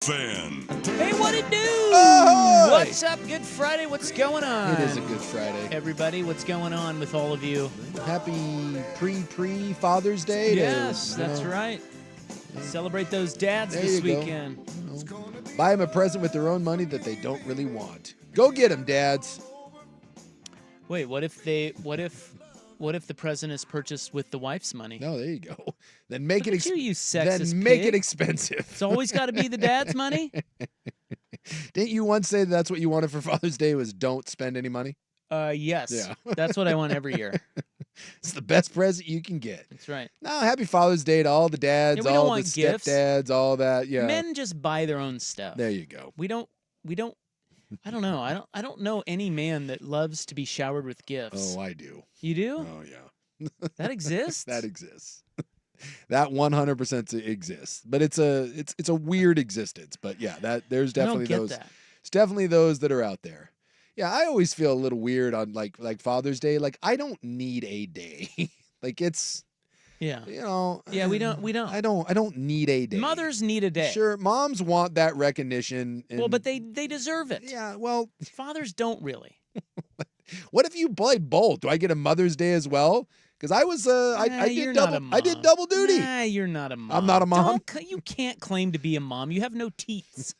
fan. Hey, what it do? Oh, What's up? Good Friday. What's going on? It is a good Friday. Everybody, what's going on with all of you? Happy pre-Father's Day. Yes, that's right. Celebrate those dads There this you go. weekend. Buy them a present with their own money that they don't really want. Go get them, dads. Wait, what if the present is purchased with the wife's money? No, there you go. Then make Look it at you sexist then make pig. it expensive. It's always got to be the dad's money? Didn't you once say that's what you wanted for Father's Day was don't spend any money? Yes. Yeah. That's what I want every year. It's the best present you can get. That's right. No, happy Father's Day to all the dads, Yeah, we don't all the want gifts. stepdads, all that. Yeah. Men just buy their own stuff. There you go. We don't I don't know. I don't know any man that loves to be showered with gifts. Oh, I do. You do? Oh, yeah. That exists? That exists. That 100% exists. But it's a weird existence. But yeah, there's definitely I don't those. get that. It's definitely those that are out there. Yeah, I always feel a little weird on like Father's Day. Like I don't need a day. Like it's Yeah. Yeah, we don't. I don't need a day. Mothers need a day. Sure, moms want that recognition. Well, but they deserve it. Yeah, well, Fathers don't really. what if you play both? Do I get a Mother's Day as well? Because I was I you're did not double a I did mom. double duty. Nah, you're not a mom. I'm not a mom? You can't claim to be a mom. You have no teats.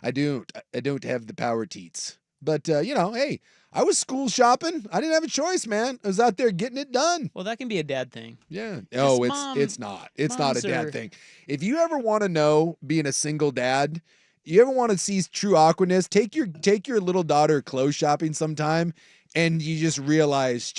I don't have the power teats. But hey, I was school shopping. I didn't have a choice, man. I was out there getting it done. Well, that can be a dad thing. Yeah. Oh, it's not. It's not a dad thing. If you ever want to know being a single dad, you ever want to see true awkwardness, take your little daughter clothes shopping sometime, and you just realize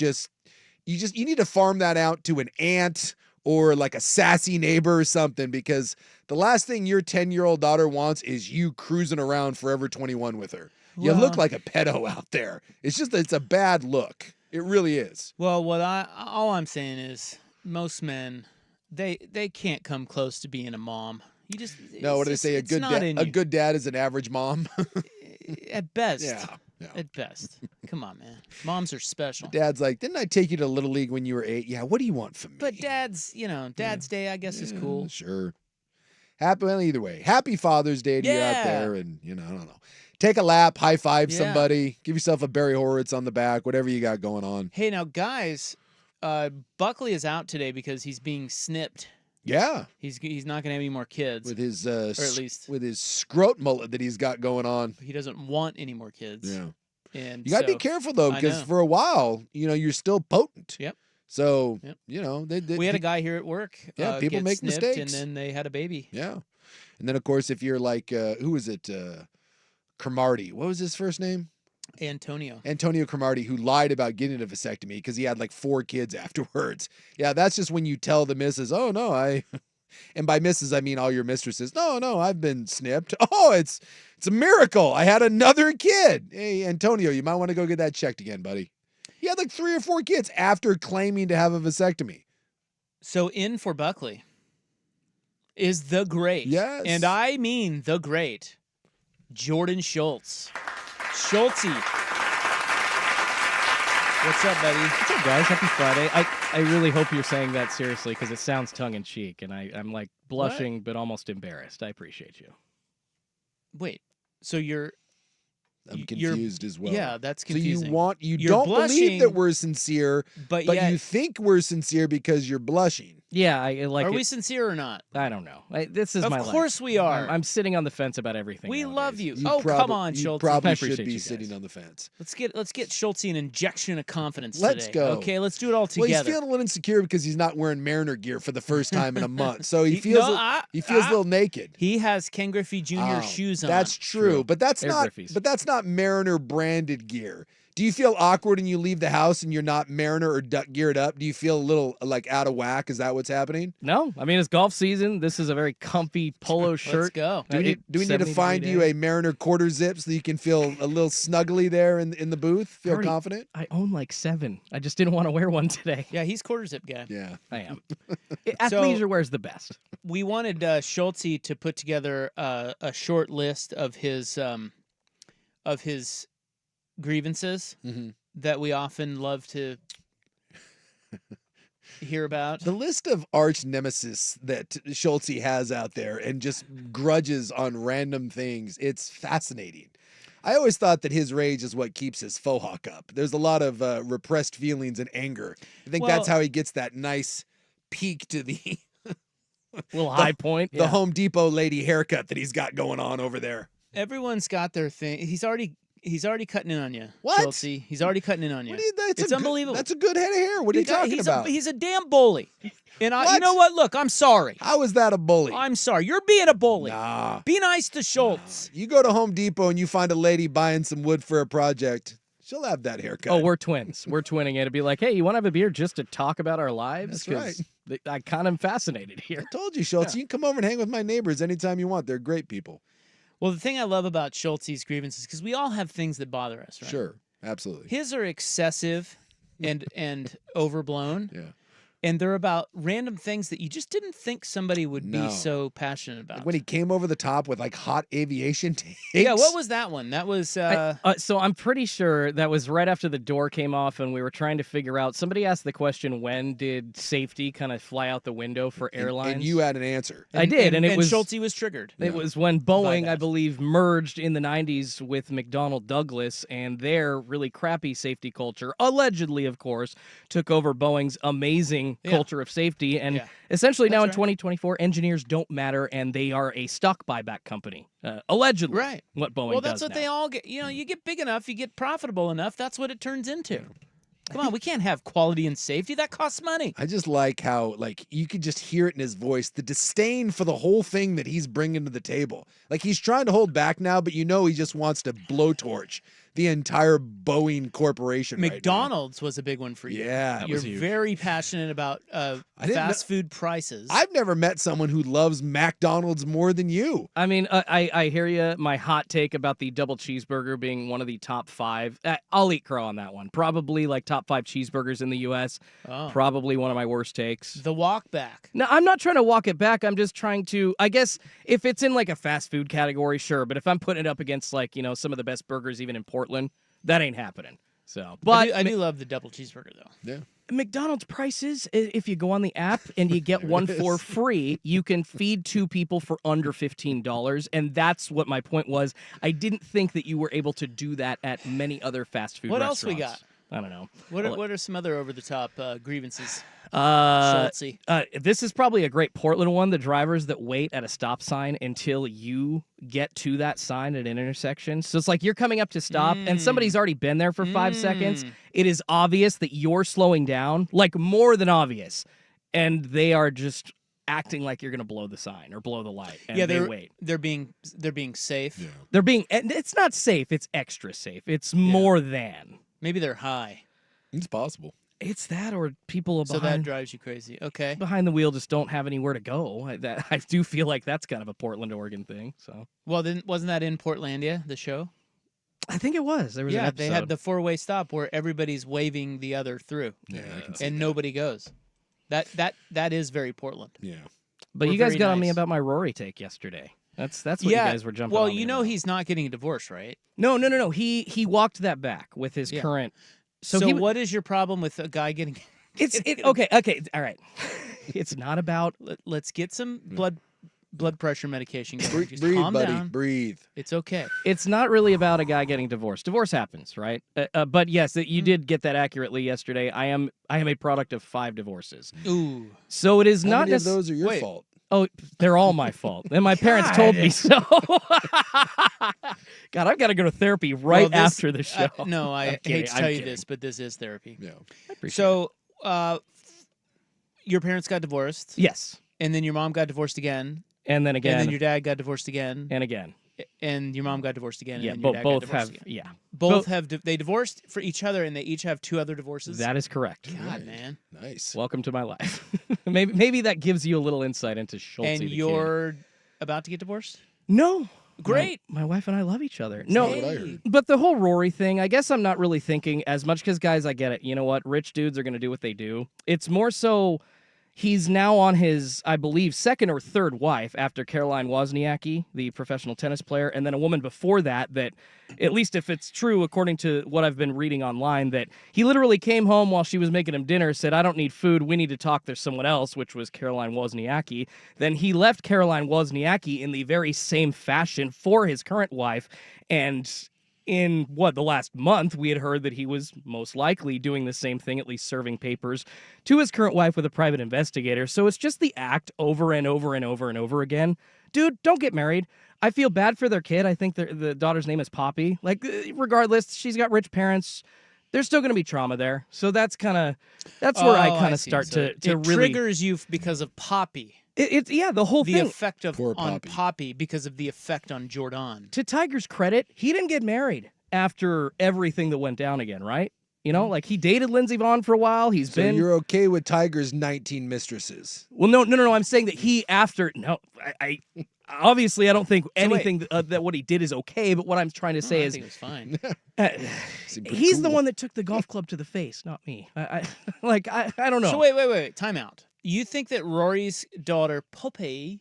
you need to farm that out to an aunt or like a sassy neighbor or something, because the last thing your 10-year-old daughter wants is you cruising around Forever 21 with her. You look like a pedo out there. It's a bad look. It really is. Well, all I'm saying is most men they can't come close to being a mom. You just No, what do they say? A good dad is an average mom. At best. Yeah. At best. Come on, man. Moms are special. Dad's like, didn't I take you to Little League when you were 8? Yeah, what do you want from me? But Dad's Day, I guess, is cool. Sure. Either way. Happy Father's Day to you out there. And, I don't know. Take a lap, high five somebody, give yourself a Barry Horowitz on the back, whatever you got going on. Hey, now, guys, Buckley is out today because he's being snipped. Yeah. He's not going to have any more kids. With his or at least with his scrot mullet that he's got going on. He doesn't want any more kids. Yeah. And you got to be careful, though, because for a while, you're still potent. Yep. So, we had a guy here at work. Yeah, people make snipped, mistakes. And then they had a baby. Yeah. And then, of course, if you're like, who is it? Cromartie. What was his first name? Antonio Cromartie, who lied about getting a vasectomy because he had like 4 kids afterwards. Yeah, that's just when you tell the missus, oh, no, and by missus, I mean all your mistresses. No, I've been snipped. Oh, it's a miracle. I had another kid. Hey, Antonio, you might want to go get that checked again, buddy. He had like 3 or 4 kids after claiming to have a vasectomy. So in for Buckley is the great. Yes. And I mean the great Jordan Schultz. Schultzy. What's up, buddy? What's up, guys? Happy Friday. I really hope you're saying that seriously because it sounds tongue-in-cheek, and I'm like blushing but almost embarrassed. I appreciate you. Wait, so I'm confused as well. Yeah, that's confusing. So you You're don't blushing, believe that we're sincere, but yet, you think we're sincere because you're blushing. Yeah, I like. Are we sincere or not? I don't know. This is my life. Of course we are. I'm sitting on the fence about everything. We nowadays. love you. Come on, you Schultz. probably should be sitting on the fence. Let's get Schultz an injection of confidence Let's today. go. Okay, let's do it all together. Well, he's feeling a little insecure because he's not wearing Mariner gear for the first time in a month, so he feels a little naked. He has Ken Griffey Jr. shoes on. That's true, but that's not Mariner branded gear. Do you feel awkward when you leave the house and you're not Mariner or duck geared up? Do you feel a little like out of whack? Is that what's happening? No, I mean it's golf season. This is a very comfy polo shirt. Let's go. Do we need to find you a Mariner quarter zip so you can feel a little snuggly there in the booth? Feel confident? I own like 7. I just didn't want to wear one today. Yeah, he's quarter zip guy. Yeah, I am. Athleisure wears the best. We wanted Schultz to put together a short list of his grievances that we often love to hear about. The list of arch nemesis that Schultz has out there and just grudges on random things, it's fascinating. I always thought that his rage is what keeps his faux hawk up. There's a lot of repressed feelings and anger. I think that's how he gets that nice peak to the little high point. The Home Depot lady haircut that he's got going on over there. Everyone's got their thing. He's already cutting in on you. What? Chelsea. He's already cutting in on you. It's unbelievable. That's a good head of hair. What are you talking about? He's a damn bully. And you know what? Look, I'm sorry. How is that a bully? I'm sorry. You're being a bully. Nah. Be nice to Schultz. You go to Home Depot and you find a lady buying some wood for a project. She'll have that haircut. Oh, we're twins. We're twinning it. It'd be like, hey, you want to have a beer just to talk about our lives? That's right. I kind of am fascinated here. I told you, Schultz. You can come over and hang with my neighbors anytime you want. They're great people. Well, the thing I love about Schultz's grievances, because we all have things that bother us, right? Sure. Absolutely. His are excessive and overblown. Yeah. And they're about random things that you just didn't think somebody would be so passionate about. Like when he came over the top with like hot aviation takes. Yeah, what was that one? That was so I'm pretty sure that was right after the door came off and we were trying to figure out. Somebody asked the question, when did safety kind of fly out the window for airlines? And you had an answer. I did, and it was Schultz was triggered. It was when Boeing, I believe, merged in the 90s with McDonnell Douglas, and their really crappy safety culture, allegedly, of course, took over Boeing's amazing culture of safety. And essentially now in 2024, engineers don't matter, and they are a stock buyback company. Allegedly, what Boeing does. Well, that's what now. they all get. You know, you get big enough, you get profitable enough, that's what it turns into. Come on, we can't have quality and safety. That costs money. I just like how, like, you could just hear it in his voice, the disdain for the whole thing that he's bringing to the table. Like, he's trying to hold back now, but you know he just wants to blowtorch the entire Boeing corporation. McDonald's was a big one for you. Yeah, you're very passionate about fast food prices. I've never met someone who loves McDonald's more than you. I mean, I hear you. My hot take about the double cheeseburger being one of the top 5. I'll eat crow on that one. Probably like top 5 cheeseburgers in the U.S. Probably one of my worst takes. The walk back. No, I'm not trying to walk it back. I'm just trying to, I guess, if it's in like a fast food category, sure. But if I'm putting it up against like, you know, some of the best burgers even in Portland, that ain't happening. So, but I do love the double cheeseburger though. Yeah. McDonald's prices, if you go on the app and you get one for free, you can feed 2 people for under $15. And that's what my point was. I didn't think that you were able to do that at many other fast food restaurants. What else we got? I don't know. What are some other over-the-top grievances? This is probably a great Portland one. The drivers that wait at a stop sign until you get to that sign at an intersection. So it's like you're coming up to stop and somebody's already been there for 5 seconds. It is obvious that you're slowing down, like more than obvious. And they are just acting like you're going to blow the sign or blow the light. And they wait. They're being safe. Yeah. They're being, and it's not safe. It's extra safe. It's more than. Maybe they're high. It's possible. It's that, or people so that drives you crazy. Okay, behind the wheel just don't have anywhere to go. I do feel like that's kind of a Portland, Oregon thing. So, well, then wasn't that in Portlandia, the show? I think it was. There was an episode. They had the 4-way stop where everybody's waving the other through. Yeah, I can see and that. Nobody goes. That is very Portland. Yeah, but you guys got on me about my Rory take yesterday. That's what you guys were jumping. Well, on me you know about. He's not getting a divorce, right? No. He walked that back with his current. So what is your problem with a guy getting? Okay. All right. It's not about. Let's get some blood pressure medication going. breathe, Just buddy. calm down. Breathe. It's okay. It's not really about a guy getting divorced. Divorce happens, right? But yes, you did get that accurately yesterday. I am a product of 5 divorces. Ooh. So it is How not many of those are your fault? Oh, they're all my fault. And my parents told me so. God, I've got to go to therapy after the show. No, I hate to tell you this, but this is therapy. Yeah. I appreciate So, your parents got divorced. Yes. And then your mom got divorced again. And then again. And then your dad got divorced again. And again. And your mom got divorced again. Yeah, and your dad both got divorced have. again. Yeah. Both have. They divorced for each other, and they each have 2 other divorces. That is correct. God, man. Nice. Welcome to my life. maybe that gives you a little insight into Schultz. And you're about to get divorced? No. Great. My wife and I love each other. That's No, not what I heard. but the whole Rory thing, I guess I'm not really thinking as much because, guys, I get it. You know what? Rich dudes are going to do what they do. It's more so, He's now on his, I believe, second or third wife after Caroline Wozniacki, the professional tennis player, and then a woman before that, at least if it's true, according to what I've been reading online, that he literally came home while she was making him dinner, said, I don't need food, we need to talk, there's someone else, which was Caroline Wozniacki. Then he left Caroline Wozniacki in the very same fashion for his current wife, and in the last month, we had heard that he was most likely doing the same thing, at least serving papers to his current wife with a private investigator. So it's just the act over and over and over and over again. Dude, don't get married. I feel bad for their kid. I think the daughter's name is Poppy. Like, regardless, she's got rich parents. There's still going to be trauma there. So that's where I kind of start to really triggers you because of Poppy. The whole thing. The effect on Poppy. Poppy because of the effect on Jordan. To Tiger's credit, he didn't get married after everything that went down again, right? You know, like he dated Lindsey Vonn for a while. So you're okay with Tiger's 19 mistresses? Well, no. I'm saying that I obviously I don't think anything that what he did is okay. But what I'm trying to say I is, think it was fine. he's the one that took the golf club to the face, not me. I don't know. So wait. Time out. You think that Rory's daughter Poppy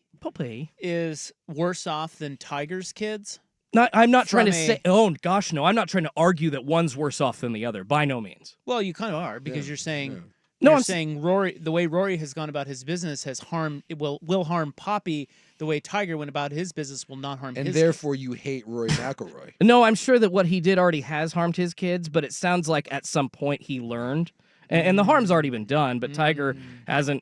is worse off than Tiger's kids? I'm not trying to say. Oh gosh, no. I'm not trying to argue that one's worse off than the other. By no means. Well, you kind of are because you're saying. Yeah. No, I'm saying Rory. The way Rory has gone about his business has harmed. It will harm Poppy. The way Tiger went about his business will not harm. And his therefore, you hate Rory McIlroy. No, I'm sure that what he did already has harmed his kids, but it sounds like at some point he learned, and the harm's already been done. But Tiger hasn't.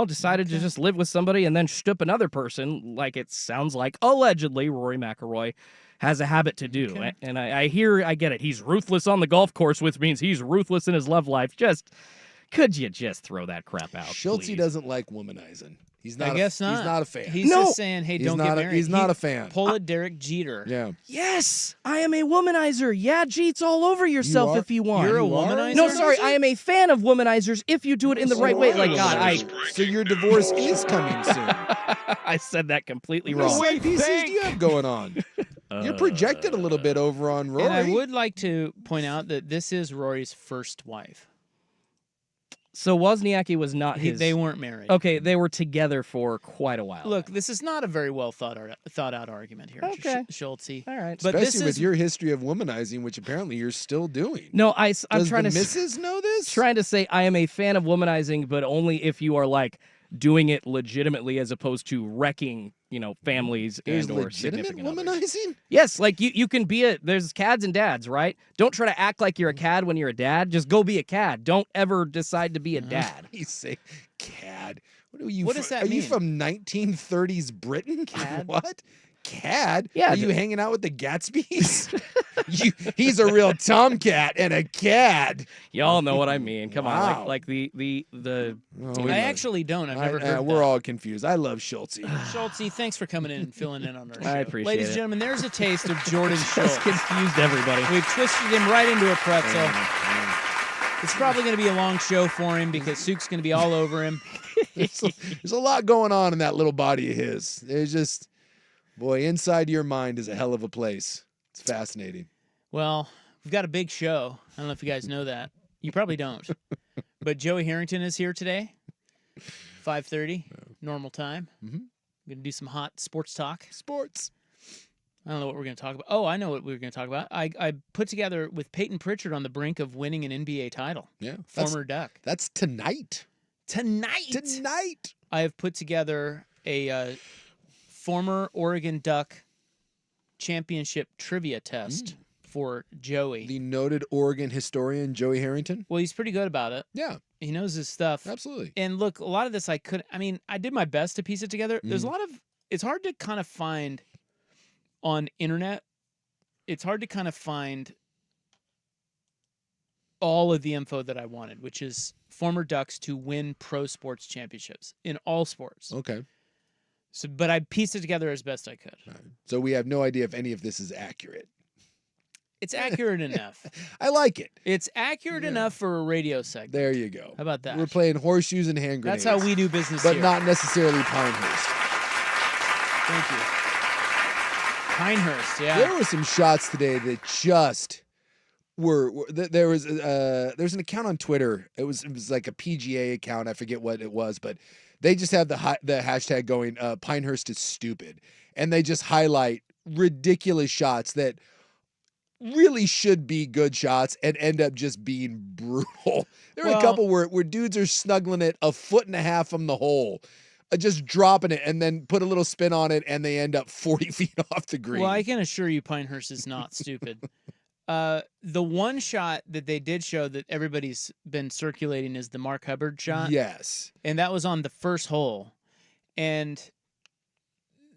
Decided to just live with somebody and then shtup another person, like it sounds like, allegedly, Rory McIlroy has a habit to do. Okay. And I get it. He's ruthless on the golf course, which means he's ruthless in his love life. Could you just throw that crap out, Schultze please? doesn't like womanizing. He's not. I guess not. He's not a fan. He's just saying, hey, don't get married. He's not a fan. Pull a Derek Jeter. Yeah. Yes, I am a womanizer. Yeah, Jeets all over yourself if you want. You're a womanizer? No, sorry, I am a fan of womanizers if you do it in the right way. Like, God, So your divorce is coming soon. I said that completely How wrong. many pieces do you have going on? You're projected a little bit over on Rory. And I would like to point out that this is Rory's first wife. So Wozniacki was not his. They weren't married. Okay, they were together for quite a while. Look, this is not a very well thought out argument here, Okay. Schultze. All right. But Especially with your history of womanizing, which apparently you're still doing. No, I'm Does trying the to missus know this? Trying to say I am a fan of womanizing, but only if you are like doing it legitimately as opposed to wrecking, families There's and or legitimate significant others. womanizing? Yes, like you can be there's cads and dads, right? Don't try to act like you're a cad when you're a dad. Just go be a cad. Don't ever decide to be a dad. You say cad. What are you? What does that mean? Are you from 1930s Britain? Cad? What? Cad? Yeah. Are you hanging out with the Gatsbys? He's a real tomcat and a cad. Y'all know what I mean. Come Wow. on, like the I actually don't. I've never heard We're that. all confused. I love Schultze. Schultze, thanks for coming in and filling in on our show. I appreciate Ladies it. and gentlemen, there's a taste of Jordan Schultz. Just confused everybody. We've twisted him right into a pretzel. It's probably going to be a long show for him because Sook's going to be all over him. There's a lot going on in that little body of his. There's just, boy, inside your mind is a hell of a place. It's fascinating. Well, we've got a big show. I don't know if you guys know that. You probably don't. But Joey Harrington is here today. 5:30, normal time. Mm-hmm. We're going to do some hot sports talk. Sports. I don't know what we're going to talk about. Oh, I know what we were going to talk about. I put together with Peyton Pritchard on the brink of winning an NBA title. Yeah. Former Duck. That's tonight. Tonight. I have put together a former Oregon Duck championship trivia test for Joey. The noted Oregon historian, Joey Harrington. Well, he's pretty good about it. Yeah. He knows his stuff. Absolutely. And look, a lot of this I did my best to piece it together. There's a lot of, it's hard to kind of find on internet. It's hard to kind of find all of the info that I wanted, which is former Ducks to win pro sports championships in all sports. Okay. So, but I pieced it together as best I could. All right. So we have no idea if any of this is accurate. It's accurate enough. I like it. It's accurate enough for a radio segment. There you go. How about that? We're playing horseshoes and hand grenades. That's how we do business but here. not necessarily Pinehurst. Thank you. Pinehurst, yeah. There were some shots today that just there's an account on Twitter. It was like a PGA account. I forget what it was, but they just have the hashtag going. Pinehurst is stupid, and they just highlight ridiculous shots that really should be good shots and end up just being brutal. There were a couple where dudes are snuggling it 1.5 feet from the hole, just dropping it, and then put a little spin on it, and they end up 40 feet off the green. Well, I can assure you Pinehurst is not stupid. The one shot that they did show that everybody's been circulating is the Mark Hubbard shot. Yes. And that was on the first hole. And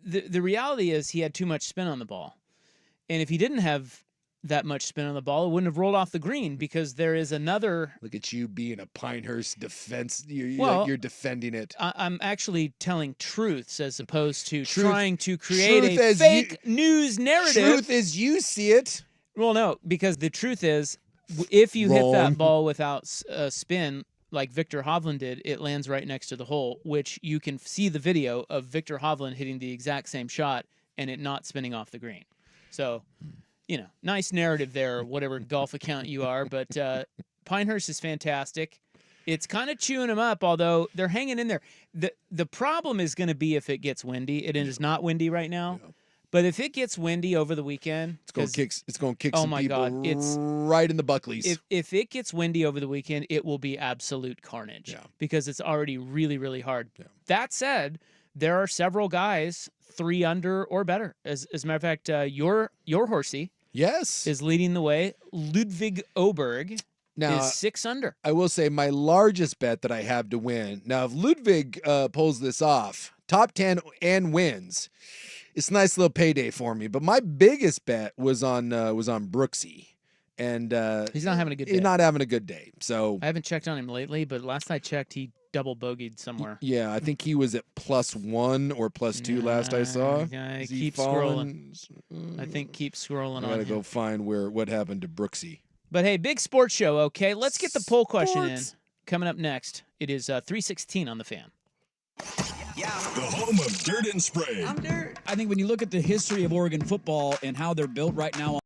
the reality is he had too much spin on the ball. And if he didn't have that much spin on the ball, it wouldn't have rolled off the green, because there is another. Look at you being a Pinehurst defense. You're defending it. I'm actually telling truths as opposed to trying to create a fake news narrative. Truth is you see it. Well, no, because the truth is, if you hit that ball without spin, like Victor Hovland did, it lands right next to the hole, which you can see the video of Victor Hovland hitting the exact same shot and it not spinning off the green. So, nice narrative there, whatever golf account you are. But Pinehurst is fantastic. It's kind of chewing them up, although they're hanging in there. The problem is going to be if it gets windy. It is not windy right now. Yeah. But if it gets windy over the weekend, it's going to kick some people right in the Buckleys. If it gets windy over the weekend, it will be absolute carnage because it's already really, really hard. Yeah. That said, there are several guys 3 under or better. As a matter of fact, your horsey is leading the way. Ludwig Oberg is 6 under. I will say my largest bet that I have to win. Now, if Ludwig pulls this off, top 10 and wins, it's a nice little payday for me. But my biggest bet was on Brooksy, and he's not having a good day. He's not having a good day. So I haven't checked on him lately, but last I checked, he double bogeyed somewhere. Yeah, I think he was at +1 or +2 last I saw. Yeah, keep scrolling. I think keep scrolling. I gotta go find what happened to Brooksy. But hey, big sports show. Okay, let's get the poll question in. Coming up next, it is 3:16 on the Fan. Yeah. The home of Dirt and Spray. I'm Dirt. I think when you look at the history of Oregon football and how they're built right now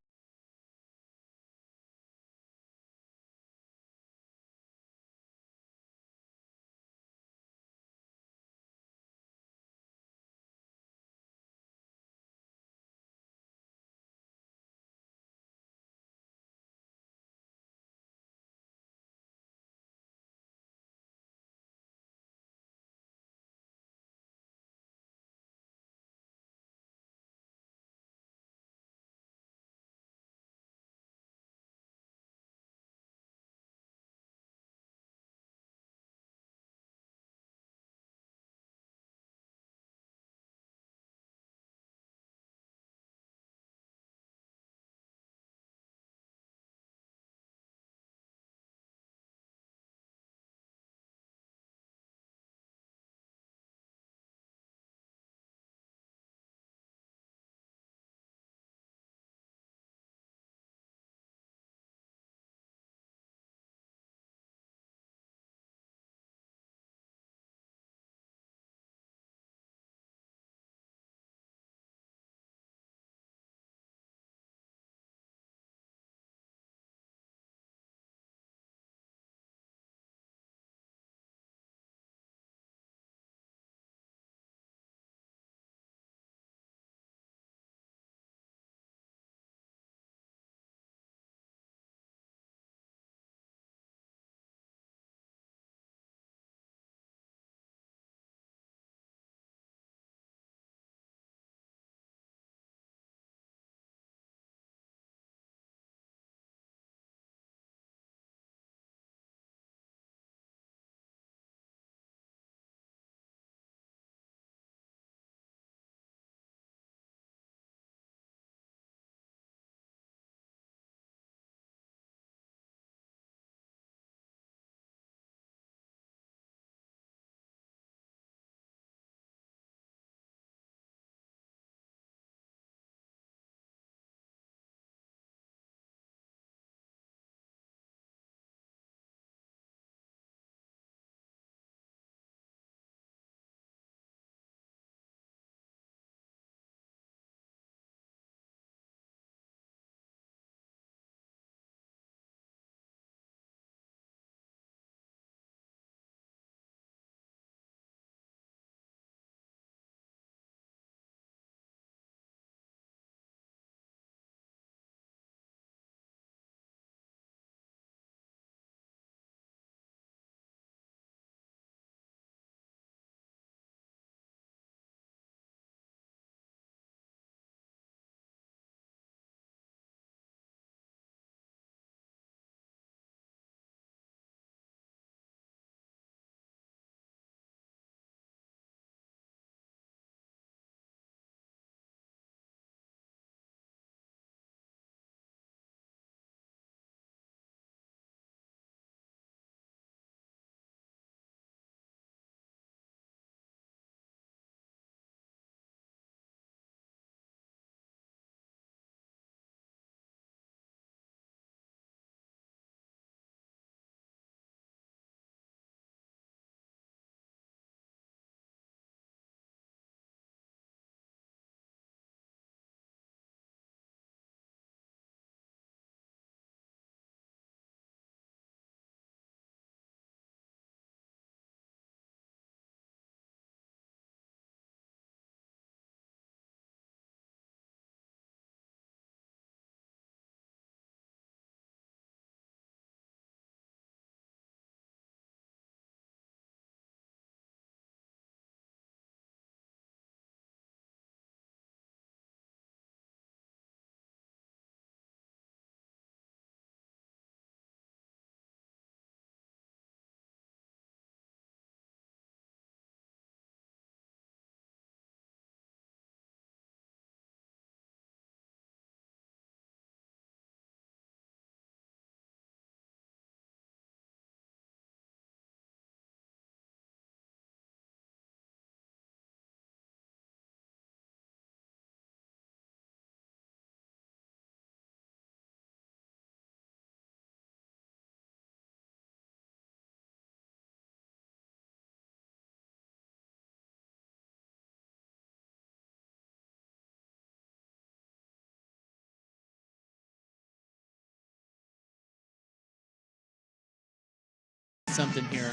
something here.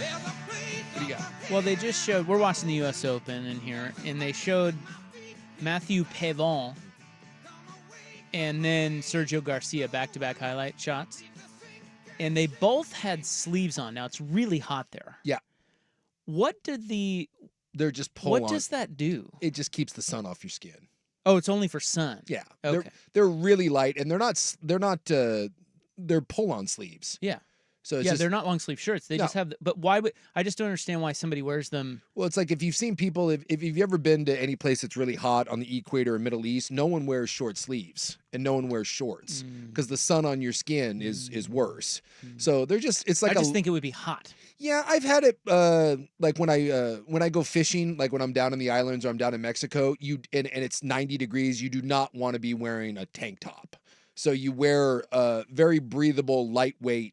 What do you got? Well, they just showed. We're watching the U.S. Open in here, and they showed Matthew Pavon and then Sergio Garcia back-to-back highlight shots, and they both had sleeves on. Now it's really hot there. Yeah. What did They're just pull What on. does that do? It just keeps the sun off your skin. Oh, it's only for sun. Yeah. Okay. They're really light, and they're pull-on sleeves. Yeah. So it's Yeah, just, they're not long sleeve shirts. They just have. But why would I just don't understand why somebody wears them? well, it's like if you've seen people, if you've ever been to any place that's really hot on the equator or Middle East, no one wears short sleeves and no one wears shorts because the sun on your skin is worse. So they're just, it's like I just think it would be hot. Yeah, I've had it like when I go fishing, like when I'm down in the islands or I'm down in Mexico, and it's 90 degrees, you do not want to be wearing a tank top. So you wear very breathable, lightweight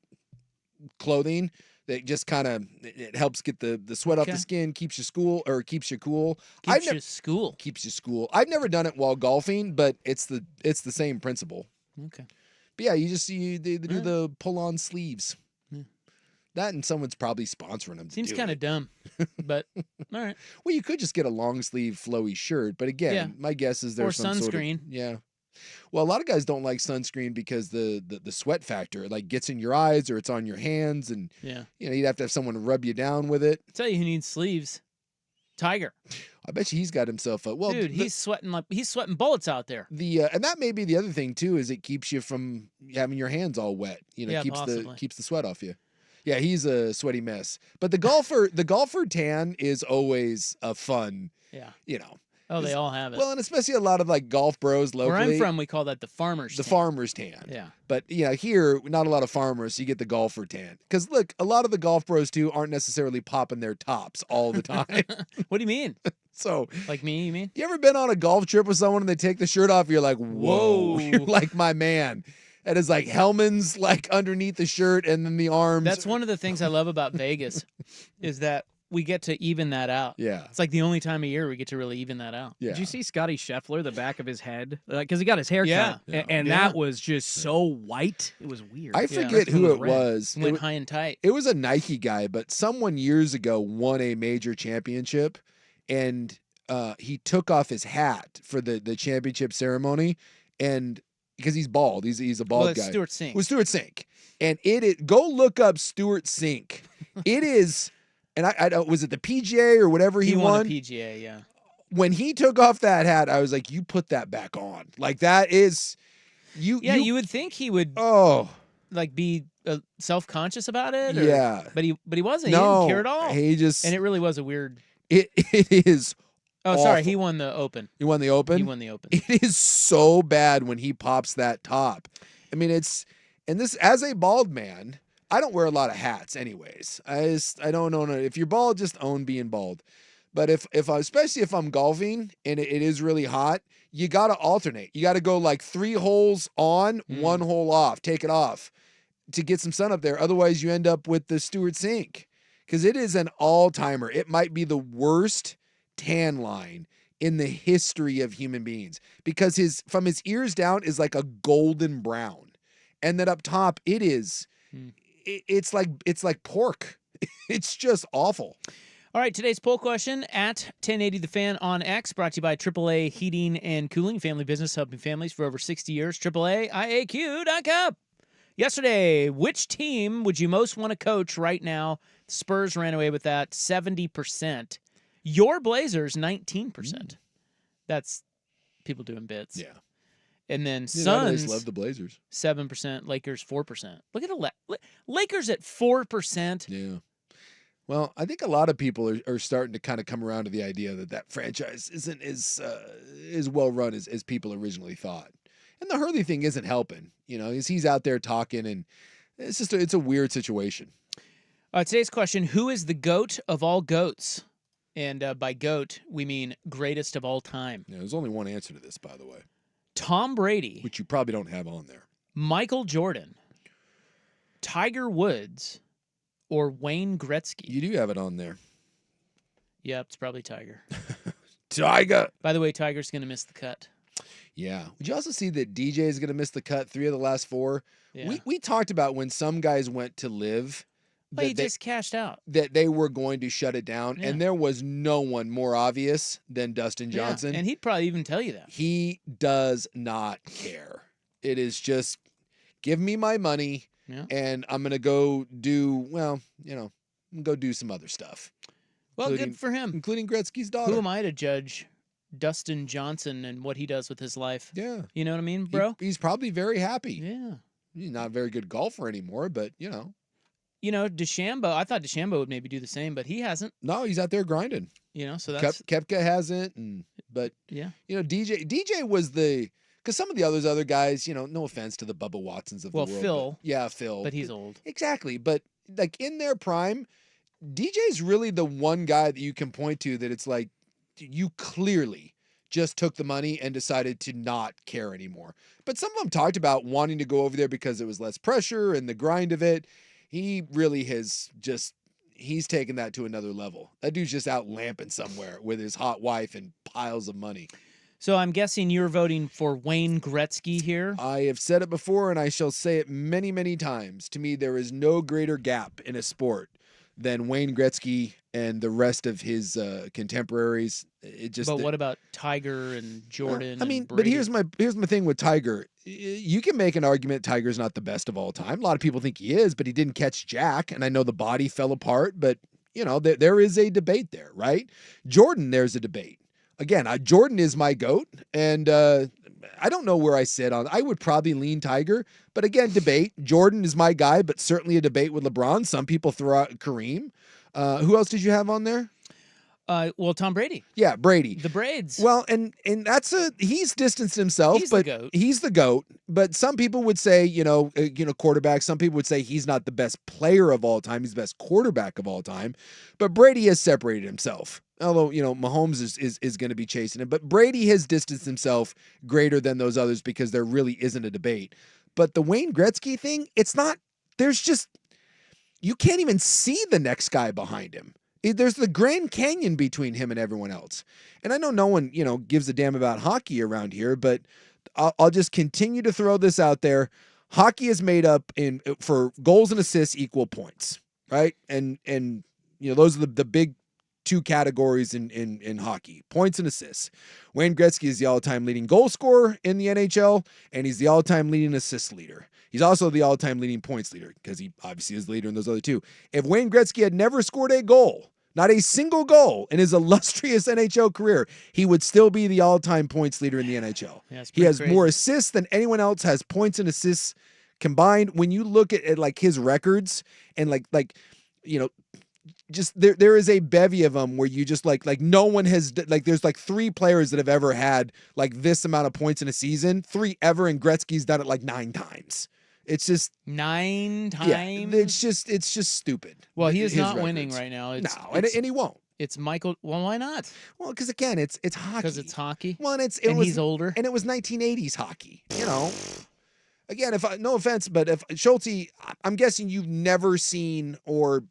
clothing that just kind of it helps get the sweat off the skin, keeps you cool. Keeps you cool. I've never done it while golfing, but it's the same principle. Okay. But yeah, you just see they do the pull-on sleeves. That and someone's probably sponsoring them. Seems kind of dumb, but all right. Well, you could just get a long sleeve flowy shirt, but again, my guess is there's some sunscreen. Sort of, well, a lot of guys don't like sunscreen because the sweat factor like gets in your eyes or it's on your hands, and you'd have to have someone rub you down with it. I'll tell you who needs sleeves. Tiger. I bet you he's got himself a dude. He's sweating bullets out there. And that may be the other thing too, is it keeps you from having your hands all wet. Keeps the sweat off you. Yeah, he's a sweaty mess. But the golfer tan is always a fun. Yeah. Oh, they all have it. Well, and especially a lot of like golf bros locally. Where I'm from, we call that the farmer's tan. Farmer's tan. Yeah. But here, not a lot of farmers, so you get the golfer tan. Because look, a lot of the golf bros too aren't necessarily popping their tops all the time. What do you mean? So, like me, you mean? You ever been on a golf trip with someone and they take the shirt off? You're like, whoa. You're like my man. That is like Hellman's like underneath the shirt and then the arms. That's one of the things I love about Vegas is that we get to even that out. Yeah. It's like the only time of year we get to really even that out. Yeah. Did you see Scotty Scheffler, the back of his head? Because he got his hair cut. And that was just so white. It was weird. I forget who it was. Went high and tight. It was a Nike guy, but someone years ago won a major championship, and he took off his hat for the championship ceremony, and because he's bald, he's a bald guy. Stuart Sink. It was Stuart Sink, and go look up Stuart Sink. It is, and I was it the PGA or whatever he won? A PGA, yeah. When he took off that hat, I was like, you put that back on. Like that is you. Yeah, you would think he would. Like be self-conscious about it. But he wasn't. No, he didn't care at all. And it really was a weird. It is. Oh, awful. Sorry. He won the Open. He won the Open? He won the Open. It is so bad when he pops that top. I mean, this, as a bald man, I don't wear a lot of hats anyways. I don't own it. If you're bald, just own being bald. But especially if I'm golfing and it is really hot, you got to alternate. You got to go like 3 holes on, 1 hole off, take it off to get some sun up there. Otherwise, you end up with the Stuart Sink because it is an all-timer. It might be the worst tan line in the history of human beings because from his ears down is like a golden brown, and then up top it's like pork. It's just awful. All right, today's poll question at 1080 The Fan on X, brought to you by AAA Heating and Cooling, family business helping families for over 60 years. AAAIAQ.com. Yesterday, which team would you most want to coach right now? The Spurs ran away with that 70%. Your Blazers, 19%. That's people doing bits. Yeah. And then Suns. Suns. I just love the Blazers. 7%. Lakers, 4%. Look at Lakers at 4%. Yeah. Well, I think a lot of people are starting to kind of come around to the idea that franchise isn't as well run as people originally thought. And the Hurley thing isn't helping. He's out there talking, and it's a weird situation. Today's question, who is the GOAT of all GOATs? And by GOAT, we mean greatest of all time. Yeah, there's only one answer to this, by the way. Tom Brady. Which you probably don't have on there. Michael Jordan. Tiger Woods. Or Wayne Gretzky. You do have it on there. Yep, it's probably Tiger. Tiger. By the way, Tiger's going to miss the cut. Yeah. Would you also see that DJ is going to miss the cut 3 of the last 4? Yeah. We talked about when some guys went to live, Well, he just cashed out. that they were going to shut it down, Yeah. and there was no one more obvious than Dustin Yeah, Johnson. and he'd probably even tell you that. He does not care. It is just give me my money, Yeah. and I'm gonna go do go do some other stuff, Well, including- good for him. including Gretzky's daughter. Who am I to judge Dustin Johnson and what he does with his life? Yeah, You know what I mean, bro? he's probably very happy. Yeah. He's not a very good golfer anymore, but DeChambeau, I thought DeChambeau would maybe do the same, but he hasn't, no, he's out there grinding. so that's, Kepka hasn't, but yeah. DJ was because some of the other guys, no offense to the Bubba Watsons of Well, the world. Phil. Phil. But he's old. Exactly. But like in their prime, DJ's really the one guy that you can point to that it's like you clearly just took the money and decided to not care anymore. But some of them talked about wanting to go over there because it was less pressure and the grind of it. He really he's taken that to another level. That dude's just out lamping somewhere with his hot wife and piles of money. So I'm guessing you're voting for Wayne Gretzky here. I have said it before and I shall say it many, many times. To me, there is no greater gap in a sport than Wayne Gretzky and the rest of his contemporaries. But what about Tiger and Jordan? I mean, and but Brady? here's my thing with Tiger. You can make an argument Tiger's not the best of all time. A lot of people think he is, but he didn't catch jack. And I know the body fell apart, but there is a debate there, right? Jordan, there's a debate. Again, Jordan is my GOAT, and I don't know where I sit on. I would probably lean Tiger, but again, debate. Jordan is my guy, but certainly a debate with LeBron. Some people throw out Kareem. Who else did you have on there? Well, Tom Brady. Yeah, Brady. The Braids. Well, and he's distanced himself, He's the but GOAT. he's the GOAT. But some people would say, quarterback. Some people would say he's not the best player of all time. He's the best quarterback of all time. But Brady has separated himself. Although, Mahomes is going to be chasing him. But Brady has distanced himself greater than those others because there really isn't a debate. But the Wayne Gretzky thing, you can't even see the next guy behind him. There's the Grand Canyon between him and everyone else. And I know no one, gives a damn about hockey around here, but I'll just continue to throw this out there. Hockey is made up for goals and assists equal points, right? And those are the big two categories in hockey, points and assists. Wayne Gretzky is the all-time leading goal scorer in the NHL, and he's the all-time leading assist leader. He's also the all-time leading points leader because he obviously is the leader in those other two. If Wayne Gretzky had never scored a goal, not a single goal in his illustrious NHL career, he would still be the all-time points leader in the NHL. Yeah, he has crazy. more assists than anyone else has points and assists combined. When you look at like his records and just there is a bevy of them where you just like no one has there's like 3 players that have ever had like this amount of points in a season, 3 ever, and Gretzky's done it like 9 times. It's just 9 times. Yeah, it's just stupid. Well, he is his not winning records. right now. And he won't. It's Michael. Well, why not? Well, because again, it's hockey. Because it's hockey. Well, and he's older. And it was 1980s hockey. Again, no offense, but if Schulte, I'm guessing you've never seen or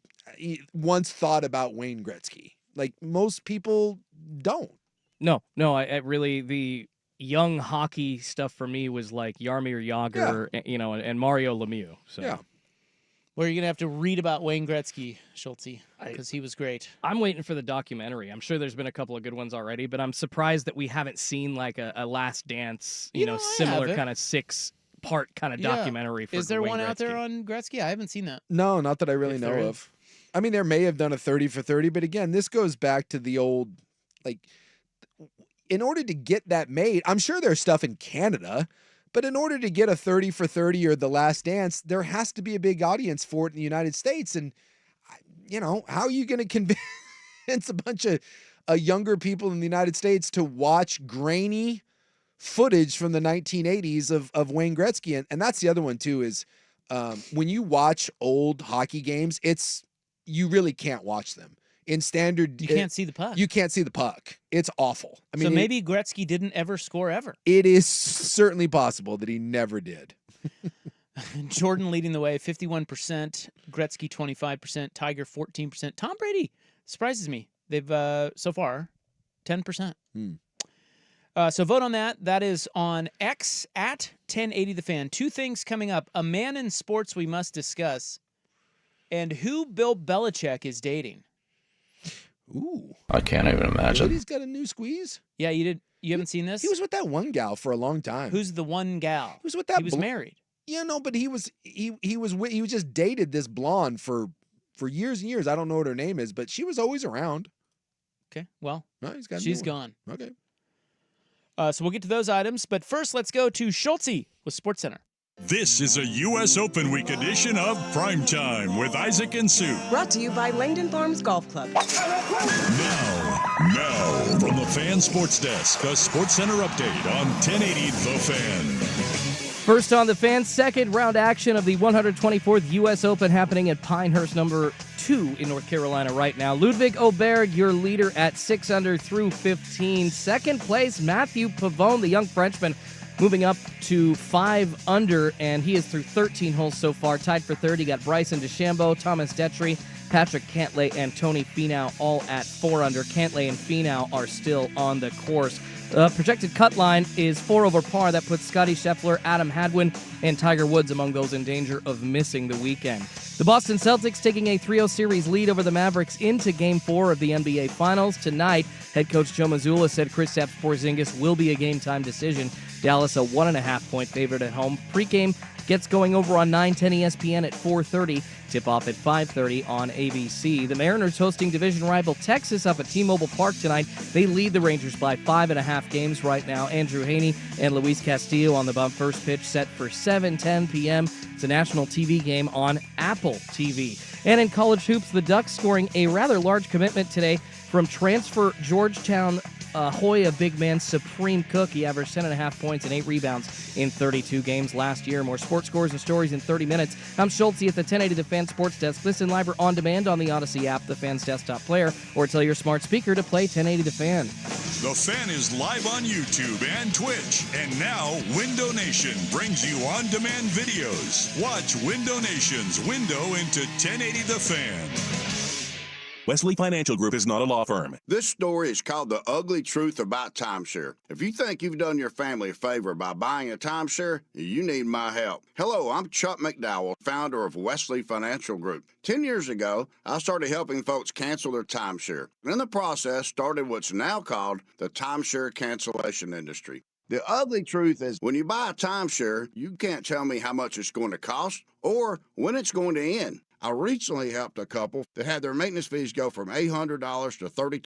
once thought about Wayne Gretzky. Like most people don't. No, I really the young hockey stuff for me was like Jaromir Jagr, and Mario Lemieux. So. Yeah. Well, you're gonna have to read about Wayne Gretzky, Schulte, because he was great. I'm waiting for the documentary. I'm sure there's been a couple of good ones already, but I'm surprised that we haven't seen like a Last Dance, similar kind of 6-part kind of documentary. For Is there Wayne one Gretzky. out there on Gretzky? I haven't seen that. No, not that I really If know there of. I mean, there may have done a 30 for 30, but again, this goes back to the old, in order to get that made, I'm sure there's stuff in Canada, but in order to get a 30 for 30 or The Last Dance, there has to be a big audience for it in the United States. And, how are you going to convince a bunch of younger people in the United States to watch grainy footage from the 1980s of Wayne Gretzky? And that's the other one, too, is when you watch old hockey games, you really can't watch them. In standard, You can't see the puck. You can't see the puck. It's awful. I mean, so maybe Gretzky didn't ever score ever. it is certainly possible that he never did. Jordan leading the way, 51%. Gretzky 25%. Tiger 14%. Tom Brady surprises me. They've so far 10%. So vote on that. That is on X at 1080 The Fan. 2 things coming up. A man in sports we must discuss. And who Bill Belichick is dating? Ooh. I can't even imagine. Brady's got a new squeeze? Yeah, you haven't seen this? He was with that one gal for a long time. Who's the one gal? He was with that He was married. Yeah, no, but he was just dated this blonde for years and years. I don't know what her name is, but she was always around. Okay, well, No, she's gone. Okay. So we'll get to those items, but first let's go to Schultze with SportsCenter. This is a U.S. Open Week edition of Primetime with Isaac and Sue. Brought to you by Langdon Farms Golf Club. Now, from the Fan Sports Desk, a SportsCenter update on 1080 The Fan. First on the Fan, second round action of the 124th U.S. Open happening at Pinehurst number 2 in North Carolina right now. Ludwig Aberg, your leader at 6 under through 15. Second place, Matthew Pavone, the young Frenchman, moving up to 5 under, and he is through 13 holes so far. Tied for third, you got Bryson DeChambeau, Thomas Detry, Patrick Cantlay, and Tony Finau all at 4 under. Cantlay and Finau are still on the course. Projected cut line is 4 over par. That puts Scotty Scheffler, Adam Hadwin, and Tiger Woods among those in danger of missing the weekend. The Boston Celtics taking a 3-0 series lead over the Mavericks into Game 4 of the NBA Finals. Tonight, head coach Joe Mazzulla said Kristaps Porzingis will be a game-time decision. Dallas a 1.5-point favorite at home. Pre-game gets going over on 910 ESPN at 4:30. Tip-off at 5:30 on ABC. The Mariners hosting division rival Texas up at T-Mobile Park tonight. They lead the Rangers by 5.5 games right now. Andrew Haney and Luis Castillo on the bump. First pitch set for 7:10 p.m. It's a national TV game on Apple TV. And in college hoops, the Ducks scoring a rather large commitment today from transfer Georgetown Hoya big man Supreme Cook. He averaged 10.5 points and 8 rebounds in 32 games last year. More sports scores and stories in 30 minutes. I'm Schultze at the 1080 The Fan Sports Desk. Listen live or on demand on the Odyssey app, the Fan's desktop player, or tell your smart speaker to play 1080 The Fan. The Fan is live on YouTube and Twitch. And now, Window Nation brings you on-demand videos. Watch Window Nation's window into 1080 The Fan. Wesley Financial Group is not a law firm. This story is called The Ugly Truth About Timeshare. If you think you've done your family a favor by buying a timeshare, you need my help. Hello, I'm Chuck McDowell, founder of Wesley Financial Group. 10 years ago, I started helping folks cancel their timeshare. In the process, started what's now called the timeshare cancellation industry. The ugly truth is when you buy a timeshare, you can't tell me how much it's going to cost or when it's going to end. I recently helped a couple that had their maintenance fees go from $800 to $30.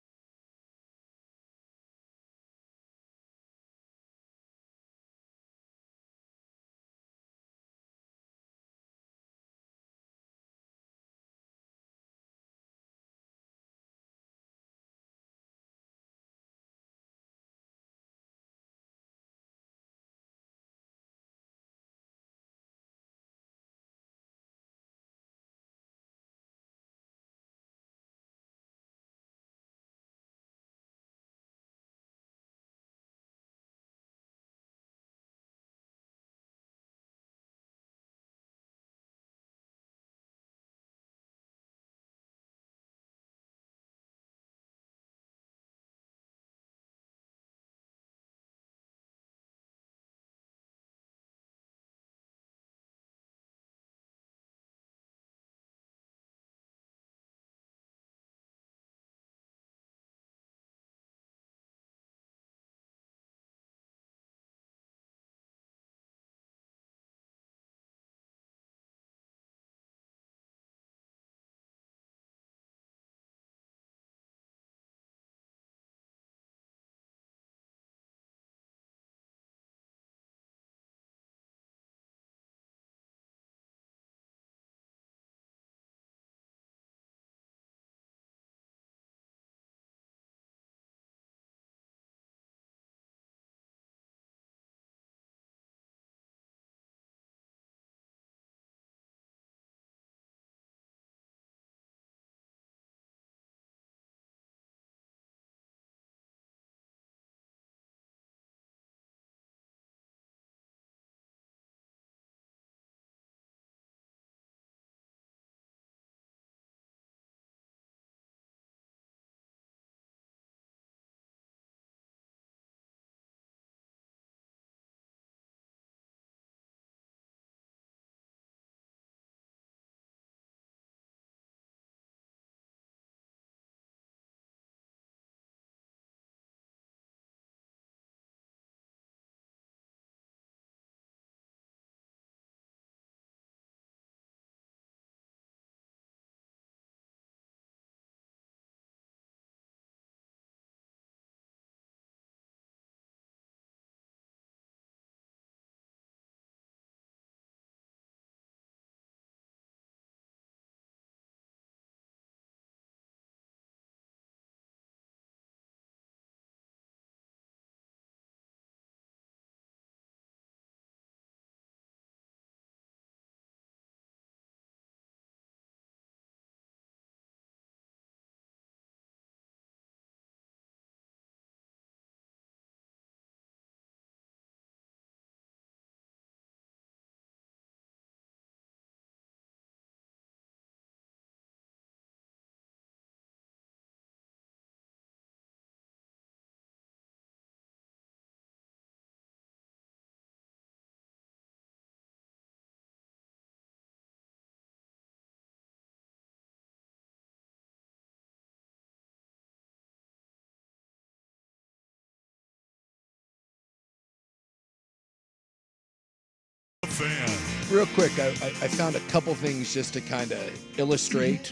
Fan. Real quick, I found a couple things just to kind of illustrate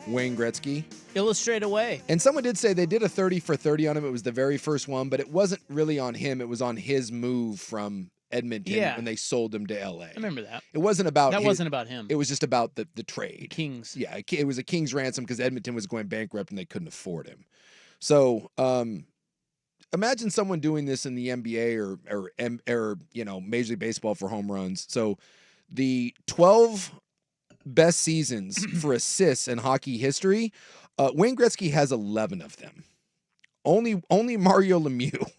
Wayne Gretzky. Illustrate away. And someone did say they did a 30 for 30 on him. It was the very first one, but it wasn't really on him. It was on his move from Edmonton when they sold him to LA. I remember that. It wasn't about that. Wasn't about him. It was just about the trade. Kings. Yeah, it was a king's ransom because Edmonton was going bankrupt and they couldn't afford him. So imagine someone doing this in the NBA or Major League Baseball for home runs. So the 12 best seasons for assists in hockey history, Wayne Gretzky has 11 of them. Only Mario Lemieux.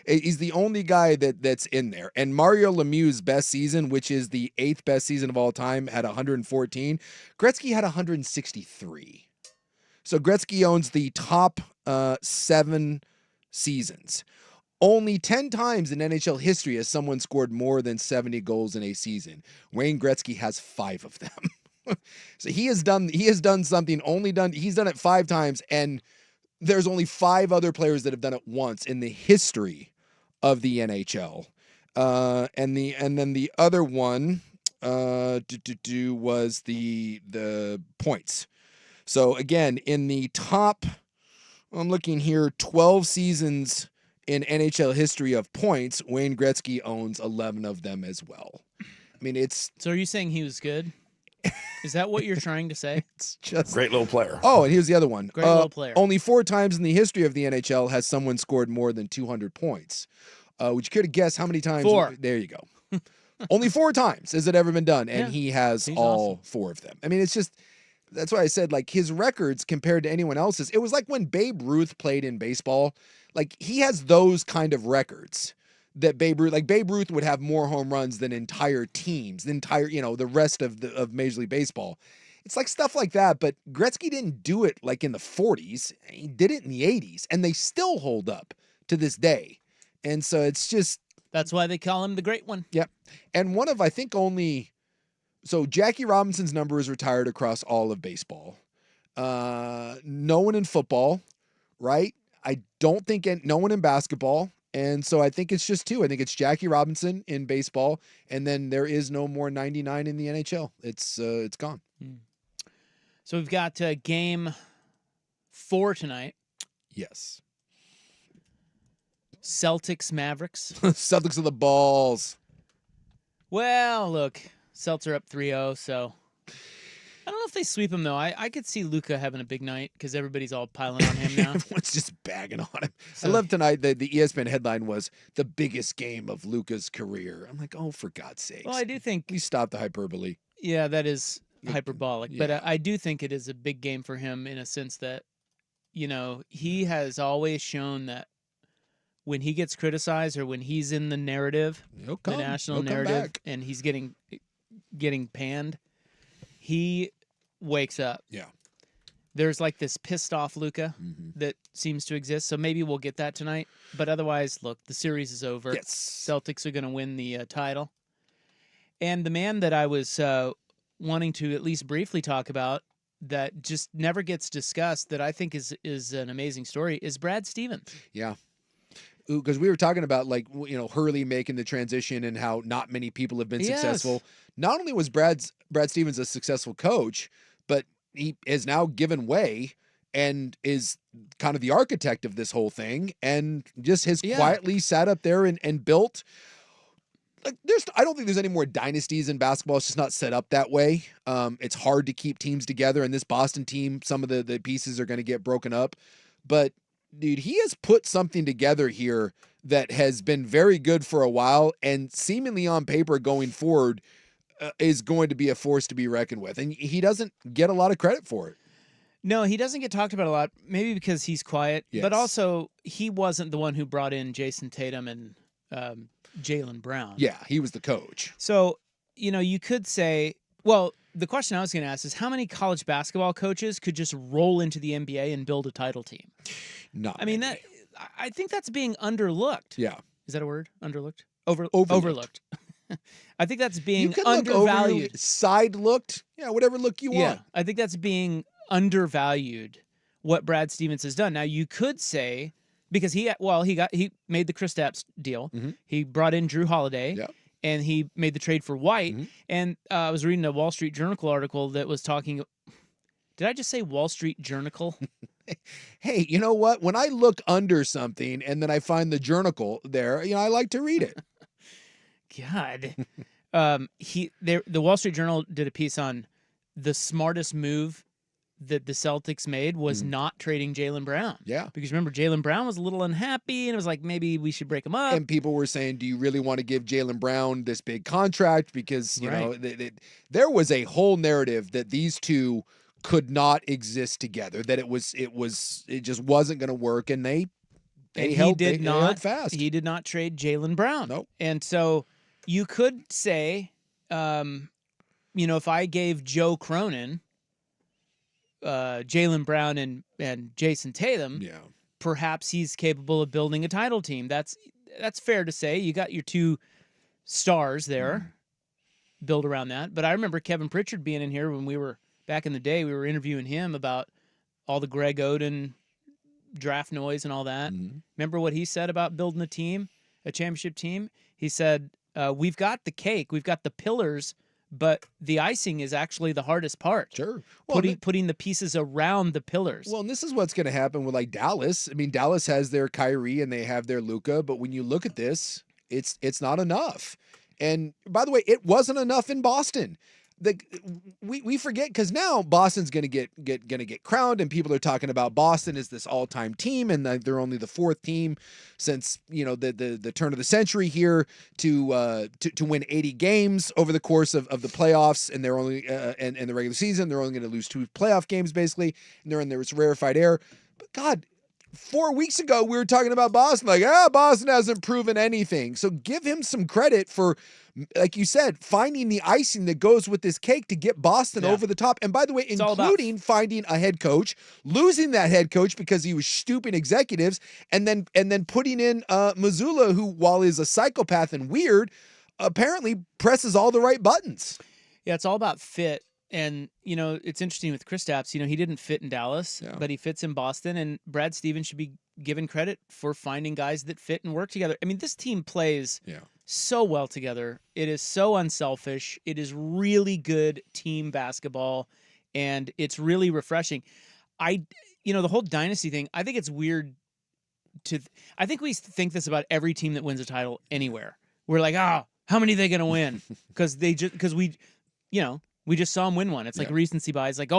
He's the only guy that's in there. And Mario Lemieux's best season, which is the 8th best season of all time, had 114. Gretzky had 163. So Gretzky owns the top 7 seasons. Only 10 times in NHL history has someone scored more than 70 goals in a season. Wayne Gretzky has 5 of them. So he has done something he's done it 5 times, and there's only 5 other players that have done it once in the history of the NHL. And then the other one was the points. So again, in the top, I'm looking here, 12 seasons in NHL history of points, Wayne Gretzky owns 11 of them as well. I mean, it's... So are you saying he was good? Is that what you're trying to say? It's just... Great little player. Oh, and here's the other one. Great little player. Only 4 times in the history of the NHL has someone scored more than 200 points. Would you care to guess how many times? 4. There you go. Only 4 times has it ever been done, and he has all awesome. 4 of them. I mean, it's just... That's why I said, like, his records compared to anyone else's, it was like when Babe Ruth played in baseball. Like, he has those kind of records that Babe Ruth would have more home runs than entire teams, the rest of Major League Baseball. It's like stuff like that, but Gretzky didn't do it like in the 40s. He did it in the 80s, and they still hold up to this day. And so it's just... That's why they call him the Great One. Yep. And one of, I think, only... So Jackie Robinson's number is retired across all of baseball. No one in football, right? I don't think no one in basketball. And so I think it's just 2. I think it's Jackie Robinson in baseball, and then there is no more 99 in the NHL. It's gone. So we've got game 4 tonight. Yes. Celtics Mavericks. Celtics are the balls. Well, look, Celtics are up 3-0, so I don't know if they sweep him, though. I could see Luka having a big night because everybody's all piling on him now. Everyone's just bagging on him. So, I love tonight that the ESPN headline was the biggest game of Luka's career. I'm like, oh, for God's sakes. Well, I do think... Please stop the hyperbole. Yeah, that is hyperbolic. Yeah. But I do think it is a big game for him in a sense that, he has always shown that when he gets criticized or when he's in the narrative, the national narrative, and he's getting panned, he wakes up. Yeah. There's like this pissed off Luka that seems to exist. So maybe we'll get that tonight. But otherwise, look, the series is over. Yes. Celtics are going to win the title. And the man that I was wanting to at least briefly talk about that just never gets discussed that I think is an amazing story is Brad Stevens. Yeah. Because we were talking about Hurley making the transition and how not many people have been successful. Not only was Brad Stevens a successful coach, but he has now given way and is kind of the architect of this whole thing and just has quietly sat up there and built. Like I don't think there's any more dynasties in basketball. It's just not set up that way. It's hard to keep teams together, and this Boston team, some of the pieces are going to get broken up. But dude, he has put something together here that has been very good for a while and seemingly on paper going forward is going to be a force to be reckoned with. And he doesn't get a lot of credit for it. No, he doesn't get talked about a lot, maybe because he's quiet, but also he wasn't the one who brought in Jason Tatum and Jaylen Brown. Yeah, he was the coach. So, you could say, well, the question I was going to ask is how many college basketball coaches could just roll into the NBA and build a title team? Not many. I think that's being underlooked. Yeah. Is that a word? Underlooked? Overlooked. I think that's being you undervalued. Side looked. Yeah, whatever look you want. Yeah, I think that's being undervalued what Brad Stevens has done. Now you could say because he made the Kristaps deal. He brought in Drew Holiday. Yeah. and he made the trade for White. And I was reading a Wall Street Journal article that was talking. Did I just say Wall Street Journal? Hey, you know what? When I look under something and then I find the journal there, I like to read it. God. The Wall Street Journal did a piece on the smartest move that the Celtics made was not trading Jaylen Brown. Yeah. Because remember, Jaylen Brown was a little unhappy, and it was like, maybe we should break him up. And people were saying, do you really want to give Jaylen Brown this big contract? Because, you know, there was a whole narrative that these two could not exist together, that it just wasn't going to work, and they held fast. He did not trade Jaylen Brown. Nope. And so you could say, if I gave Joe Cronin Jaylen Brown and Jason Tatum, perhaps he's capable of building a title team. That's fair to say. You got your two stars there, build around that. But I remember Kevin Pritchard being in here when we were back in the day. We were interviewing him about all the Greg Oden draft noise and all that. Remember what he said about building a championship team? He said, we've got the cake, we've got the pillars, but the icing is actually the hardest part. Sure. Well, putting the pieces around the pillars. Well, and this is what's going to happen with like Dallas. I mean, Dallas has their Kyrie and they have their Luka, but when you look at this, it's not enough. And by the way, it wasn't enough in Boston. We forget, because now Boston's going to get crowned, and people are talking about Boston as this all-time team, and they're only the fourth team since the turn of the century here to win 80 games over the course of the playoffs, and they're only and the regular season they're only going to lose 2 playoff games basically, and they're in this rarefied air. But God, 4 weeks ago we were talking about Boston, like, Boston hasn't proven anything. So give him some credit for, like you said, finding the icing that goes with this cake to get Boston over the top. And by the way, including finding a head coach, losing that head coach because he was stooping executives, and then putting in Mazzulla, who, while is a psychopath and weird, apparently presses all the right buttons. Yeah, it's all about fit. And, it's interesting with Kristaps, he didn't fit in Dallas, but he fits in Boston, and Brad Stevens should be given credit for finding guys that fit and work together. I mean, this team plays so well together. It is so unselfish. It is really good team basketball, and it's really refreshing. The whole Dynasty thing, I think it's weird I think we think this about every team that wins a title anywhere. We're like, how many are they going to win? Because we just saw them win one. It's like recency bias. Like,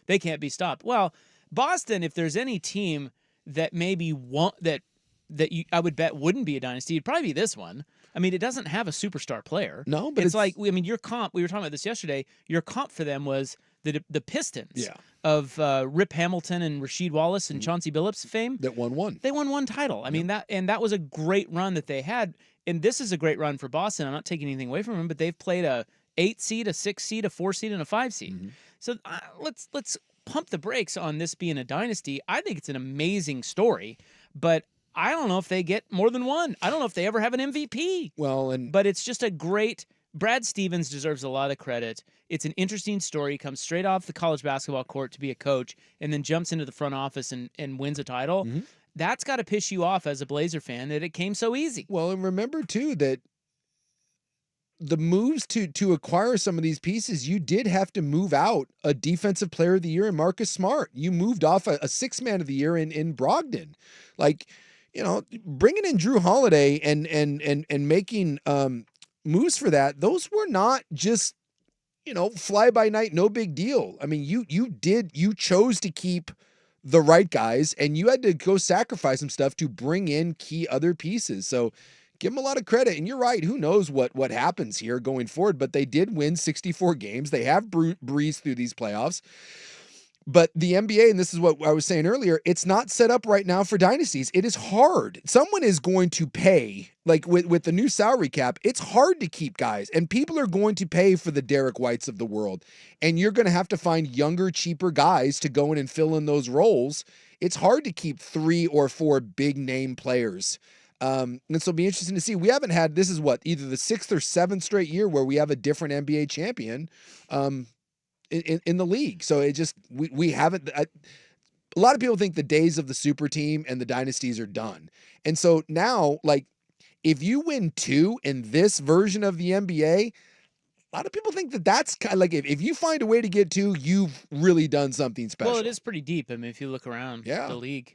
they can't be stopped. Well, Boston, if there's any team that maybe I would bet wouldn't be a dynasty, it'd probably be this one. I mean, it doesn't have a superstar player. No, but it's like, your comp, we were talking about this yesterday, your comp for them was the Pistons of Rip Hamilton and Rasheed Wallace and Chauncey Billups fame. That won one. They won one title. I mean, that was a great run that they had. And this is a great run for Boston. I'm not taking anything away from them, but they've played a 8 seed, a 6 seed, a 4 seed, and a 5 seed. So let's pump the brakes on this being a dynasty. I think it's an amazing story, but I don't know if they get more than one. I don't know if they ever have an MVP. But it's just a great. Brad Stevens deserves a lot of credit. It's an interesting story. He comes straight off the college basketball court to be a coach, and then jumps into the front office and wins a title. That's got to piss you off as a Blazer fan that it came so easy. Well, and remember too that the moves to acquire some of these pieces, you did have to move out a defensive player of the year in Marcus Smart. You moved off a 6th man of the year in Brogdon. Like, bringing in Drew Holiday and making moves for that, those were not just, fly by night, no big deal. I mean, you chose to keep the right guys, and you had to go sacrifice some stuff to bring in key other pieces. So give them a lot of credit. And you're right, who knows what happens here going forward, but they did win 64 games. They have breezed through these playoffs. But the NBA, and this is what I was saying earlier, it's not set up right now for dynasties. It is hard. Someone is going to pay, like with the new salary cap, it's hard to keep guys. And people are going to pay for the Derek Whites of the world. And you're going to have to find younger, cheaper guys to go in and fill in those roles. It's hard to keep 3 or 4 big name players. And so it'll be interesting to see. We haven't had, this is either the 6th or 7th straight year where we have a different NBA champion. In the league. So it just, we haven't, a lot of people think the days of the super team and the dynasties are done. And so now, like, if you win 2 in this version of the NBA, a lot of people think that that's kind of like if you find a way to get 2, you've really done something special. Well, it is pretty deep. I mean, if you look around the league,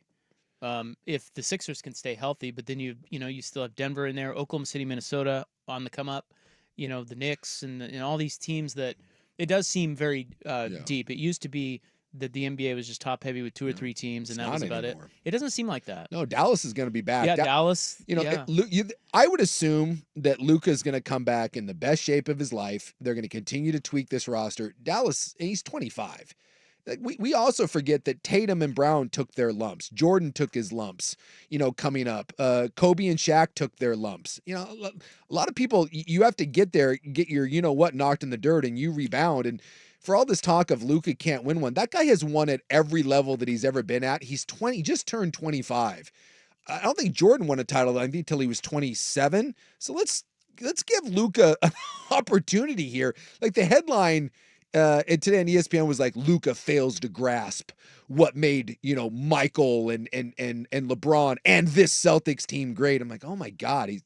if the Sixers can stay healthy, but then you still have Denver in there, Oklahoma City, Minnesota on the come up, the Knicks and all these teams that it does seem very deep. It used to be that the NBA was just top heavy with 2 or 3 teams, and that was about anymore. it. It doesn't seem like that. No, Dallas is going to be back. Yeah, Dallas. I would assume that Luka is going to come back in the best shape of his life. They're going to continue to tweak this roster. Dallas, he's 25. We also forget that Tatum and Brown took their lumps. Jordan took his lumps, coming up. Kobe and Shaq took their lumps. A lot of people, you have to get there, get your knocked in the dirt, and you rebound. And for all this talk of Luka can't win one, that guy has won at every level that he's ever been at. He's 20, just turned 25. I don't think Jordan won a title, I think, until he was 27. So let's give Luka an opportunity here. Like the headline today on ESPN was like, Luka fails to grasp what made Michael and LeBron and this Celtics team great. I'm like, oh my God, he's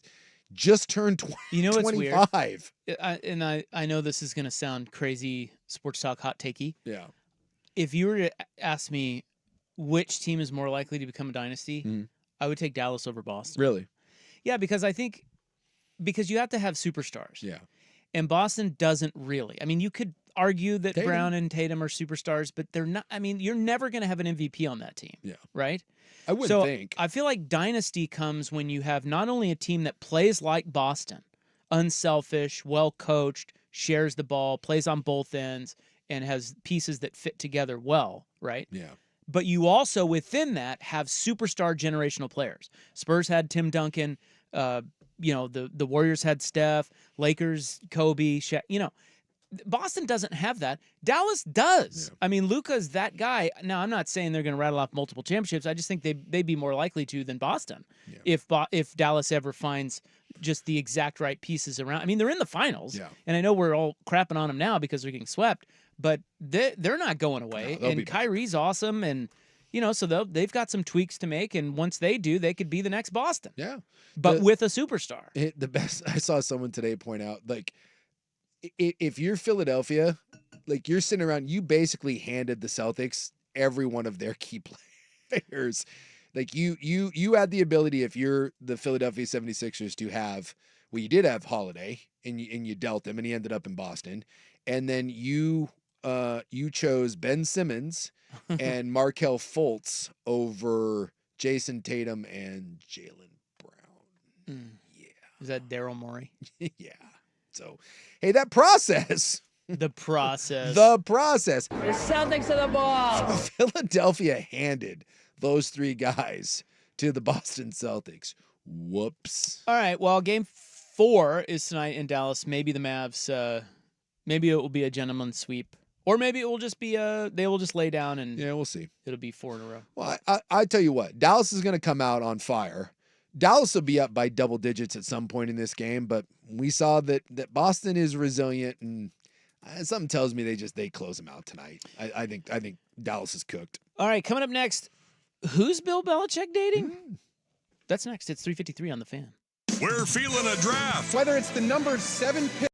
just turned 25. Weird? I know this is going to sound crazy, sports talk, hot takey. Yeah. If you were to ask me which team is more likely to become a dynasty, I would take Dallas over Boston. Really? Yeah, because you have to have superstars. Yeah. And Boston doesn't really. I mean, you could argue that Tatum. Brown and Tatum are superstars, but they're not. I mean, you're never going to have an MVP on that team. Yeah. Right? I wouldn't think. I feel like dynasty comes when you have not only a team that plays like Boston, unselfish, well-coached, shares the ball, plays on both ends, and has pieces that fit together well, right? Yeah. But you also, within that, have superstar generational players. Spurs had Tim Duncan. The Warriors had Steph. Lakers, Kobe. Shaq. Boston doesn't have that. Dallas does. Yeah. I mean, Luka's that guy. Now, I'm not saying they're going to rattle off multiple championships. I just think they'd be more likely to than Boston if Dallas ever finds just the exact right pieces around. I mean, they're in the finals, and I know we're all crapping on them now because they're getting swept, but they're not going away. No, and Kyrie's awesome, and so they've got some tweaks to make, and once they do, they could be the next Boston. Yeah, but with a superstar. The best. I saw someone today point out, like, if you're Philadelphia, like, you're sitting around, you basically handed the Celtics every one of their key players. Like, you had the ability, if you're the Philadelphia 76ers, to have, well, you did have Holiday, and you dealt him, and he ended up in Boston. And then you chose Ben Simmons and Markelle Fultz over Jason Tatum and Jaylen Brown. Yeah. Is that Daryl Morey? Yeah. So, hey, that process. The process. The process. The Celtics of the ball. Philadelphia handed those 3 guys to the Boston Celtics. Whoops. All right. Well, game 4 is tonight in Dallas. Maybe the Mavs, maybe it will be a gentleman's sweep. Or maybe it will just be they will just lay down and we'll see. It'll be 4 in a row. Well, I tell you what, Dallas is going to come out on fire. Dallas will be up by double digits at some point in this game, but we saw that Boston is resilient, and something tells me they close them out tonight. I think Dallas is cooked. All right, coming up next, who's Bill Belichick dating? That's next. It's 3:53 on the Fan. We're feeling a draft. Whether it's the number 7 pick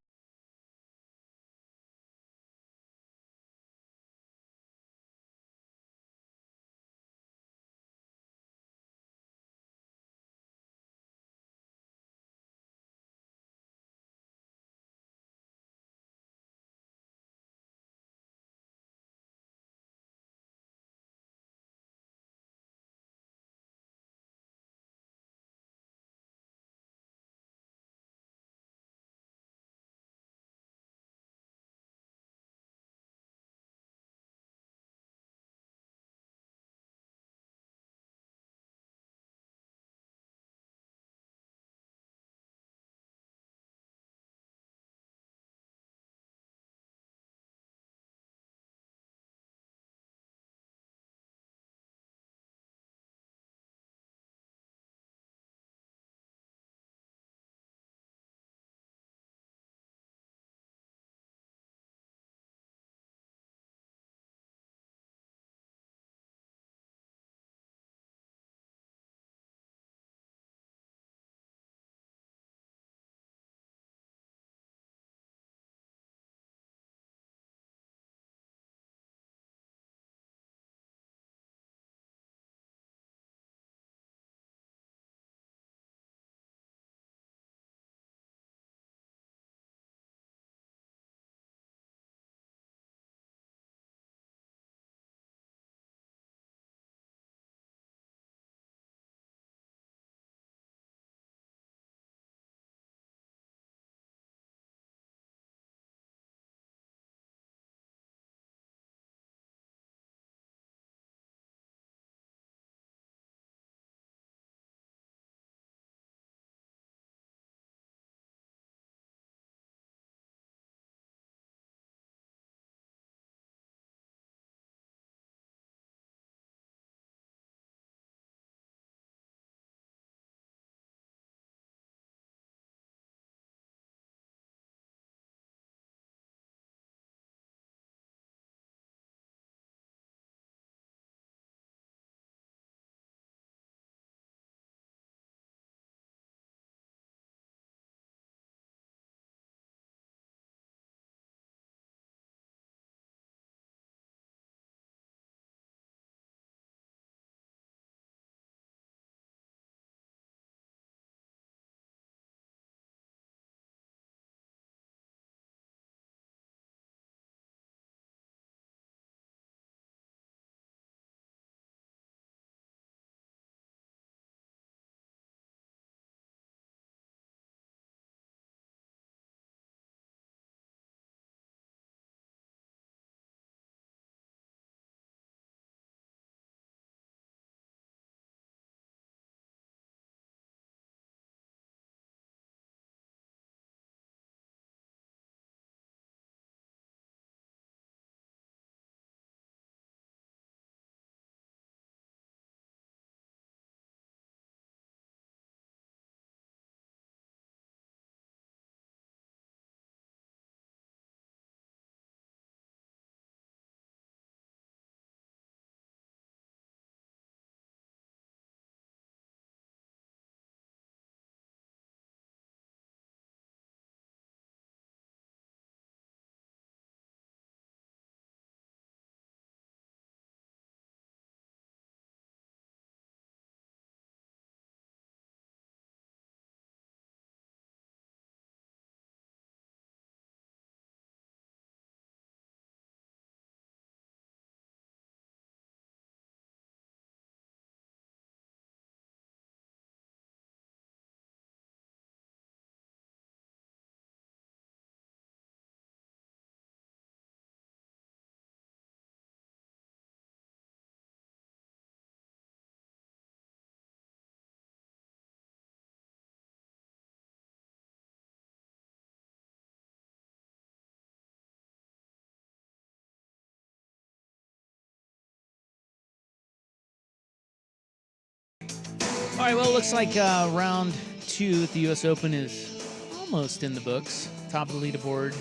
right, well, it looks like round 2 at the U.S. Open is almost in the books. Top of the leaderboard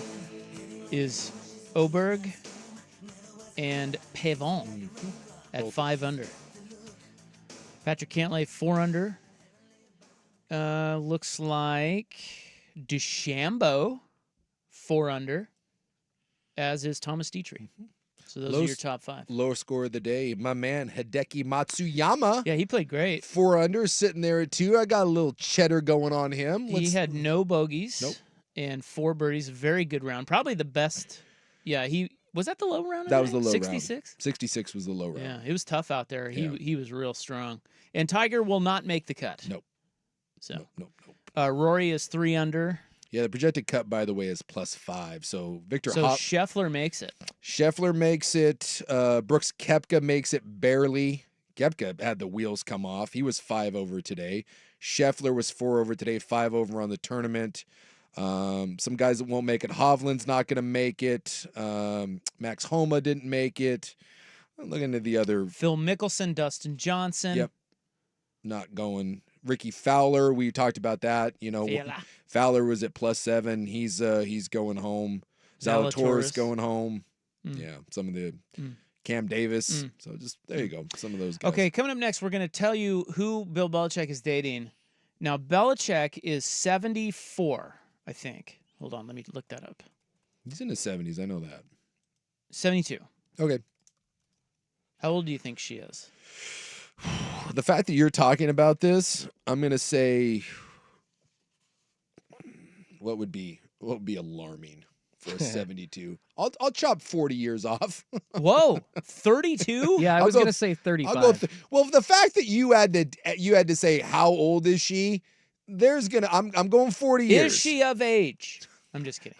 is Oberg and Pavon at 5 under. Patrick Cantlay 4 under. Looks like DeChambeau 4 under, as is Thomas Dietrich. So those are your top 5. Lower score of the day, my man Hideki Matsuyama. Yeah, he played great. 4 under, sitting there at 2. I got a little cheddar going on him. He had no bogeys. Nope. And 4 birdies. Very good round. Probably the best. Yeah, was that the low round? That was the low 66? round. 66 was the low round. Yeah, it was tough out there. Yeah. He was real strong. And Tiger will not make the cut. Nope. So Nope. Rory is 3 under. Yeah, the projected cut, by the way, is +5. So Scheffler makes it. Scheffler makes it. Brooks Koepka makes it barely. Koepka had the wheels come off. He was 5 over today. Scheffler was 4 over today, 5 over on the tournament. Some guys that won't make it. Hovland's not going to make it. Max Homa didn't make it. I'm looking at the other. Phil Mickelson, Dustin Johnson. Yep. Not going. Ricky Fowler, we talked about that. Fowler was at +7. He's going home. Zalatoris going home. Yeah, some of the Cam Davis. So just there you go. Some of those guys. Okay, coming up next, we're going to tell you who Bill Belichick is dating. Now, Belichick is 74, I think. Hold on, let me look that up. He's in his 70s. I know that. 72. Okay. How old do you think she is? The fact that you're talking about this, I'm going to say what would be alarming for a 72. I'll chop 40 years off. Whoa, 32? Yeah, I was going to say 35. Well, the fact that you had to say how old is she? I'm going 40 years. Is she of age? I'm just kidding.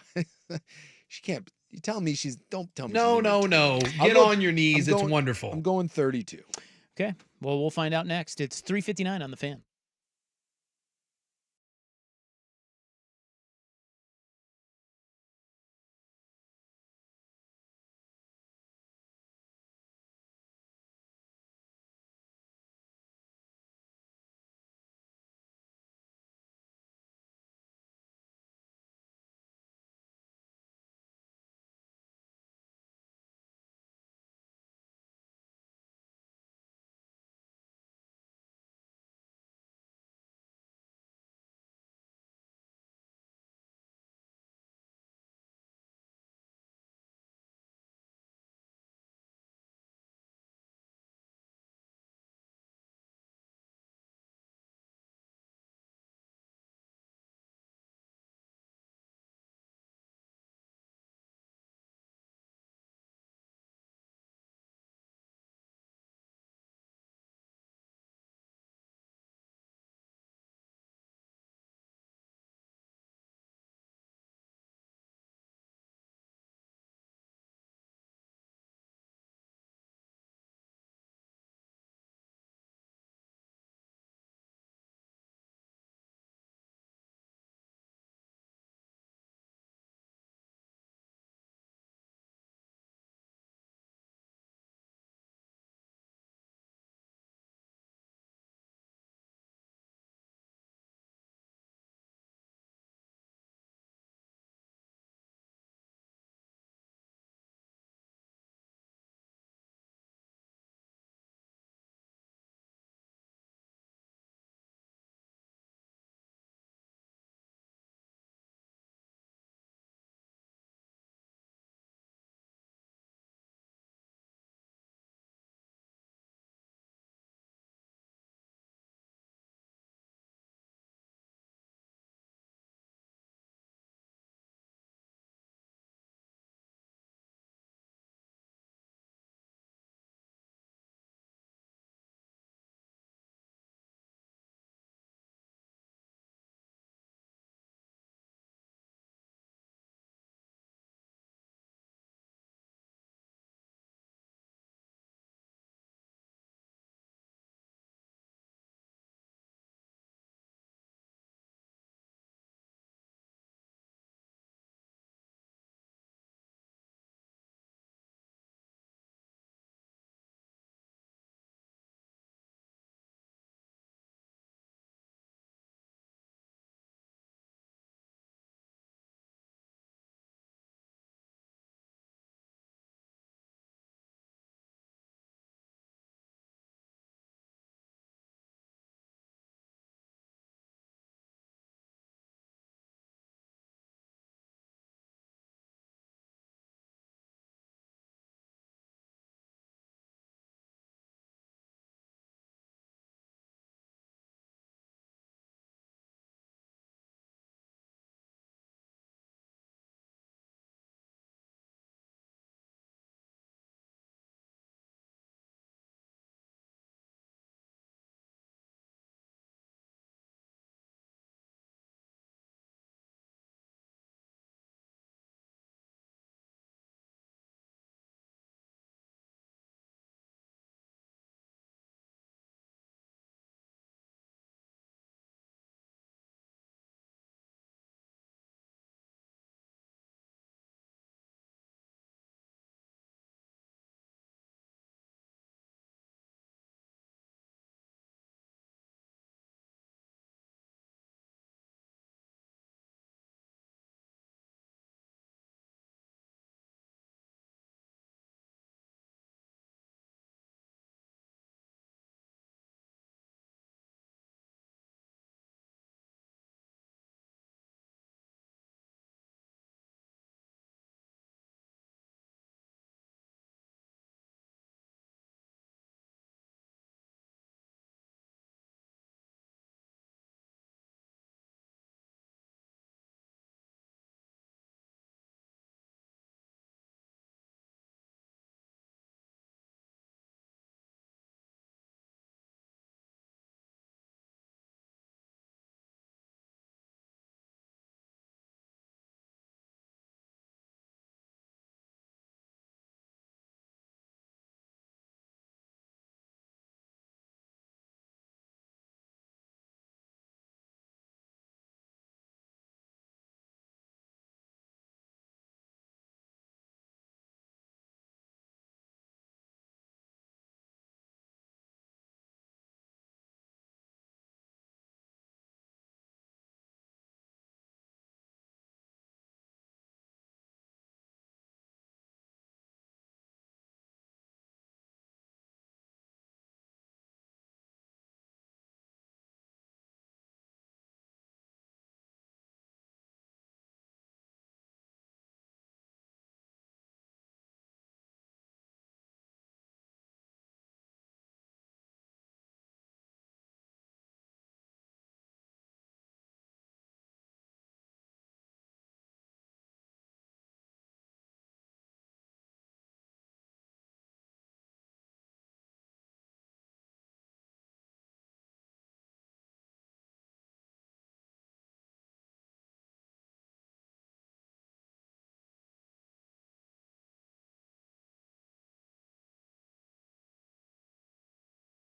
She can't. You tell me don't tell me. No. Get on your knees. It's wonderful. I'm going 32. Okay. Well, we'll find out next. It's 3:59 on the Fan.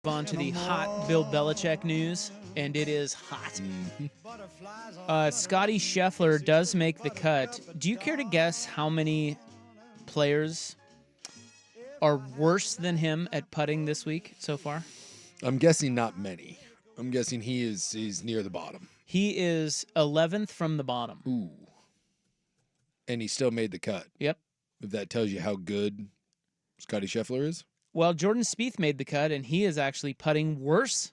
on to the hot Bill Belichick news, and it is hot. Scotty Scheffler does make the cut. Do you care to guess how many players are worse than him at putting this week so far? I'm guessing not many. I'm guessing he's near the bottom. He is 11th from the bottom. Ooh. And he still made the cut. Yep. If that tells you how good Scotty Scheffler is. Well, Jordan Spieth made the cut, and he is actually putting worse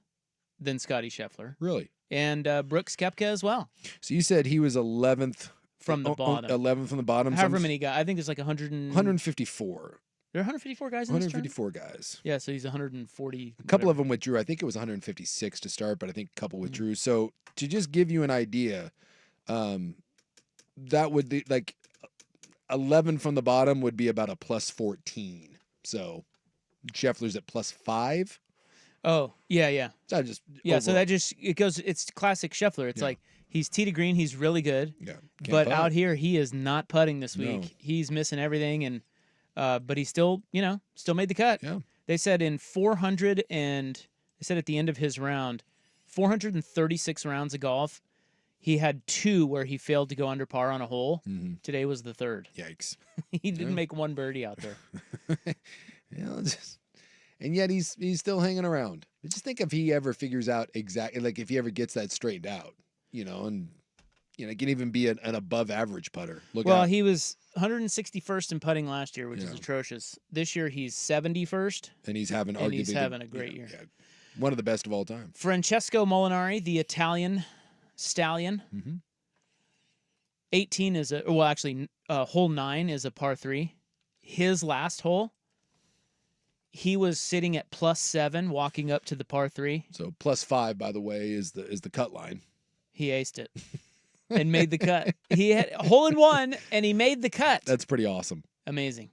than Scotty Scheffler. Really? And Brooks Koepka as well. So you said he was 11th from the bottom. 11th from the bottom. However many guys. I think there's like 154. There are 154 guys in this 154 guys. Yeah, so he's 140. A couple of them withdrew. I think it was 156 to start, but I think a couple withdrew. So to just give you an idea, that would be like 11 from the bottom would be about a plus 14. So Scheffler's at plus 5. Oh, yeah. That just so that just it's classic Scheffler. It's like he's tee to green, he's really good. Yeah. But out here he is not putting this week. No. He's missing everything, and but he still made the cut. Yeah. They said at the end of his round, 436 rounds of golf, he had 2 where he failed to go under par on a hole. Mm-hmm. Today was the 3rd. Yikes. He didn't make one birdie out there. And yet he's still hanging around. But just think if he ever figures out exactly, like if he ever gets that straightened out, and can even be an above average putter. Look out. He was 161st in putting last year, which is atrocious. This year he's 71st, and he's having a great year. Yeah, one of the best of all time. Francesco Molinari, the Italian stallion. Mm-hmm. 18 is hole 9 is a par 3. His last hole, he was sitting at plus 7 walking up to the par 3. So plus 5, by the way, is the cut line. He aced it and made the cut. He had a hole in 1 and he made the cut. That's pretty awesome. Amazing.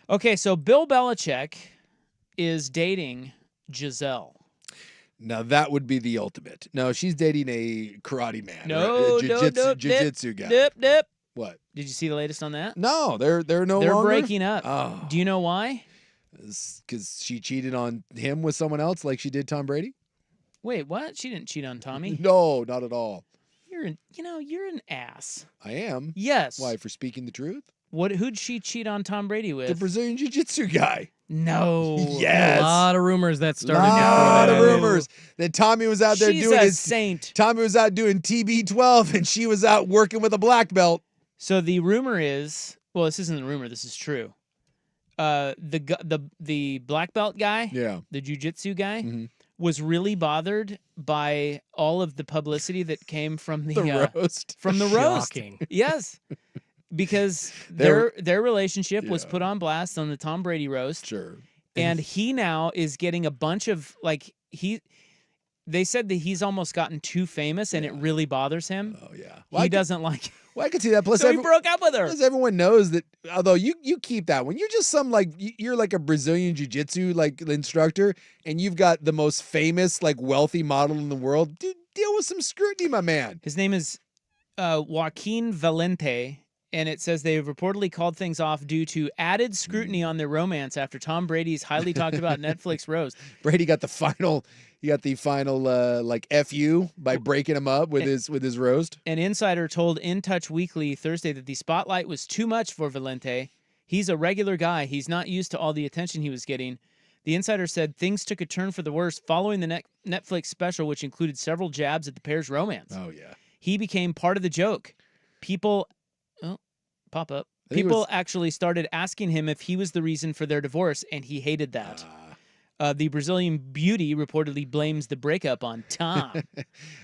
Okay, so Bill Belichick is dating Giselle. Now that would be the ultimate. No, she's dating a karate man. No, jiu-jitsu guy. Dip. What? Did you see the latest on that? No, they're no longer. They're breaking up. Oh. Do you know why? Because she cheated on him with someone else like she did Tom Brady? Wait, what? She didn't cheat on Tommy? No, not at all. You're an ass. I am? Yes. Why, for speaking the truth? Who'd she cheat on Tom Brady with? The Brazilian Jiu-Jitsu guy. No. Yes. A lot of rumors that started. A lot of rumors that Tommy was out there doing his saint. Tommy was out doing TB12 and she was out working with a black belt. So the rumor is, well, this isn't a rumor, this is true. The black belt guy, the jiu-jitsu guy, was really bothered by all of the publicity that came from the roast. From the roast. Yes. Because their relationship was put on blast on the Tom Brady roast. Sure. And he now is getting a bunch of they said that he's almost gotten too famous and it really bothers him. Oh yeah. He doesn't like it. Well, I could see that. Plus, so he broke up with her. Plus, everyone knows that. Although you keep that one, you're just you're like a Brazilian jiu-jitsu instructor, and you've got the most famous wealthy model in the world. Dude, deal with some scrutiny, my man. His name is Joaquin Valente. And it says they have reportedly called things off due to added scrutiny on their romance after Tom Brady's highly talked about Netflix roast. Brady got the final. He got the final FU by breaking him up with his roast. An insider told In Touch Weekly Thursday that the spotlight was too much for Valente. He's a regular guy. He's not used to all the attention he was getting. The insider said things took a turn for the worse following the Netflix special, which included several jabs at the pair's romance. Oh yeah. He became part of the joke. People actually started asking him if he was the reason for their divorce, and he hated that. The Brazilian beauty reportedly blames the breakup on Tom.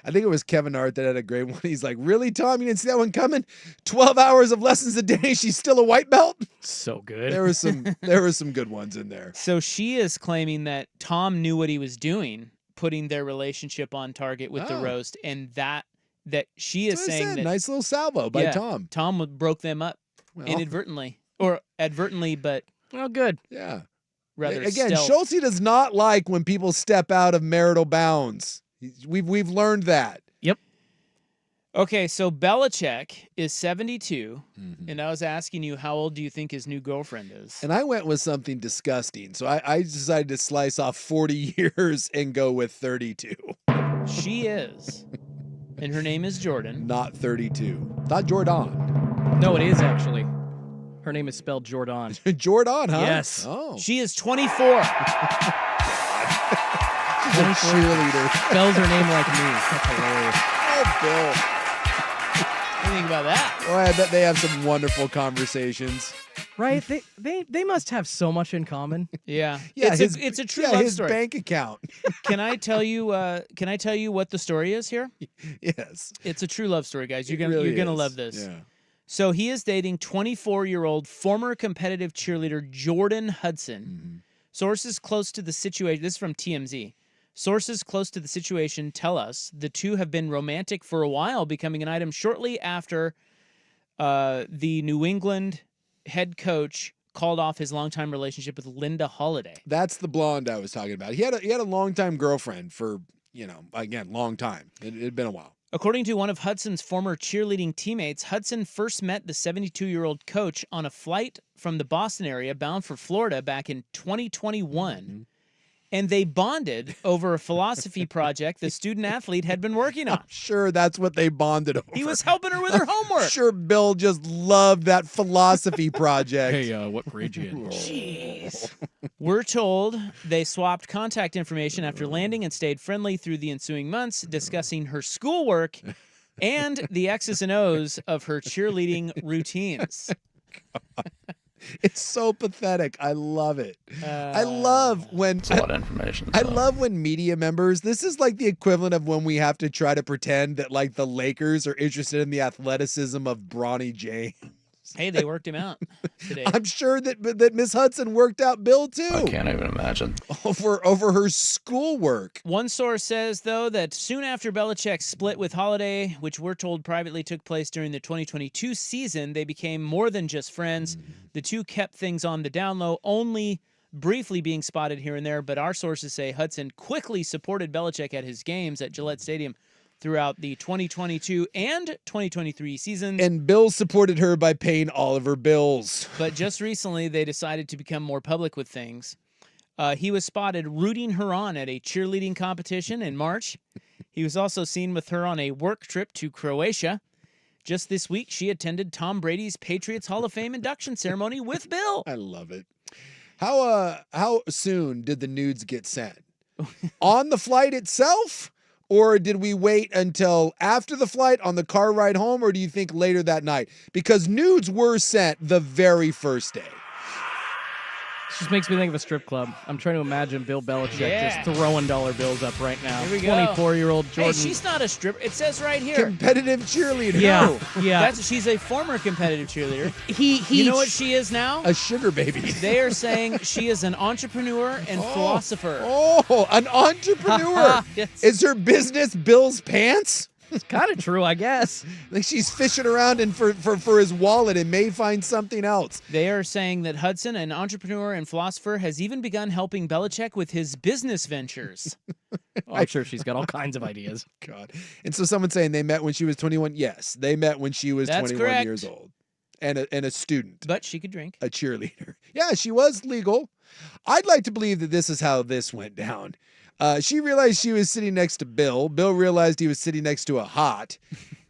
I think it was Kevin Hart that had a great one. He's like, really, Tom? You didn't see that one coming? 12 hours of lessons a day. She's still a white belt? So good. There were some good ones in there. So she is claiming that Tom knew what he was doing, putting their relationship on target with the roast, and that she is saying that nice little salvo by Tom. Tom broke them up inadvertently or advertently, but good. Yeah. Rather again, stealth. Schultze does not like when people step out of marital bounds. We've learned that. Yep. Okay, so Belichick is 72, and I was asking you how old do you think his new girlfriend is? And I went with something disgusting. So I decided to slice off 40 years and go with 32. She is. And her name is Jordan. Not 32. Not Jordan. No, it is actually. Her name is spelled Jordan. Jordan, huh? Yes. Oh. She is 24. She's a cheerleader. Spells her name like me. That's hilarious. Oh, Bill. What do you think about that? Well, I bet they have some wonderful conversations. Right? They must have so much in common. Yeah. Yeah, it's a true love his story. bank account. Can I tell you what the story is here? Yes. It's a true love story, guys. You're It gonna is. love this. Yeah. So he is dating 24-year-old former competitive cheerleader Jordan Hudson. Mm-hmm. Sources close to the situation, this is from TMZ. Sources close to the situation tell us the two have been romantic for a while, becoming an item shortly after the New England head coach called off his longtime relationship with Linda Holiday. That's the blonde I was talking about. He had a longtime girlfriend for, again, long time. It had been a while. According to one of Hudson's former cheerleading teammates, Hudson first met the 72-year-old coach on a flight from the Boston area bound for Florida back in 2021, and they bonded over a philosophy project the student-athlete had been working on. I'm sure that's what they bonded over. He was helping her with her homework. I'm sure Bill just loved that philosophy project. Hey, what grade you in? Jeez. We're told they swapped contact information after landing and stayed friendly through the ensuing months, discussing her schoolwork and the X's and O's of her cheerleading routines. It's so pathetic. I love it. I love when It's a lot of information. I love when media members, this is like the equivalent of when we have to try to pretend that like the Lakers are interested in the athleticism of Bronny James. Hey, they worked him out today. I'm sure that Miss Hudson worked out Bill too. I can't even imagine. Over her schoolwork. One source says, though, that soon after Belichick split with Holiday, which we're told privately took place during the 2022 season, they became more than just friends. The two kept things on the down low, only briefly being spotted here and there, but our sources say Hudson quickly supported Belichick at his games at Gillette Stadium throughout the 2022 and 2023 seasons. And Bill supported her by paying all of her bills. But just recently, they decided to become more public with things. He was spotted rooting her on at a cheerleading competition in March. He was also seen with her on a work trip to Croatia. Just this week, she attended Tom Brady's Patriots Hall of Fame induction ceremony with Bill. I love it. How soon did the nudes get sent? On the flight itself? Or did we wait until after the flight on the car ride home? Or do you think later that night? Because nudes were sent the very first day. This just makes me think of a strip club. I'm trying to imagine Bill Belichick just throwing dollar bills up right now. Here we go. 24-year-old Jordan. Hey, she's not a stripper. It says right here. Competitive cheerleader. Yeah, yeah. She's a former competitive cheerleader. He You know what she is now? A sugar baby. They are saying she is an entrepreneur and philosopher. Oh, an entrepreneur. Yes. Is her business Bill's pants? It's kind of true, I guess. Like she's fishing around and for his wallet and may find something else. They are saying that Hudson, an entrepreneur and philosopher, has even begun helping Belichick with his business ventures. I'm sure she's got all kinds of ideas. God. And so someone's saying they met when she was 21. Yes, they met when she was That's 21 correct. years old. And a student. But she could drink. A cheerleader. Yeah, she was legal. I'd like to believe that this is how this went down. She realized she was sitting next to Bill. Bill realized he was sitting next to a hot.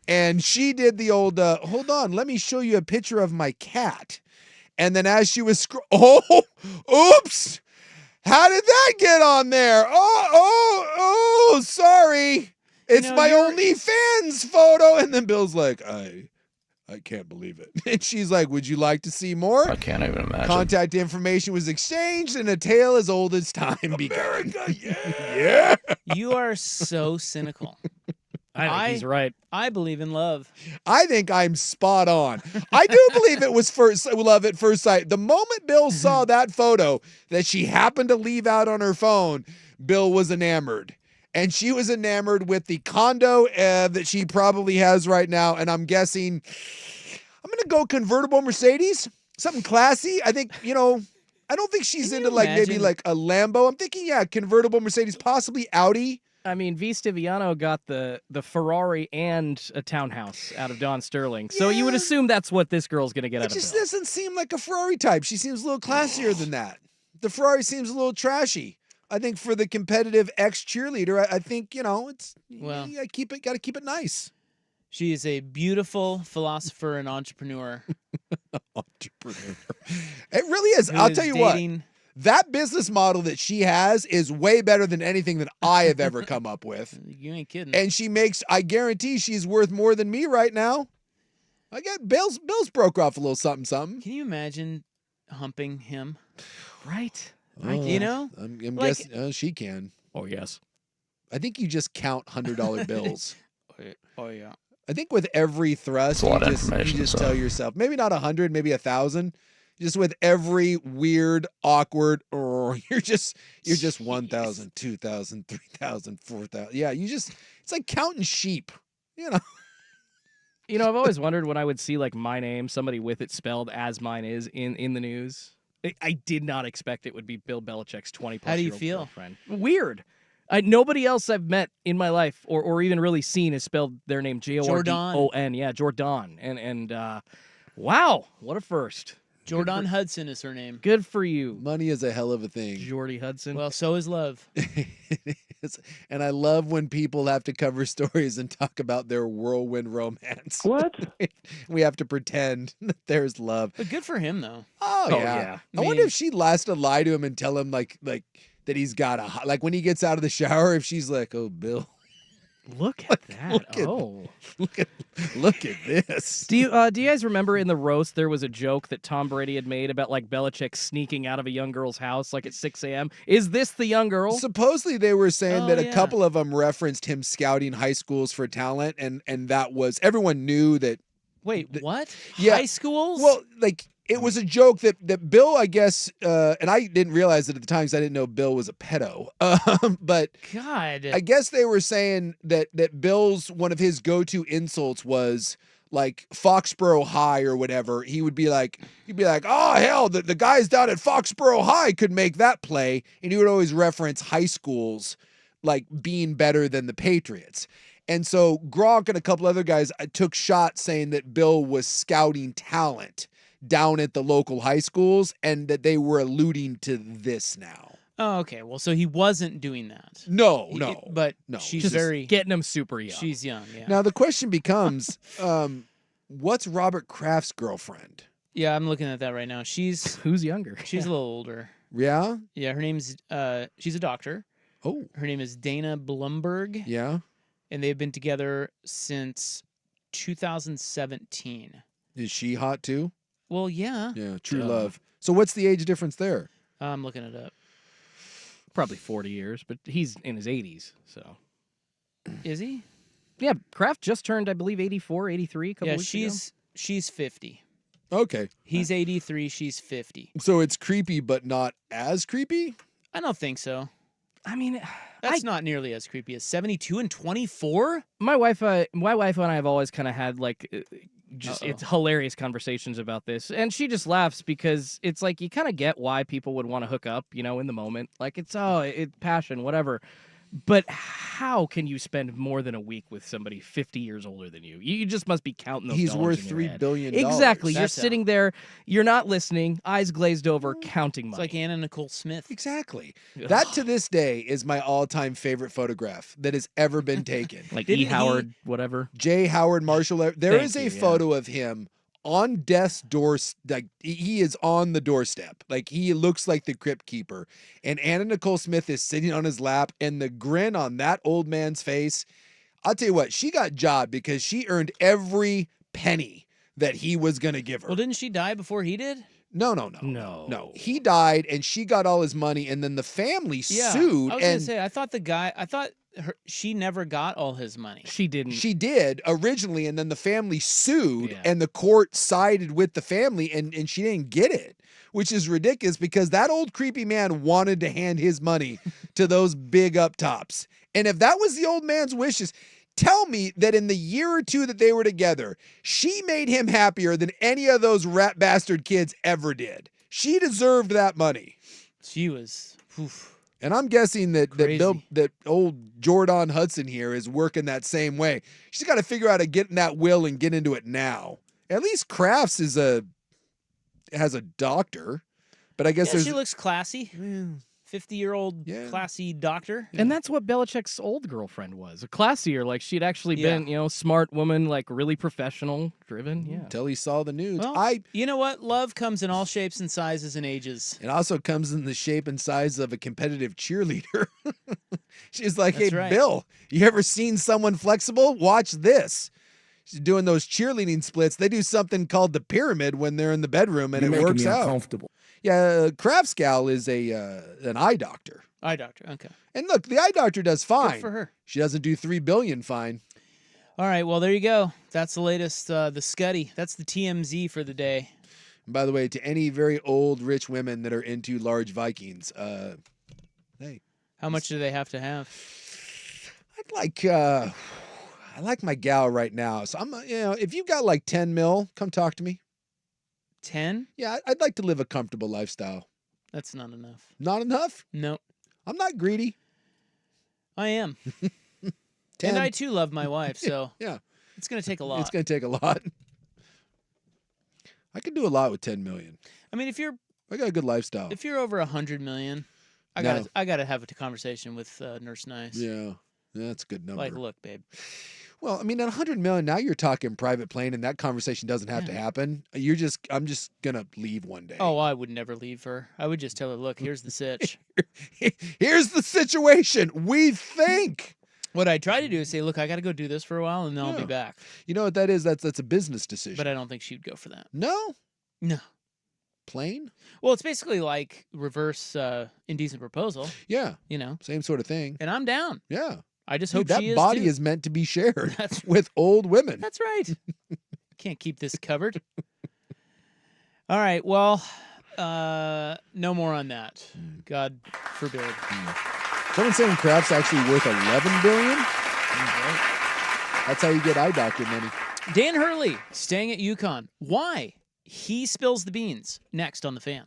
And she did the old, hold on, let me show you a picture of my cat. And then as she was oops! How did that get on there? Oh, sorry. It's my OnlyFans photo. And then Bill's like, I can't believe it. And she's like, would you like to see more? I can't even imagine. Contact information was exchanged and a tale as old as time began. Yeah. You are so cynical. I think he's right. I believe in love. I think I'm spot on. I do believe it was love at first sight. The moment Bill saw that photo that she happened to leave out on her phone, Bill was enamored. And she was enamored with the condo that she probably has right now. And I'm guessing I'm going to go convertible Mercedes, something classy. I think, I don't think she's into maybe like a Lambo. I'm thinking, convertible Mercedes, possibly Audi. I mean, V. Stiviano got the Ferrari and a townhouse out of Don Sterling. So you would assume that's what this girl's going to get out of It just Bill. doesn't seem like a Ferrari type. She seems a little classier than that. The Ferrari seems a little trashy. I think for the competitive ex-cheerleader, I think, it's got to keep it nice. She is a beautiful philosopher and entrepreneur. Entrepreneur. It really is. I'll tell you what. That business model that she has is way better than anything that I have ever come up with. You ain't kidding. And I guarantee she's worth more than me right now. I get Bill's broke off a little something. Can you imagine humping him? Right. I'm guessing she can. Oh, yes. I think you just count $100 bills. Oh, yeah. I think with every thrust, you just tell yourself, maybe not 100, maybe 1,000. Just with every weird, awkward, you're just 1,000, 2,000, 3,000, 4,000. Yeah, it's like counting sheep, I've always wondered when I would see like my name, somebody with it spelled as mine is in the news. I did not expect it would be Bill Belichick's 20+-year-old How do you feel? girlfriend. Weird. Nobody else I've met in my life or even really seen has spelled their name Jordon. Yeah, Jordan. And wow, what a first. Jordan Hudson is her name. Good for you. Money is a hell of a thing. Jordy Hudson. Well, so is love. It is. And I love when people have to cover stories and talk about their whirlwind romance. What? We have to pretend that there's love. But good for him, though. Oh yeah. I wonder if she'd last to lie to him and tell him like that he's got when he gets out of the shower, if she's like, "Oh, Bill, look at that! Look at this." Do you guys remember in the roast there was a joke that Tom Brady had made about like Belichick sneaking out of a young girl's house like at 6 a.m.? Is this the young girl? Supposedly they were saying that a couple of them referenced him scouting high schools for talent, and that was everyone knew that. Wait, what? Yeah, high schools? Well, it was a joke that Bill, I guess, and I didn't realize it at the time because I didn't know Bill was a pedo. But God, I guess they were saying that Bill's one of his go-to insults was like Foxborough High or whatever. He'd be like, "Oh hell, the guys down at Foxborough High could make that play," and he would always reference high schools like being better than the Patriots. And so Gronk and a couple other guys took shots saying that Bill was scouting talent down at the local high schools and that they were alluding to this now. Oh, okay. Well, so he wasn't doing that. No. But she's just very getting him super young. She's young, yeah. Now the question becomes, what's Robert Kraft's girlfriend? Yeah, I'm looking at that right now. Who's younger? She's a little older. Yeah? Yeah, her name's she's a doctor. Oh. Her name is Dana Blumberg. Yeah. And they've been together since 2017. Is she hot too? Well, yeah. Yeah, true love. So what's the age difference there? I'm looking it up. Probably 40 years, but he's in his 80s, so. Is he? Yeah, Kraft just turned, I believe, 84, 83 a couple weeks ago. She's 50. Okay. He's 83, she's 50. So it's creepy, but not as creepy? I don't think so. I mean, that's not nearly as creepy as 72 and 24. My wife and I have always kind of had like it's hilarious conversations about this, and she just laughs because it's like you kind of get why people would want to hook up, in the moment. Like it's passion, whatever. But how can you spend more than a week with somebody 50 years older than you? You just must be counting those He's dollars worth in your $3 head. billion. Exactly. You're sitting there, you're not listening, eyes glazed over, counting money. It's like Anna Nicole Smith. Exactly. That to this day is my all-time favorite photograph that has ever been taken. Like E. Howard, whatever. J. Howard Marshall. There is a photo of him on death's door, like he is on the doorstep, like he looks like the crypt keeper, and Anna Nicole Smith is sitting on his lap, and the grin on that old man's face. I'll tell you what, she got jobbed because she earned every penny that he was gonna give her. Well, didn't she die before he did? No. He died, and she got all his money, and then the family sued. I was gonna say, I thought she never got all his money. She didn't. She did originally, and then the family sued, and the court sided with the family, and she didn't get it, which is ridiculous because that old creepy man wanted to hand his money to those big up tops. And if that was the old man's wishes, tell me that in the year or two that they were together, she made him happier than any of those rat bastard kids ever did. She deserved that money. She was... And I'm guessing that Crazy. that old Jordan Hudson here is working that same way. She's got to figure out how to get in that will and get into it now. At least Crafts has a doctor, but I guess she looks classy. 50-year-old classy doctor. And that's what Belichick's old girlfriend was. A classier. Like, she'd actually been, smart woman, like really professional, driven. Yeah. Until he saw the nudes. Well, you know what? Love comes in all shapes and sizes and ages. It also comes in the shape and size of a competitive cheerleader. She's like, That's hey, right. Bill, you ever seen someone flexible? Watch this. She's doing those cheerleading splits. They do something called the pyramid when they're in the bedroom, and it works out. Uncomfortable. Yeah, Crafts gal is an eye doctor. Eye doctor, okay. And look, the eye doctor does fine. Good for her. She doesn't do $3 billion fine. All right, well, there you go. That's the latest, the Scuddy. That's the TMZ for the day. And by the way, to any very old, rich women that are into large Vikings, hey. How much do they have to have? I like my gal right now. So I'm, if you've got like 10 mil, come talk to me. 10? Yeah, I'd like to live a comfortable lifestyle. That's not enough. Not enough? No. I'm not greedy. I am. 10. And I too love my wife, so yeah, it's going to take a lot. It's going to take a lot. I could do a lot with 10 million. I mean, I got a good lifestyle. If you're over 100 million, I got to have a conversation with Nurse Nice. Yeah, that's a good number. Like, look, babe. Well, I mean, at 100 million, now you're talking private plane, and that conversation doesn't have to happen. I'm just gonna leave one day. Oh, I would never leave her. I would just tell her, look, here's the sitch. Here's the situation. We think. What I try to do is say, look, I got to go do this for a while, and then I'll be back. You know what that is? That's a business decision. But I don't think she'd go for that. No. Plane? Well, it's basically like reverse indecent proposal. Yeah. Same sort of thing. And I'm down. Yeah. I just Dude, hope she is that body too. is meant to be shared with old women. That's right. Can't keep this covered. All right. Well, no more on that. God forbid. Someone's saying Kraft's actually worth $11 billion. That's how you get eye doctor money. Dan Hurley staying at UConn. Why? He spills the beans. Next on The Fan.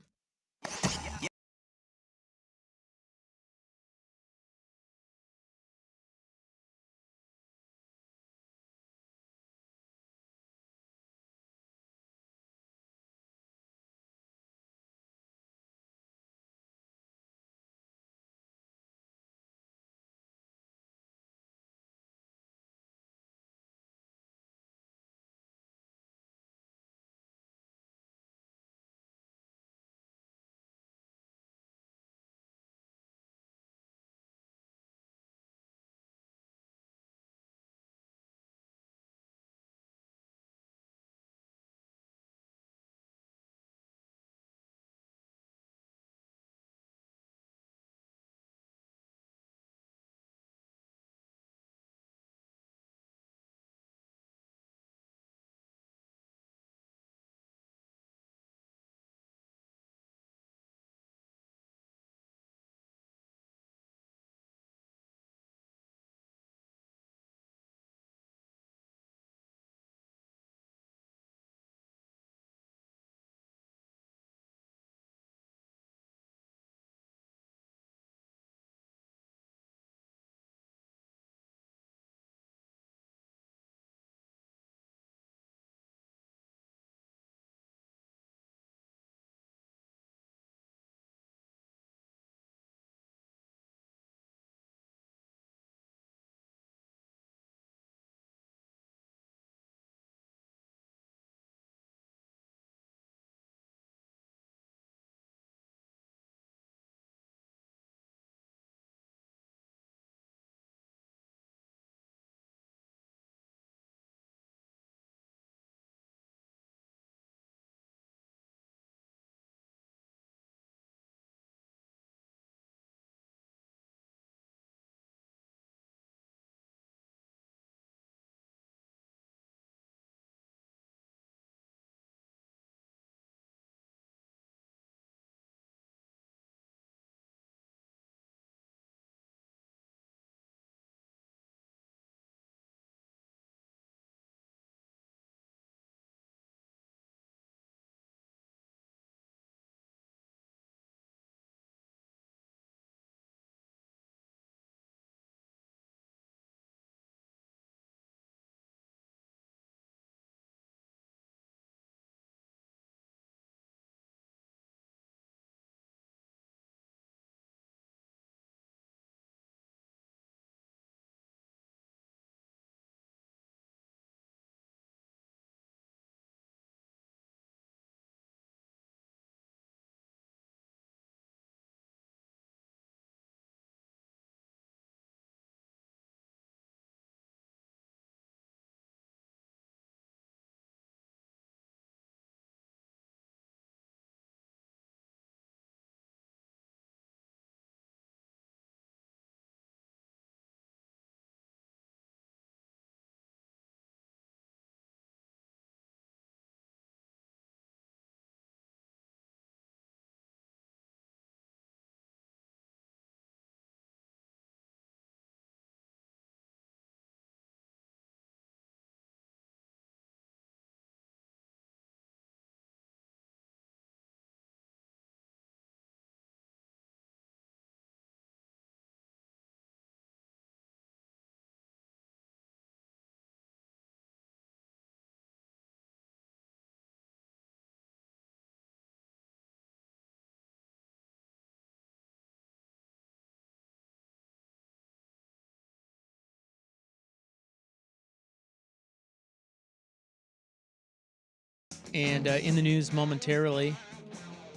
And in the news momentarily, I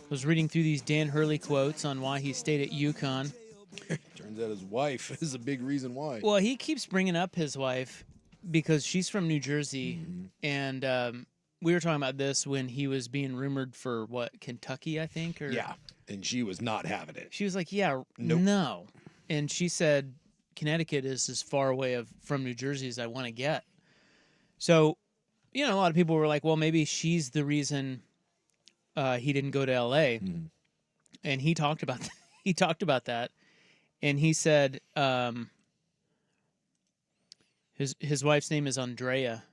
was reading through these Dan Hurley quotes on why he stayed at UConn. Turns out his wife is a big reason why. Well, he keeps bringing up his wife because she's from New Jersey, and we were talking about this when he was being rumored for, Kentucky, I think? Yeah, and she was not having it. She was like, no. And she said, Connecticut is as far away from New Jersey as I want to get. So, a lot of people were like, well, maybe she's the reason he didn't go to L.A. And he talked about that. And he said his wife's name is Andrea.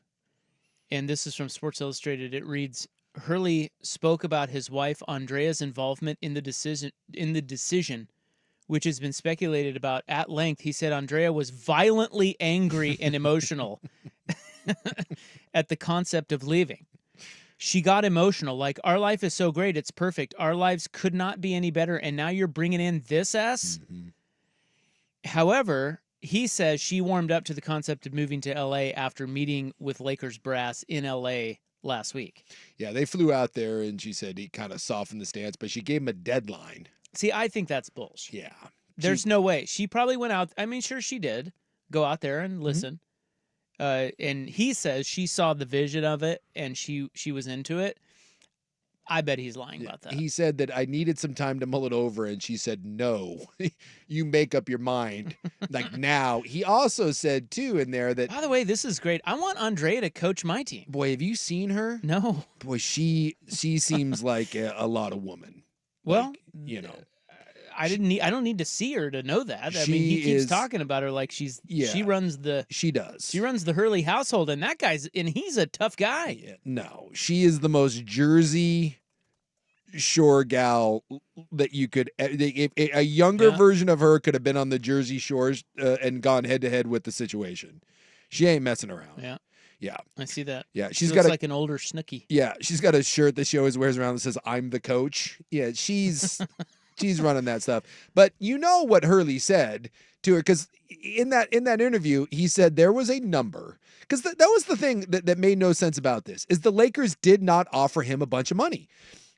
And this is from Sports Illustrated. It reads, Hurley spoke about his wife Andrea's involvement in the decision, which has been speculated about at length. He said Andrea was violently angry and emotional at the concept of leaving. She got emotional, like, our life is so great, it's perfect. Our lives could not be any better, and now you're bringing in this S? However, he says she warmed up to the concept of moving to L.A. after meeting with Lakers brass in L.A. last week. Yeah, they flew out there, and she said he kind of softened the stance, but she gave him a deadline. See, I think that's bullshit. Yeah. There's no way. She probably went out. I mean, sure, she did go out there and listen. And he says she saw the vision of it, and she was into it. I bet he's lying about that. He said that I needed some time to mull it over, and she said, no, you make up your mind. Like now. He also said, too, in there that... By the way, this is great. I want Andrea to coach my team. Boy, have you seen her? No. Boy, she seems like a lot of woman. Well, like, I don't need to see her to know that. I mean, he keeps talking about her like she runs the... She does. She runs the Hurley household, and he's a tough guy. Yeah, no, she is the most Jersey Shore gal that you could... a younger version of her could have been on the Jersey Shores and gone head-to-head with the situation. She ain't messing around. Yeah. Yeah. I see that. Yeah, she looks like an older Snooki. Yeah, she's got a shirt that she always wears around that says, I'm the coach. Yeah, she's running that stuff. But you know what Hurley said to her, because in that interview, he said there was a number. Because that was the thing that made no sense about this, is the Lakers did not offer him a bunch of money.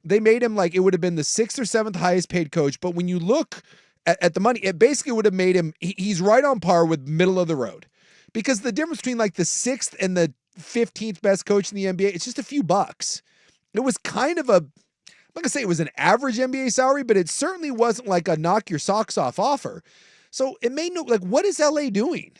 They made him like it would have been the 6th or 7th highest paid coach. But when you look at the money, it basically would have made him, he's right on par with middle of the road. Because the difference between like the 6th and the 15th best coach in the NBA, it's just a few bucks. It was kind of I'm not going to say it was an average NBA salary, but it certainly wasn't like a knock your socks off offer. So it made what is LA doing?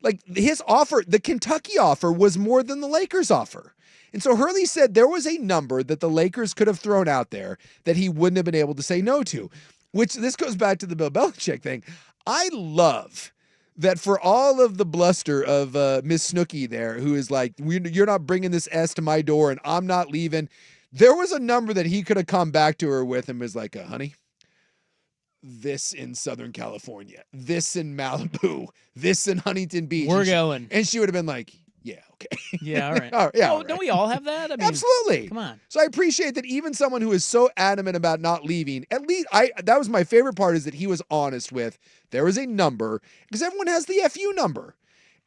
Like his offer, the Kentucky offer was more than the Lakers offer. And so Hurley said there was a number that the Lakers could have thrown out there that he wouldn't have been able to say no to, which this goes back to the Bill Belichick thing. I love that for all of the bluster of Miss Snooki there, who is like, you're not bringing this S to my door and I'm not leaving. There was a number that he could have come back to her with and was like, honey, this in Southern California, this in Malibu, this in Huntington Beach. We're going. And she would have been like, yeah, okay. Yeah, all right. Yeah, all right. Don't we all have that? I mean, absolutely. Come on. So I appreciate that even someone who is so adamant about not leaving, at least that was my favorite part, is that he was honest with, there was a number, because everyone has the FU number.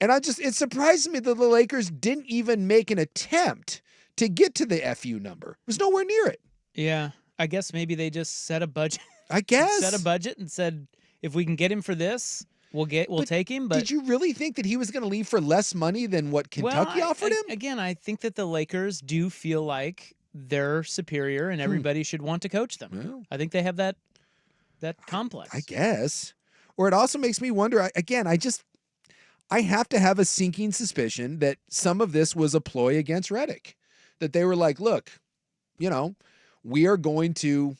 And it surprised me that the Lakers didn't even make an attempt to get to the FU number. It was nowhere near it. Yeah. I guess maybe they just set a budget. I guess. Set a budget and said, if we can get him for this, we'll take him. But did you really think that he was going to leave for less money than what Kentucky offered him? Again, I think that the Lakers do feel like they're superior and everybody should want to coach them. Well, I think they have that complex. I guess. Or it also makes me wonder, I have to have a sinking suspicion that some of this was a ploy against Redick. That they were like, look, we are going to,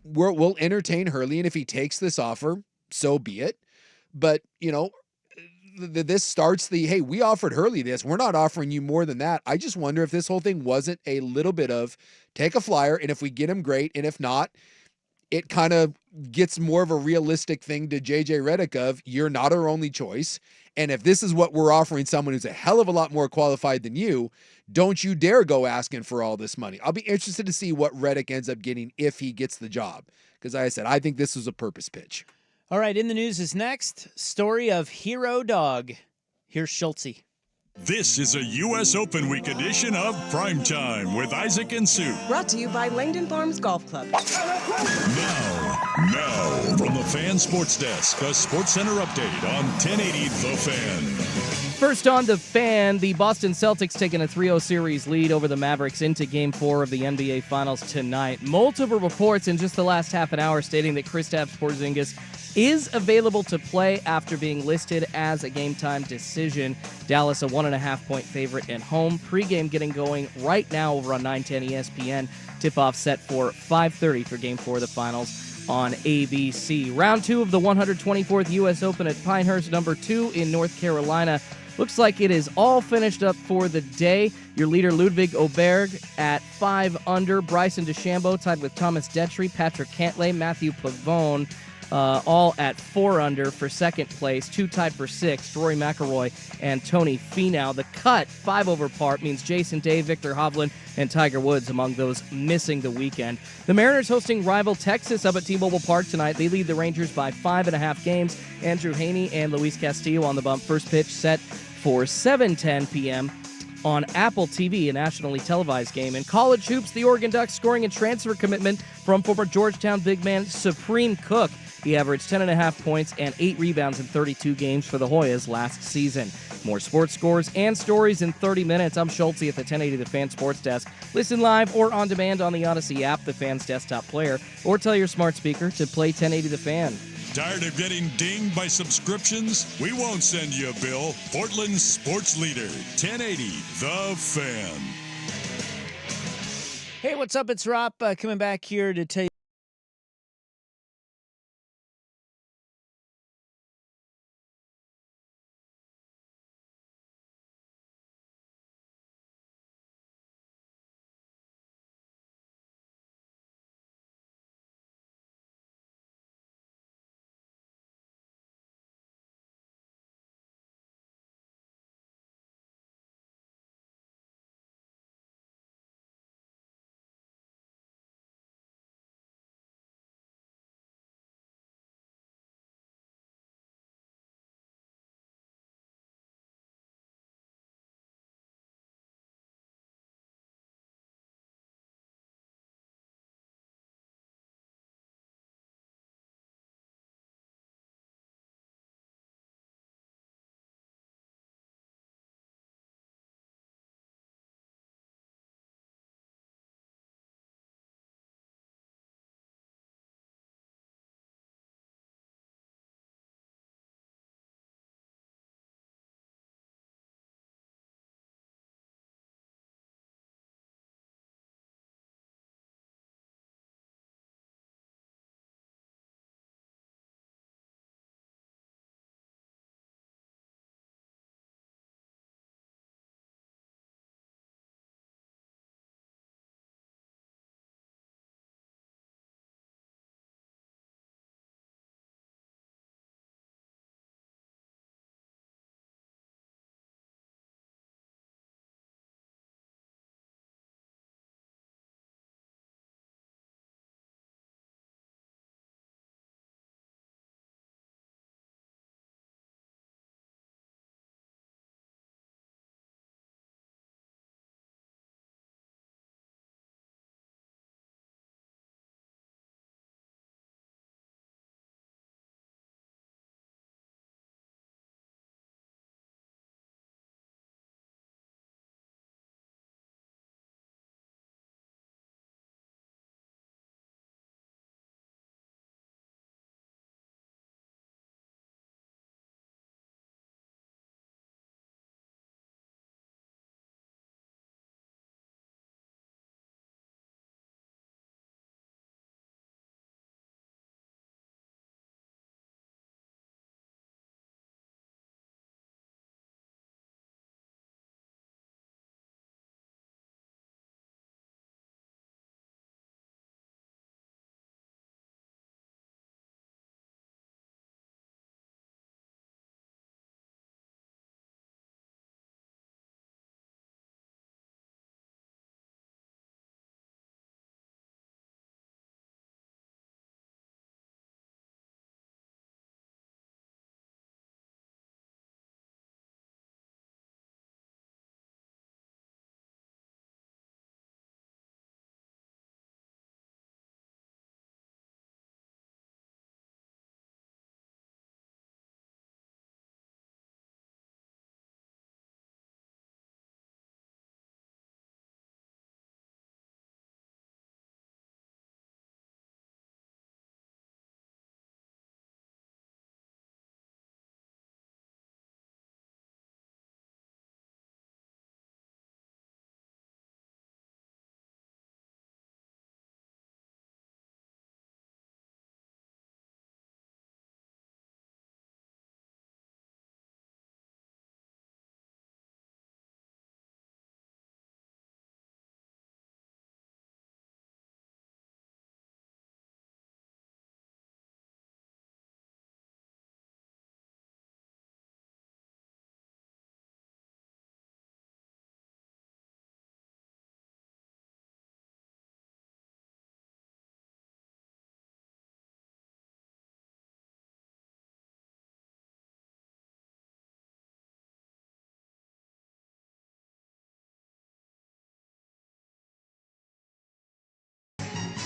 we'll entertain Hurley, and if he takes this offer, so be it. But, this starts hey, we offered Hurley this. We're not offering you more than that. I just wonder if this whole thing wasn't a little bit of take a flyer, and if we get him, great. And if not, it kind of gets more of a realistic thing to JJ Redick of, you're not our only choice. And if this is what we're offering someone who's a hell of a lot more qualified than you, don't you dare go asking for all this money. I'll be interested to see what Redick ends up getting if he gets the job. Because like I said, I think this was a purpose pitch. All right, in the news is next, story of Hero Dog. Here's Schultze. This is a U.S. Open Week edition of Primetime with Isaac and Sue. Brought to you by Langdon Farms Golf Club. Now, from the Fan Sports Desk, a Sports Center update on 1080 The Fan. First on The Fan, the Boston Celtics taking a 3-0 series lead over the Mavericks into Game 4 of the NBA Finals tonight. Multiple reports in just the last half an hour stating that Kristaps Porzingis is available to play after being listed as a game-time decision. Dallas, a 1.5-point favorite at home. Pre-game getting going right now over on 910 ESPN. Tip-off set for 5:30 for Game 4 of the Finals on ABC. Round 2 of the 124th U.S. Open at Pinehurst, number 2 in North Carolina. Looks like it is all finished up for the day. Your leader, Ludwig Oberg, at 5 under. Bryson DeChambeau tied with Thomas Detry, Patrick Cantlay, Matthew Pavone, all at 4 under for second place. 2 tied for 6th, Rory McIlroy and Tony Finau. The cut, 5 over par, means Jason Day, Victor Hovland, and Tiger Woods among those missing the weekend. The Mariners hosting rival Texas up at T-Mobile Park tonight. They lead the Rangers by 5.5 games. Andrew Haney and Luis Castillo on the bump. First pitch set for 7:10 p.m. on Apple TV, a nationally televised game. In college hoops, the Oregon Ducks scoring and transfer commitment from former Georgetown big man Supreme Cook. He averaged 10.5 points and 8 rebounds in 32 games for the Hoyas last season. More sports scores and stories in 30 minutes. I'm Schulte at the 1080 The Fan Sports Desk. Listen live or on demand on the Odyssey app, the Fan's desktop player, or tell your smart speaker to play 1080 The Fan. Tired of getting dinged by subscriptions? We won't send you a bill. Portland's sports leader, 1080 The Fan. Hey, what's up? It's Rob coming back here to tell you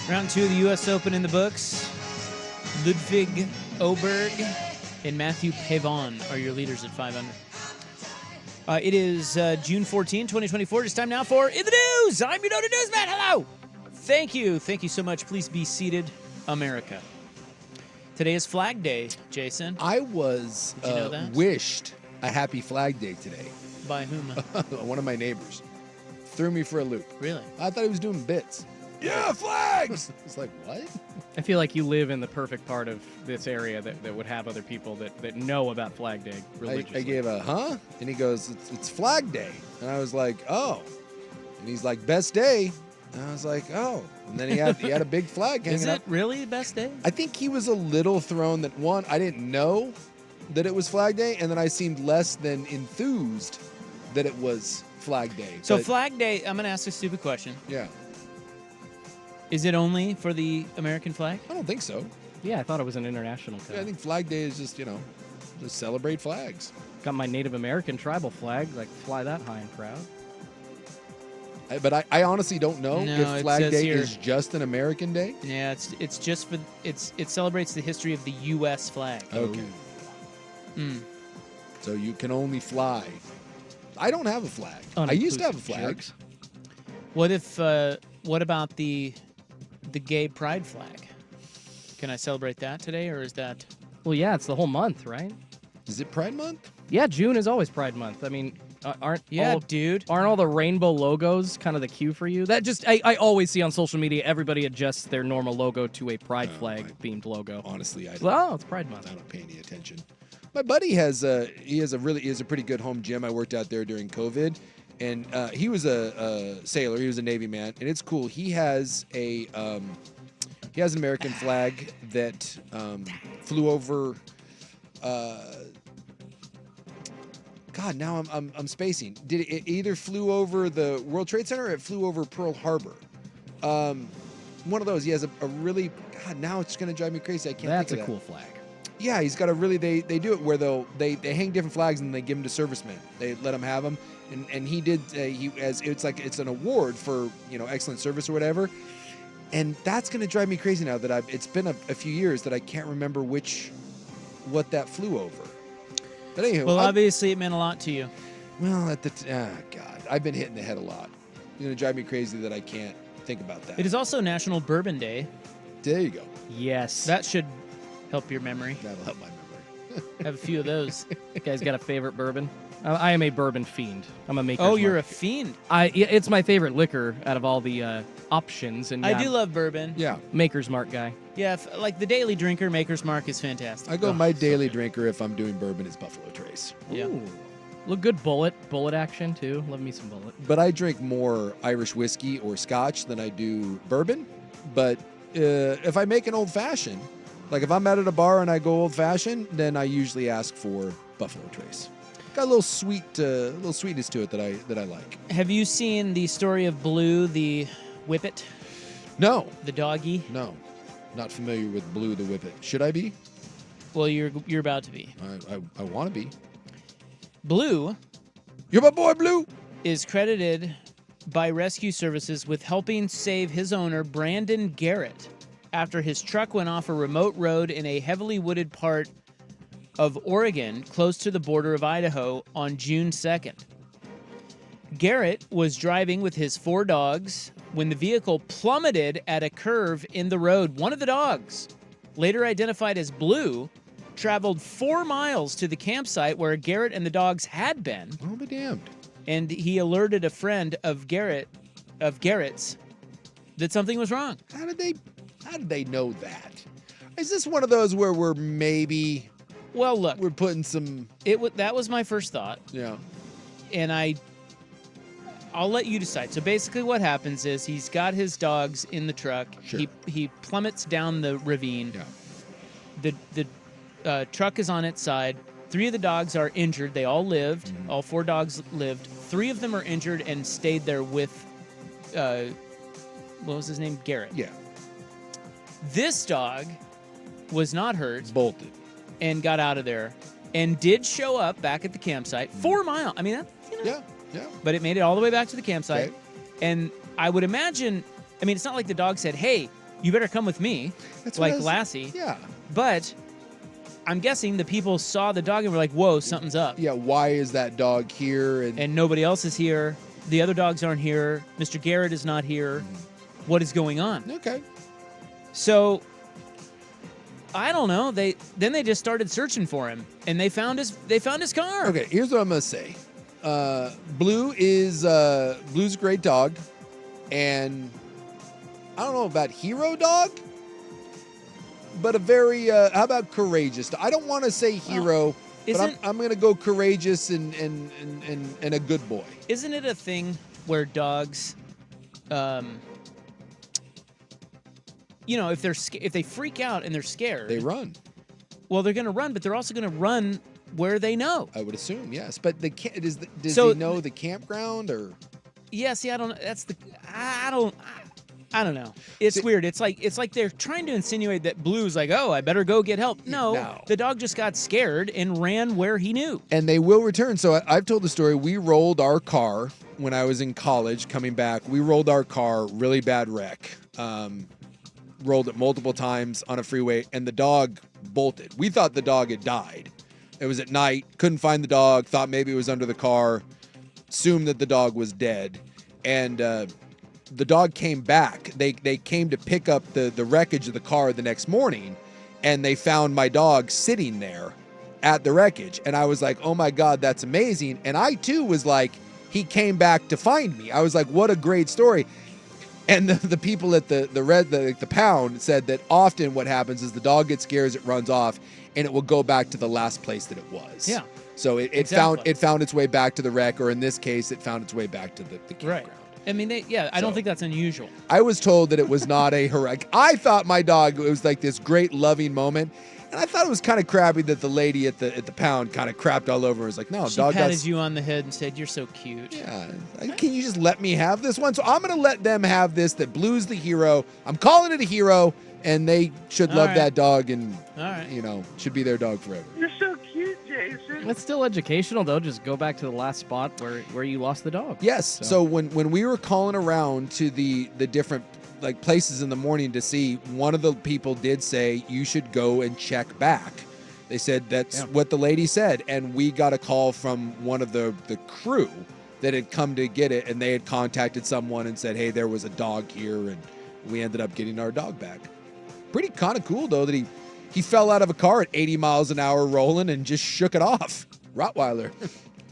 Round 2 of the U.S. Open in the books. Ludwig Oberg and Matthew Pavon are your leaders at 5 under. It is June 14, 2024. It's time now for In the News. I'm your Know the Newsman. Hello. Thank you. Thank you so much. Please be seated, America. Today is Flag Day, Jason. I was Did you know that? wished a happy Flag Day today. By whom? One of my neighbors threw me for a loop. Really? I thought he was doing bits. Yeah, flags! It's like, what? I feel like you live in the perfect part of this area that would have other people that know about Flag Day religiously. I gave a, huh? And he goes, it's Flag Day. And I was like, oh. And he's like, best day. And I was like, oh. And then he had a big flag hanging up. Is it really the best day? I think he was a little thrown that, one, I didn't know that it was Flag Day, and then I seemed less than enthused that it was Flag Day. So Flag Day, I'm going to ask a stupid question. Yeah. Is it only for the American flag? I don't think so. Yeah, I thought it was an international code. Yeah, I think Flag Day is just, just celebrate flags. Got my Native American tribal flag, like fly that high and proud. But I honestly don't know if Flag Day here is just an American day. Yeah, it's just for it celebrates the history of the U.S. flag. Okay. So you can only fly. I don't have a flag. I used to have a flag. Jerks. What about the gay pride flag? Can I celebrate that today, or is that? Well, yeah, it's the whole month, right? Is it Pride Month? Yeah, June is always Pride Month. I mean, aren't all the rainbow logos kind of the cue for you? That just I always see on social media everybody adjusts their normal logo to a pride flag themed logo. Honestly, it's Pride Month. I don't pay any attention. My buddy has a pretty good home gym. I worked out there during COVID, and he was a sailor. He was a Navy man, and it's cool. He has an American flag that flew over. God, now I'm spacing. Did it either flew over the World Trade Center or it flew over Pearl Harbor? One of those. He has a really. God, now it's going to drive me crazy. I can't. That's think of a cool flag. Yeah, he's got a really. They do it where they hang different flags and they give them to servicemen. They let them have them, and he did. It's an award for excellent service or whatever. And that's going to drive me crazy now that it's been a few years that I can't remember what that flew over. But anyway, well, obviously it meant a lot to you. Well, God, I've been hit in the head a lot. It's going to drive me crazy that I can't think about that. It is also National Bourbon Day. There you go. Yes. That should help your memory. That'll help my memory. Have a few of those. You guys got a favorite bourbon? I am a bourbon fiend. I'm a maker's mark. Oh, you're a fiend. fiend. It's my favorite liquor out of all the options. And I do love bourbon. Yeah. Maker's Mark guy. Yeah, like the daily drinker, Maker's Mark is fantastic. I go my daily drinker if I'm doing bourbon is Buffalo Trace. Yeah. Ooh. Look good bullet action too. Love me some bullet. But I drink more Irish whiskey or Scotch than I do bourbon. But if I make an old fashioned, like if I'm out at a bar and I go old fashioned, then I usually ask for Buffalo Trace. Got a little sweetness to it that I like. Have you seen the story of Blue the Whippet? No. The doggy? No. Not familiar with Blue the Whippet. Should I be? Well, you're about to be. I want to be. Blue. You're my boy, Blue. Is credited by rescue services with helping save his owner, Brandon Garrett, after his truck went off a remote road in a heavily wooded part of Oregon, close to the border of Idaho, on June 2nd. Garrett was driving with his 4 dogs when the vehicle plummeted at a curve in the road. One of the dogs, later identified as Blue, traveled 4 miles to the campsite where Garrett and the dogs had been. Oh, be damned. And he alerted a friend of Garrett's that something was wrong. How did they know that? Is this one of those where we're maybe... Well, look. We're putting some... That was my first thought. Yeah. And I'll let you decide. So basically what happens is he's got his dogs in the truck. Sure. He plummets down the ravine. Yeah. The truck is on its side. 3 of the dogs are injured. They all lived. Mm-hmm. All 4 dogs lived. 3 of them are injured and stayed there with, what was his name? Garrett. Yeah. This dog was not hurt. Bolted. And got out of there. And did show up back at the campsite. 4 miles. I mean, that's, Yeah. But it made it all the way back to the campsite. Okay. And I would imagine, it's not like the dog said, hey, you better come with me, like Lassie. Yeah. But I'm guessing the people saw the dog and were like, whoa, something's up. Yeah, why is that dog here? And nobody else is here. The other dogs aren't here. Mr. Garrett is not here. What is going on? Okay. So, I don't know. They just started searching for him, and they found his car. Okay, here's what I'm gonna say. Blue's a great dog, and I don't know about hero dog, but a very how about courageous? I don't want to say hero, but I'm gonna go courageous and a good boy. Isn't it a thing where dogs, if they freak out and they're scared, they run. Well, they're gonna run, but they're also gonna run where they know. I would assume, yes. But does he know the campground or? Yeah, see, I don't. That's the. I don't know. It's weird. It's like they're trying to insinuate that Blue's like, oh, I better go get help. No, the dog just got scared and ran where he knew. And they will return. So I've told the story. We rolled our car when I was in college coming back. We rolled our car, really bad wreck. Rolled it multiple times on a freeway, and the dog bolted. We thought the dog had died. It was at night, couldn't find the dog, thought maybe it was under the car, assumed that the dog was dead. And the dog came back. They came to pick up the wreckage of the car the next morning, and they found my dog sitting there at the wreckage. And I was like, oh my God, that's amazing. And I too was like, he came back to find me. I was like, what a great story. And the people at the pound said that often what happens is the dog gets scared, it runs off, and it will go back to the last place that it was. Yeah. So it found its way back to the wreck, or in this case, it found its way back to the campground. Right. I mean, I don't think that's unusual. I was told that it was not a heroic. I thought my dog, it was like this great loving moment. And I thought it was kind of crappy that the lady at the pound kind of crapped all over. It was like, no, she dog patted you on the head and said, you're so cute. Yeah. Can you just let me have this one? So I'm going to let them have this, that Blue's the hero. I'm calling it a hero, and they should love that dog and, should be their dog forever. You're so cute, Jason. It's still educational, though. Just go back to the last spot where you lost the dog. Yes. So when we were calling around to the different places in the morning to see, one of the people did say you should go and check back. They said that's what the lady said, and we got a call from one of the crew that had come to get it, and they had contacted someone and said, hey, there was a dog here, and we ended up getting our dog back. Pretty kind of cool though that he fell out of a car at 80 miles an hour rolling and just shook it off. Rottweiler.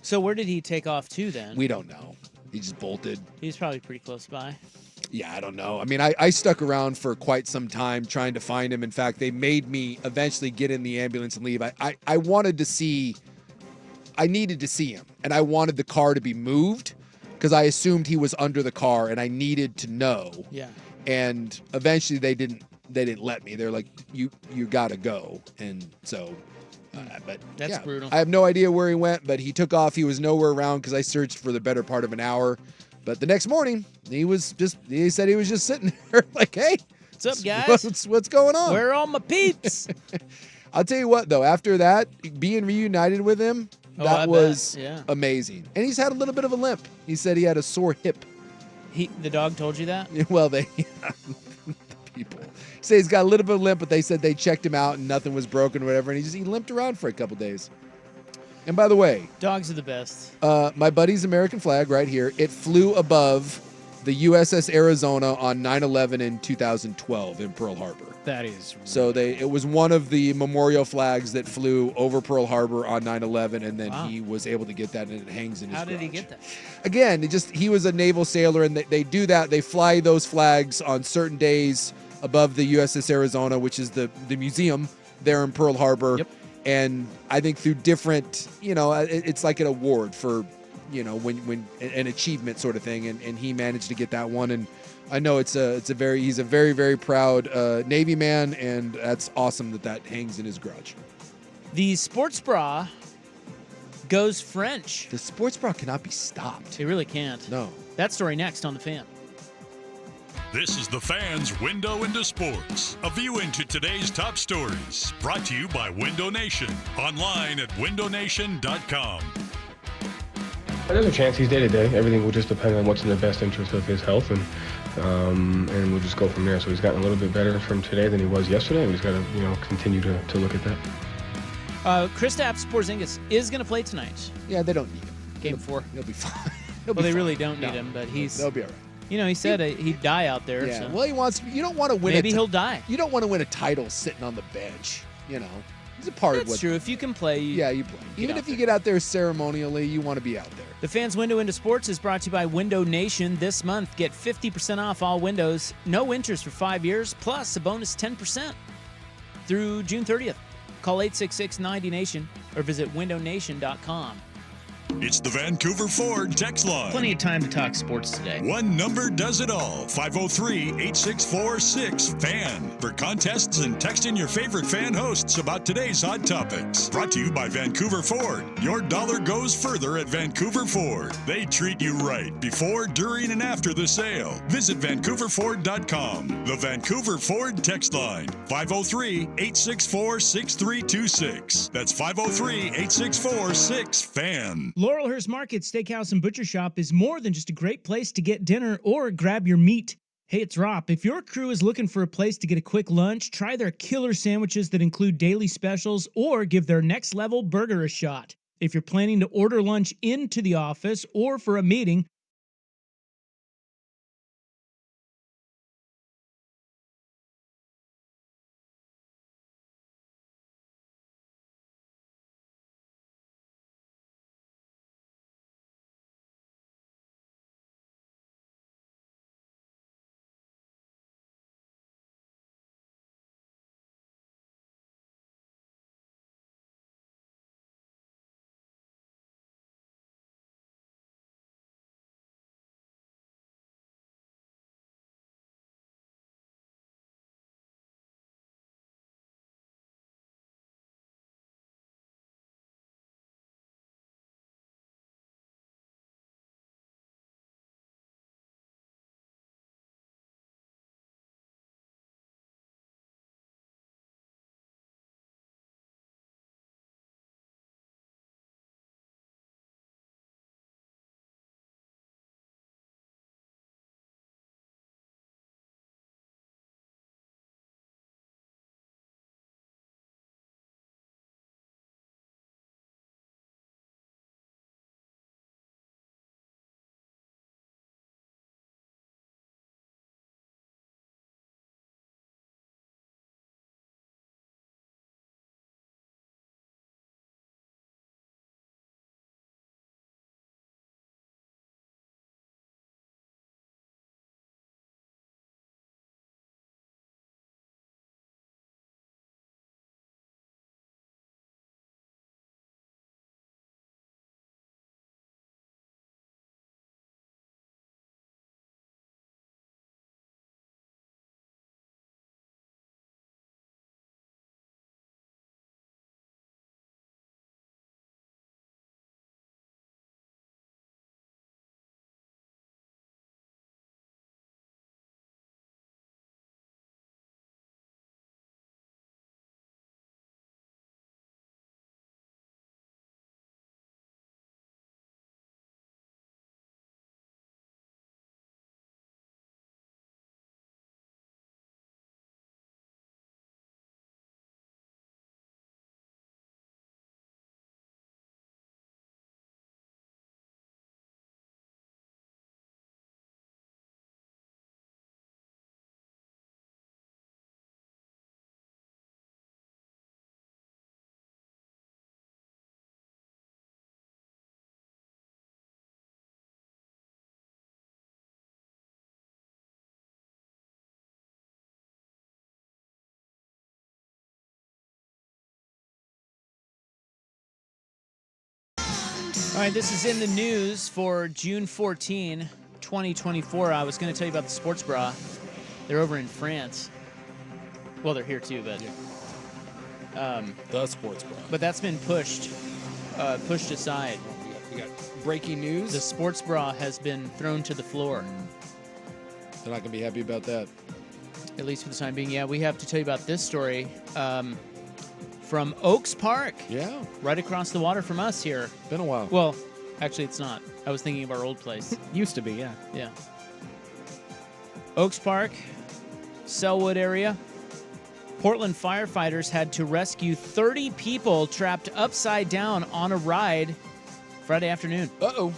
So where did he take off to then? We don't know. He just bolted. He's probably pretty close by. Yeah, I don't know. I mean, I stuck around for quite some time trying to find him. In fact, they made me eventually get in the ambulance and leave. I wanted to see, I needed to see him, and I wanted the car to be moved because I assumed he was under the car, and I needed to know. Yeah. And eventually they didn't let me. They're like, you got to go. And so, but that's brutal. I have no idea where he went, but he took off. He was nowhere around because I searched for the better part of an hour. But the next morning, he said he was just sitting there like, hey, what's up, guys? What's going on? Where are all my peeps? I'll tell you what, though, after that, being reunited with him, that was amazing. And he's had a little bit of a limp. He said he had a sore hip. The dog told you that? Well, the people say he's got a little bit of a limp, but they said they checked him out and nothing was broken or whatever, and he limped around for a couple days. And by the way, dogs are the best. My buddy's American flag right here. It flew above the USS Arizona on 9/11 in 2012 in Pearl Harbor. That is so it was one of the memorial flags that flew over Pearl Harbor on 9/11, and then he was able to get that, and it hangs in his garage. How did he get that? Again, he was a naval sailor, and they do that. They fly those flags on certain days above the USS Arizona, which is the museum there in Pearl Harbor. Yep. And I think through different, it's like an award for, when an achievement sort of thing. And he managed to get that one. And I know he's a very, very proud Navy man. And that's awesome that hangs in his garage. The sports bra goes French. The sports bra cannot be stopped. It really can't. No. That story next on The Fan. This is The Fan's Window into Sports, a view into today's top stories, brought to you by Window Nation, online at windownation.com. There's a chance he's day-to-day. Everything will just depend on what's in the best interest of his health, and we'll just go from there. So he's gotten a little bit better from today than he was yesterday. We just got to, continue to look at that. Kristaps Porzingis is going to play tonight. Yeah, they don't need him. Game 4. He'll be fine. They really don't need him, but they'll be all right. He said he'd die out there. Yeah. So. Well, he wants. You don't want to win. Maybe he'll die. You don't want to win a title sitting on the bench. He's a part of That's true. If you can play, you play. Even if you get out there ceremonially, you want to be out there. The Fans Window into Sports is brought to you by Window Nation. This month, get 50% off all windows, no interest for 5 years, plus a bonus 10% through June 30th. Call 866-90-NATION or visit windownation.com. It's the Vancouver Ford text line. Plenty of time to talk sports today. One number does it all. 503-864-6FAN. For contests and text in your favorite fan hosts about today's hot topics. Brought to you by Vancouver Ford. Your dollar goes further at Vancouver Ford. They treat you right before, during, and after the sale. Visit VancouverFord.com. The Vancouver Ford text line. 503-864-6326. That's 503-864-6FAN. Laurelhurst Market Steakhouse and Butcher Shop is more than just a great place to get dinner or grab your meat. Hey, it's Rob. If your crew is looking for a place to get a quick lunch, try their killer sandwiches that include daily specials or give their next level burger a shot. If you're planning to order lunch into the office or for a meeting, all right, this is in the news for June 14, 2024. I was going to tell you about the sports bra. They're over in France. Well, they're here too, but the sports bra. But that's been pushed aside. We got breaking news. The sports bra has been thrown to the floor. They're not going to be happy about that. At least for the time being. Yeah, we have to tell you about this story from Oaks Park. Yeah. Right across the water from us here. Been a while. Well, actually, it's not. I was thinking of our old place. Used to be, yeah. Yeah. Oaks Park, Selwood area. Portland firefighters had to rescue 30 people trapped upside down on a ride Friday afternoon. Uh-oh.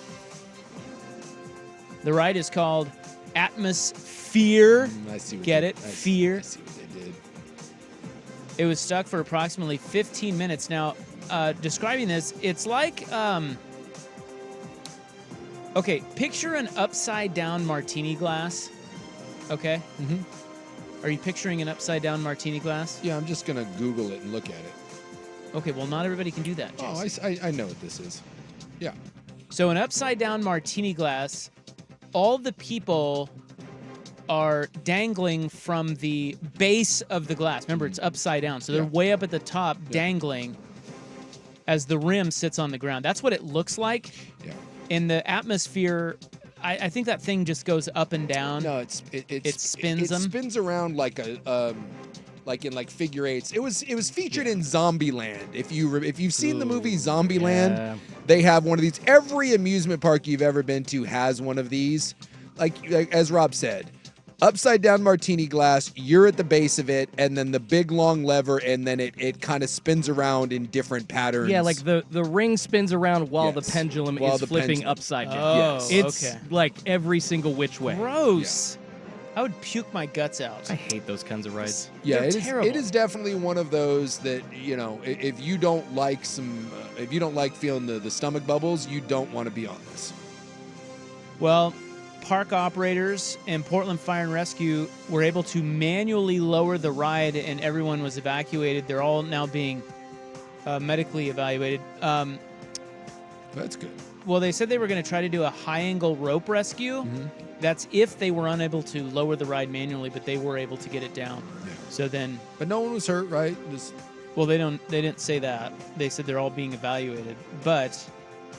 The ride is called Atmosphere. I see what Get they, it? Fear. I see what they did. It was stuck for approximately 15 minutes. Now, describing this, it's like, okay, picture an upside down martini glass. Okay? Mm-hmm. Are you picturing an upside down martini glass? Yeah, I'm just going to Google it and look at it. Okay, well, not everybody can do that, Jason. Oh, I know what this is. Yeah. So an upside down martini glass, all the people are dangling from the base of the glass. Remember, it's upside down. So they're way up at the top, dangling as the rim sits on the ground. That's what it looks like. Yeah. In the atmosphere, I think that thing just goes up and down. No, it spins them. It spins around like like in figure eights. It was featured in Zombieland. If you've seen the movie Zombieland, they have one of these. Every amusement park you've ever been to has one of these. Like as Rob said, upside down martini glass, you're at the base of it, and then the big long lever, and then it kind of spins around in different patterns. Yeah, like the ring spins around while the pendulum is flipping upside down. Oh, it's okay. like every single which way. Gross. I would puke my guts out. I hate those kinds of rides. Yeah, They're terrible. it is definitely one of those that, if you don't like feeling the stomach bubbles, you don't want to be on this. Well, park operators and Portland Fire and Rescue were able to manually lower the ride, and everyone was evacuated. They're all now being medically evaluated. That's good. Well, they said they were going to try to do a high-angle rope rescue. Mm-hmm. That's if they were unable to lower the ride manually, but they were able to get it down. Yeah. So then, but no one was hurt, right? Well, they didn't say that. They said they're all being evaluated, but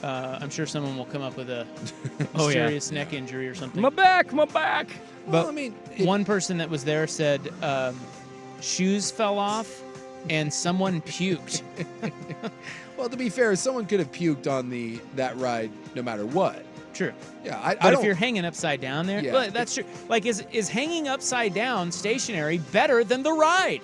I'm sure someone will come up with a serious neck injury or something. My back. But one person that was there said shoes fell off and someone puked. Well, to be fair, someone could have puked on that ride no matter what. True. Yeah, but if you're hanging upside down there, Yeah, well, that's true. Like, is hanging upside down stationary better than the ride?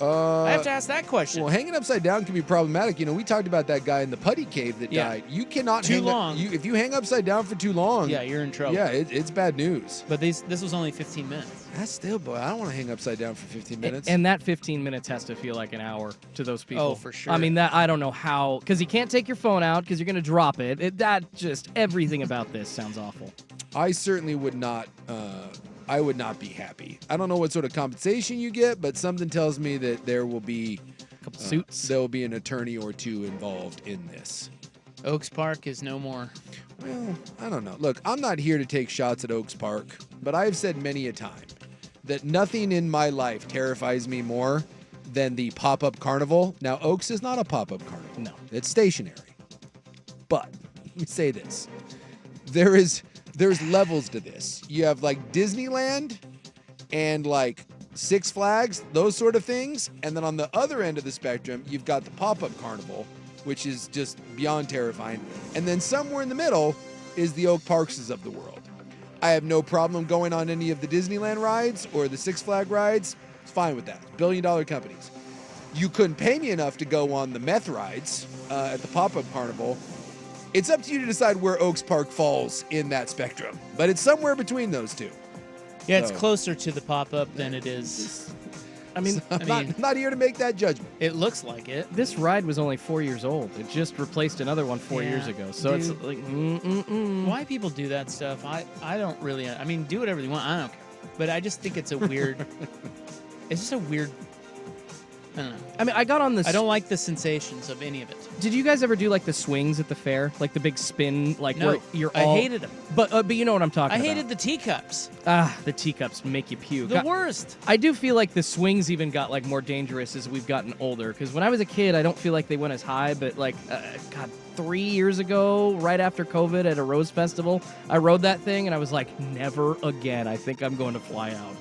I have to ask that question. Well, hanging upside down can be problematic. We talked about that guy in the putty cave that died. You cannot too long. If you hang upside down for too long, yeah, you're in trouble. Yeah, it's bad news. But this was only 15 minutes. That's still, boy, I don't want to hang upside down for 15 minutes. And that 15 minutes has to feel like an hour to those people. Oh, for sure. I mean, that I don't know how, because you can't take your phone out because you're going to drop it. Everything about this sounds awful. I certainly would not. I would not be happy. I don't know what sort of compensation you get, but something tells me that there will be a couple suits. There will be an attorney or two involved in this. Oaks Park is no more. Well, I don't know. Look, I'm not here to take shots at Oaks Park, but I've said many a time that nothing in my life terrifies me more than the pop-up carnival. Now, Oaks is not a pop-up carnival. No. It's stationary. But let me say this. There's levels to this. You have like Disneyland and like Six Flags, those sort of things. And then on the other end of the spectrum, you've got the pop-up carnival, which is just beyond terrifying. And then somewhere in the middle is the Oak Parkses of the world. I have no problem going on any of the Disneyland rides or the Six Flag rides. It's fine with that. Billion-dollar companies. You couldn't pay me enough to go on the meth rides at the pop-up carnival. It's up to you to decide where Oaks Park falls in that spectrum, but it's somewhere between those two. Yeah, it's closer to the pop-up than it is. I mean, I'm not here to make that judgment. It looks like it. This ride was only 4 years old. It just replaced another one 4 years ago. So it's like, why people do that stuff, I don't really. I mean, do whatever they want. I don't care. But I just think it's a weird. It's just a weird. I don't know. I mean, I got on this. I don't like the sensations of any of it. Did you guys ever do like the swings at the fair, like the big spin, like No, where you're I all? hated them. But you know what I'm talking I about. hated the teacups. The teacups make you puke. The worst. I do feel like the swings even got like more dangerous as we've gotten older. Because when I was a kid, I don't feel like they went as high. But like, God, 3 years ago, right after COVID at a Rose Festival, I rode that thing and I was like, never again. I think I'm going to fly out.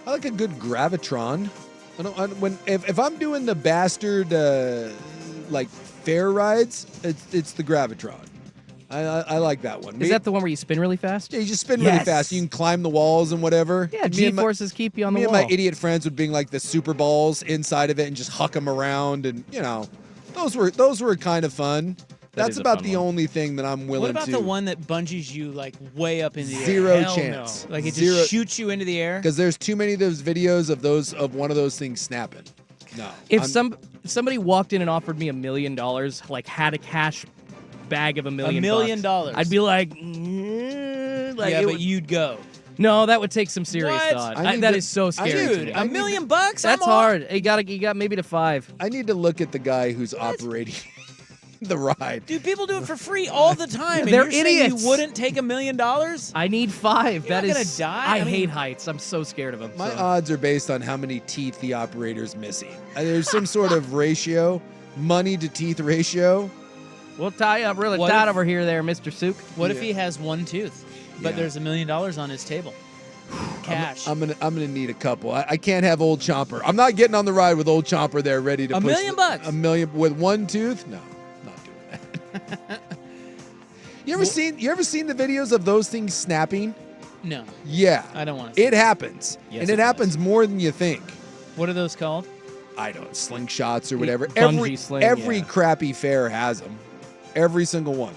I like a good Gravitron. If I'm doing the bastard like fair rides, it's the Gravitron. I like that one. Is that the one where you spin really fast? Yeah, you just spin really fast. You can climb the walls and whatever. Yeah, G-forces keep you on the wall. Me and my idiot friends would bring like the super balls inside of it and just huck them around, and those were kind of fun. That's about the only thing that I'm willing to. What about the one that bungees you like way up in the air? Zero chance. No. Like it just shoots you into the air? Because there's too many of those videos of one of those things snapping. No. If somebody walked in and offered me $1 million, like had a cash bag of $1 million, $1 million, I'd be like, but you'd go. No, that would take some serious thought. That is so scary. Dude, $1 million? That's hard. You got maybe to 5. I need to look at the guy who's operating the ride. Dude, people do it for free all the time. And They're you're idiots. saying you wouldn't take $1 million? I need 5. You're not gonna die. I hate heights. I'm so scared of them. My odds are based on how many teeth the operator's missing. There's some sort of ratio, money to teeth ratio. We'll tie you up really tight over here, Mr. Sook. What if he has one tooth, but there's $1 million on his table? Cash. I'm gonna need a couple. I can't have old Chomper. I'm not getting on the ride with old Chomper there, ready to $1 push million. $1 million with one tooth. No, not doing that. You ever seen the videos of those things snapping? No. Yeah, I don't want to. It happens, and it happens more than you think. What are those called? I don't. Slingshots or whatever. Bungee Every crappy fair has them. Every single one.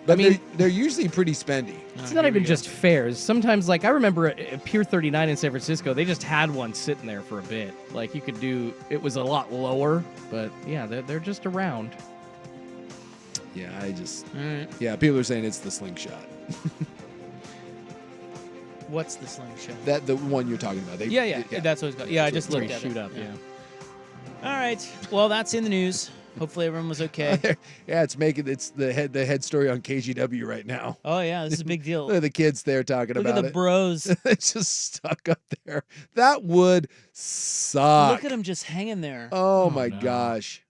But they're usually pretty spendy. It's not even just fairs. Sometimes, like, I remember at Pier 39 in San Francisco, they just had one sitting there for a bit. Like, you could do, it was a lot lower, but yeah, they're just around. Yeah, yeah, people are saying it's the slingshot. What's the slingshot? The one you're talking about. Yeah, that's what it's called. Yeah, I just looked at it. Up, yeah. All right. Well, that's in the news. Hopefully everyone was okay. Yeah, it's the head story on KGW right now. Oh yeah, this is a big deal. Look at the kids there talking about it. Look at the bros. It's just stuck up there. That would suck. Look at them just hanging there. Oh my gosh.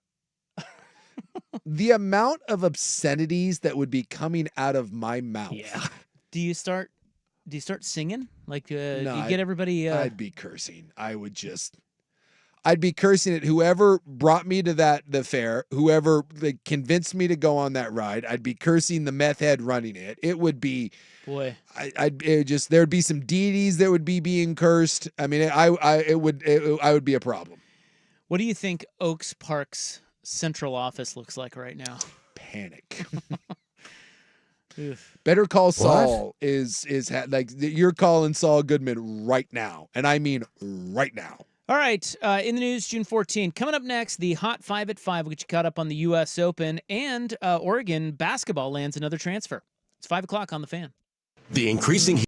The amount of obscenities that would be coming out of my mouth. Yeah. Do you start singing? Like, No, do you get everybody? I'd be cursing. I'd be cursing at whoever brought me to the fair, whoever convinced me to go on that ride. I'd be cursing the meth head running it. It would be, boy. There'd be some deities that would be being cursed. I mean, I would be a problem. What do you think Oaks Park's central office looks like right now? Panic. Better Call Saul like you're calling Saul Goodman right now, and I mean right now. All right, in the news, June 14. Coming up next, the Hot 5 at 5, which you caught up on the U.S. Open, and Oregon basketball lands another transfer. It's 5 o'clock on The Fan. The increasing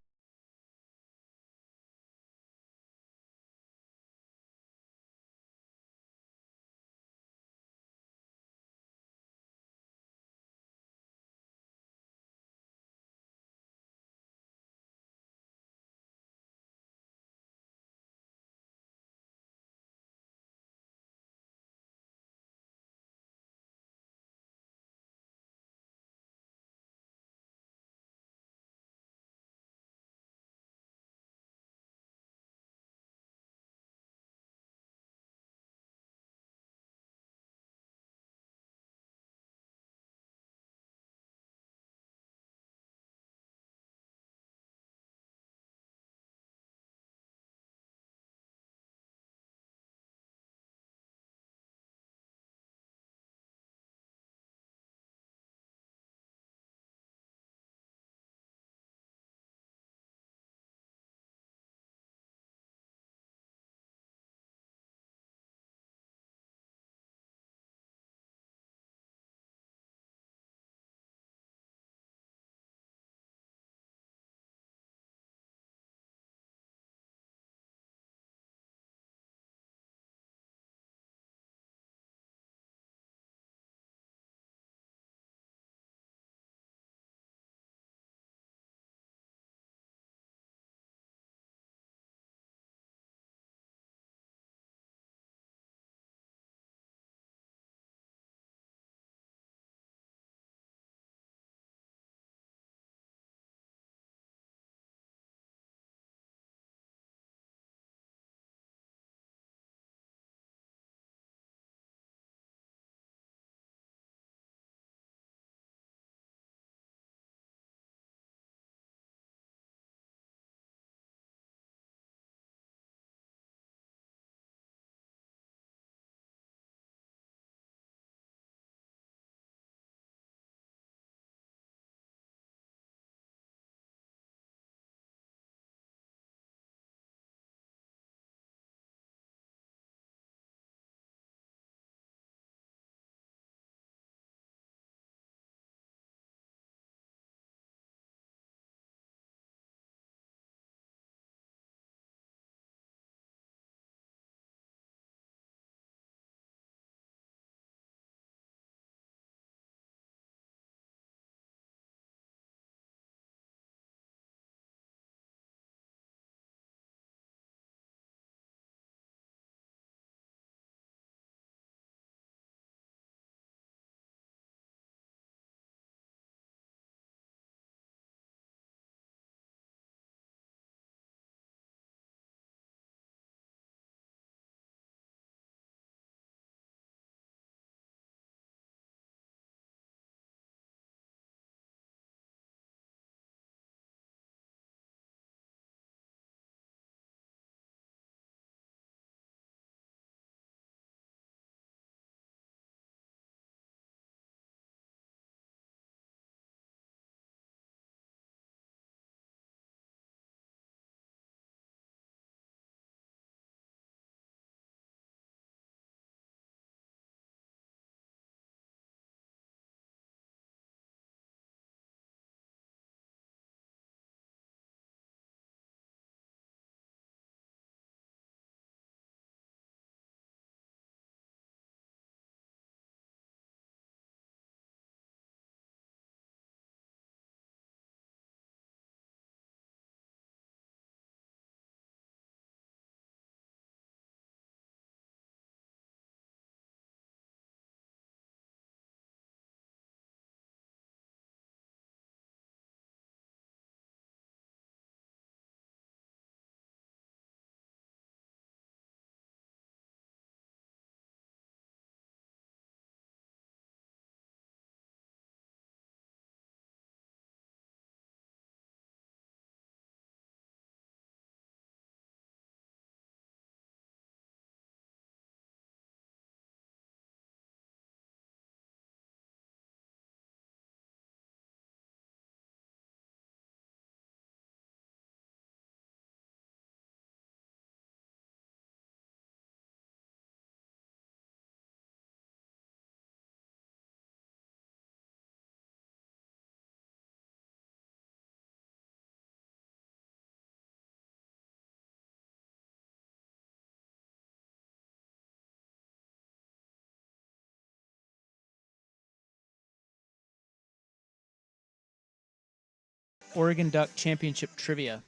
Oregon Duck Championship trivia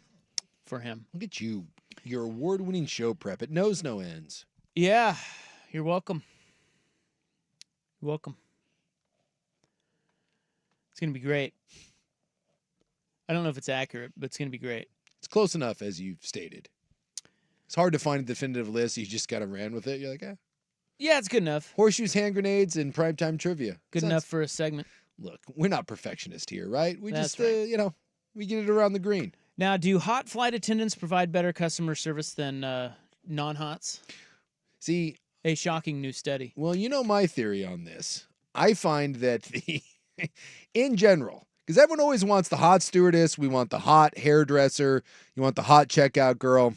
for him. Look at you. Your award-winning show prep. It knows no ends. Yeah, you're welcome. You're welcome. It's going to be great. I don't know if it's accurate, but it's going to be great. It's close enough, as you've stated. It's hard to find a definitive list. You just kind of ran with it. You're like, Yeah, it's good enough. Horseshoes, hand grenades, and primetime trivia. Good enough for a segment. Look, we're not perfectionists here, right? We That's just, right. We get it around the green. Now, do hot flight attendants provide better customer service than non-hots? See, a shocking new study. Well, you know my theory on this. I find that in general, because everyone always wants the hot stewardess, we want the hot hairdresser, you want the hot checkout girl.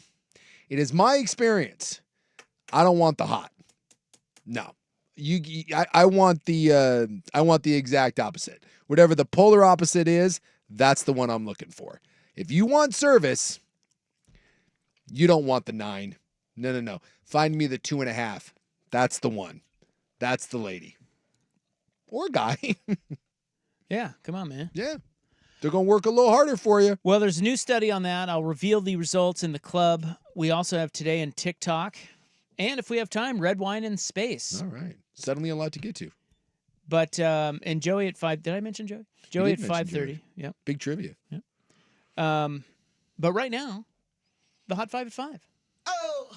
It is my experience. I don't want the hot. No. I want the exact opposite. Whatever the polar opposite is, that's the one I'm looking for. If you want service, you don't want the 9. No. Find me the 2.5. That's the one. That's the lady. Or guy. Yeah, come on, man. Yeah. They're going to work a little harder for you. Well, there's a new study on that. I'll reveal the results in the club. We also have today in TikTok. And if we have time, red wine in space. All right. Suddenly a lot to get to. But, and Joey at 5, did I mention Joey? Joey at 5:30. Yep. Big trivia. Yep. But right now, the Hot 5 at 5.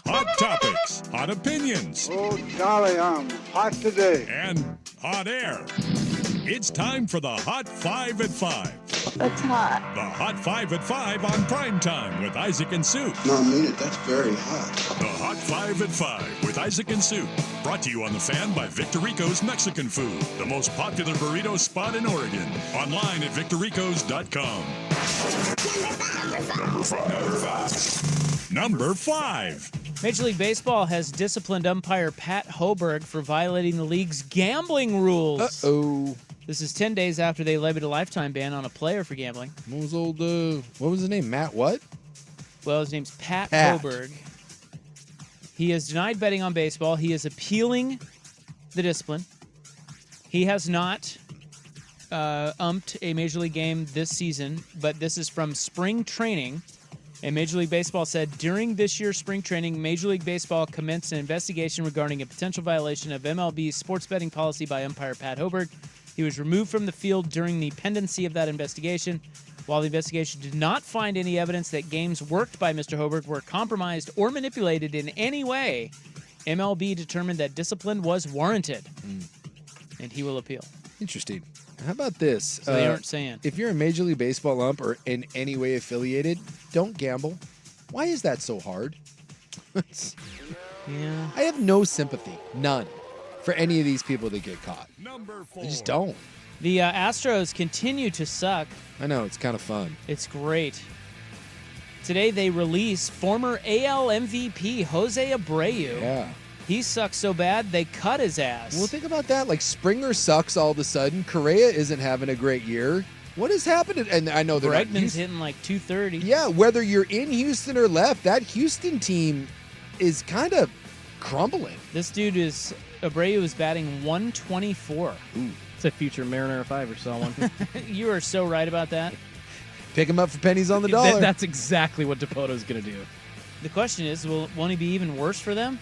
Hot topics, hot opinions. Oh, golly, I'm hot today. And hot air. It's time for the Hot 5 at 5. That's hot. The Hot 5 at 5 on Primetime with Isaac and Sue. No, I mean it. That's very hot. The Hot 5 at 5 with Isaac and Sue. Brought to you on The Fan by Victor Rico's Mexican Food, the most popular burrito spot in Oregon. Online at victorricos.com. Number 5. Major League Baseball has disciplined umpire Pat Hoberg for violating the league's gambling rules. Uh-oh. This is 10 days after they levied a lifetime ban on a player for gambling. What was his name? Matt what? Well, his name's Pat Hoberg. He has denied betting on baseball. He is appealing the discipline. He has not umped a Major League game this season, but this is from spring training. And Major League Baseball said during this year's spring training, Major League Baseball commenced an investigation regarding a potential violation of MLB's sports betting policy by umpire Pat Hoberg. He was removed from the field during the pendency of that investigation. While the investigation did not find any evidence that games worked by Mr. Hoberg were compromised or manipulated in any way, MLB determined that discipline was warranted. And he will appeal. Interesting. How about this? So they aren't saying. If you're a Major League Baseball ump or in any way affiliated, don't gamble. Why is that so hard? Yeah. I have no sympathy, none, for any of these people that get caught. Number 4. I just don't. The Astros continue to suck. I know, it's kind of fun. It's great. Today they release former AL MVP Jose Abreu. Yeah. He sucks so bad they cut his ass. Well, think about that. Like, Springer sucks all of a sudden. Correa isn't having a great year. What has happened? And I know they're Bregman's hitting like 230. Yeah, whether you're in Houston or left, that Houston team is kind of crumbling. This dude Abreu is batting 124. Ooh. It's a future Mariner if I ever saw one. You are so right about that. Pick him up for pennies on the dollar. That's exactly what DePoto's going to do. The question is, won't he be even worse for them?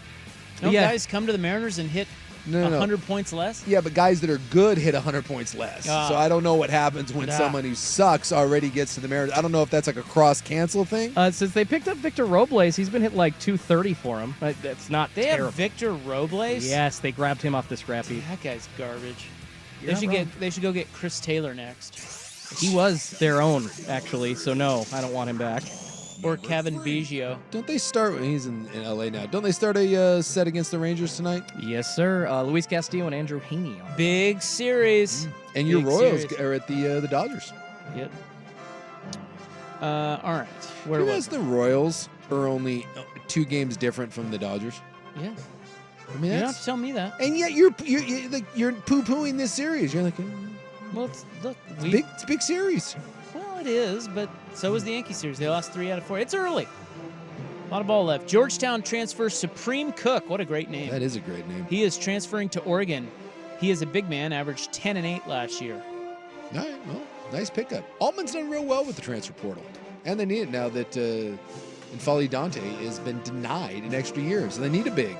No guys come to the Mariners and hit 100 points less? Yeah, but guys that are good hit 100 points less. So I don't know what happens when someone who sucks already gets to the Mariners. I don't know if that's like a cross-cancel thing. Since they picked up Victor Robles, he's been hitting like 230 for him. That's not terrible. Have Victor Robles? Yes, they grabbed him off the scrappy. That guy's garbage. They should go get Chris Taylor next. He was their own, actually, so no, I don't want him back. Or Kevin Biggio. Don't they start, he's in LA now, don't they start a set against the Rangers tonight? Yes, sir. Luis Castillo and Andrew Haney. Big series. And your Royals are at the Dodgers. Yep. All right. Where was the Royals are only 2 games different from the Dodgers? Yeah. I mean, you don't have to tell me that. And yet you're poo-pooing this series. You're like, well, it's a big series. Well, it is, but so was the Yankee series. They lost 3 out of 4. It's early. A lot of ball left. Georgetown transfer Supreme Cook. What a great name. That is a great name. He is transferring to Oregon. He is a big man, averaged 10 and 8 last year. All right, well, Nice pickup. Altman's done real well with the transfer portal. And they need it now that N'Faly Dante has been denied an extra year. So they need a big.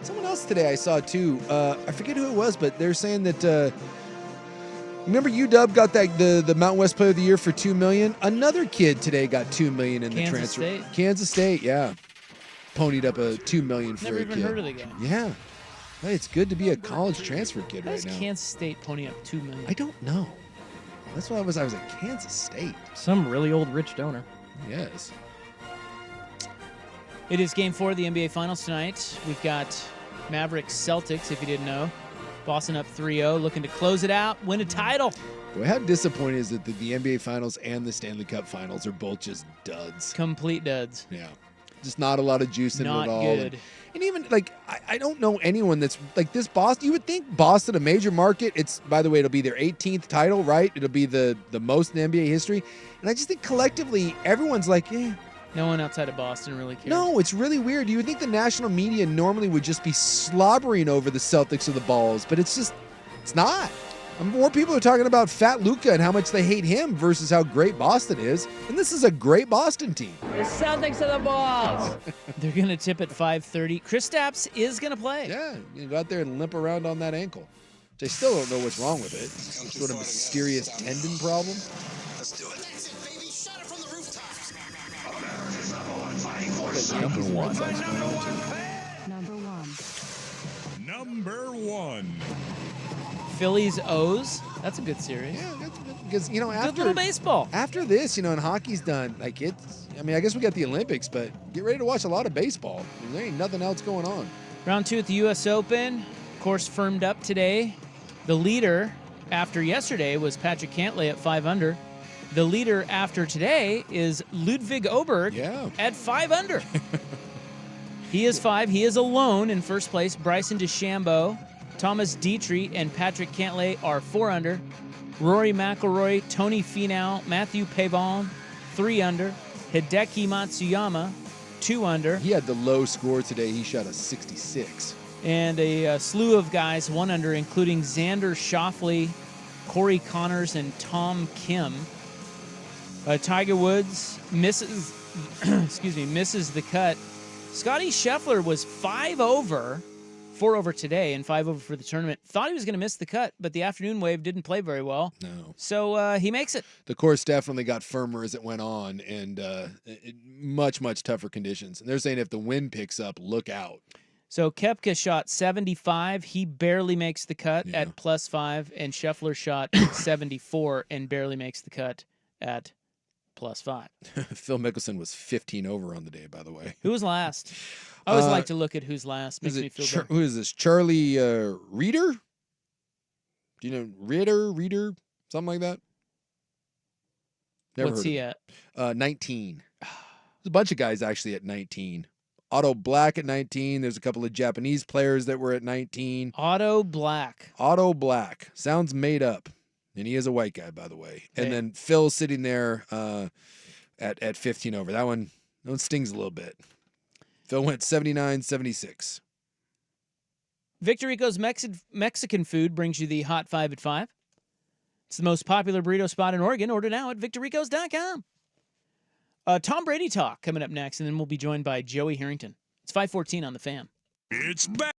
Someone else today I saw too. I forget who it was, but they're saying that remember UW got that the Mountain West Player of the Year for $2 million? Another kid today got $2 million in the transfer. State. Kansas State, yeah. Ponied up a $2 million for Never a even kid. heard of the guy. Yeah. Hey, it's good to be a college transfer kid How right does now. Kansas State pony up $2 million? I don't know. That's why I was at Kansas State. Some really old rich donor. Yes. It is Game 4 of the NBA Finals tonight. We've got Mavericks Celtics, if you didn't know. Boston up 3-0, looking to close it out, win a title. Boy, how disappointing is it that the NBA Finals and the Stanley Cup Finals are both just duds? Complete duds. Yeah. Just not a lot of juice in it at all. Not good. And even, like, I don't know anyone that's, like, this Boston. You would think Boston, a major market, it's, by the way, it'll be their 18th title, right? It'll be the most in NBA history. And I just think collectively, everyone's like, eh. No one outside of Boston really cares. No, it's really weird. You would think the national media normally would just be slobbering over the Celtics or the Balls, but it's not. More people are talking about Fat Luka and how much they hate him versus how great Boston is. And this is a great Boston team. The Celtics are the balls. They're going to tip at 5:30. Kristaps is going to play. Yeah, you go out there and limp around on that ankle. Which I still don't know what's wrong with it. Some sort of mysterious tendon problem. Let's do it. Number one. Phillies O's. That's a good series. Yeah, that's good. Because, you know, Good little baseball. After this, you know, and hockey's done, like it's, I mean, I guess we got the Olympics, but get ready to watch a lot of baseball. I mean, there ain't nothing else going on. Round 2 at the U.S. Open. Course firmed up today. The leader after yesterday was Patrick Cantlay at 5 under. The leader after today is Ludwig Oberg at 5 under. He is 5. He is alone in first place. Bryson DeChambeau, Thomas Dietrich, and Patrick Cantlay are 4 under. Rory McIlroy, Tony Finau, Matthew Pavon, 3 under. Hideki Matsuyama, 2 under. He had the low score today. He shot a 66. And a slew of guys 1 under, including Xander Schauffele, Corey Connors, and Tom Kim. Tiger Woods misses the cut. Scotty Scheffler was 5 over, 4 over today, and 5 over for the tournament. Thought he was going to miss the cut, but the afternoon wave didn't play very well. No. So he makes it. The course definitely got firmer as it went on, and much tougher conditions. And they're saying if the wind picks up, look out. So Koepka shot 75. He barely makes the cut at +5, and Scheffler shot 74 and barely makes the cut at +5. Phil Mickelson was 15 over on the day, by the way. Who was last? I always like to look at who's last. Makes me feel better. Who is this? Charlie Reeder? Do you know Reeder? Something like that? What's he at? 19. There's a bunch of guys actually at 19. Otto Black at 19. There's a couple of Japanese players that were at 19. Otto Black. Sounds made up. And he is a white guy, by the way. And then Phil sitting there at 15 over. That one stings a little bit. Phil went 79-76. Victor Rico's Mexican food brings you the Hot 5 at 5. It's the most popular burrito spot in Oregon. Order now at victorricos.com. Tom Brady talk coming up next, and then we'll be joined by Joey Harrington. It's 5:14 on the Fan. It's back.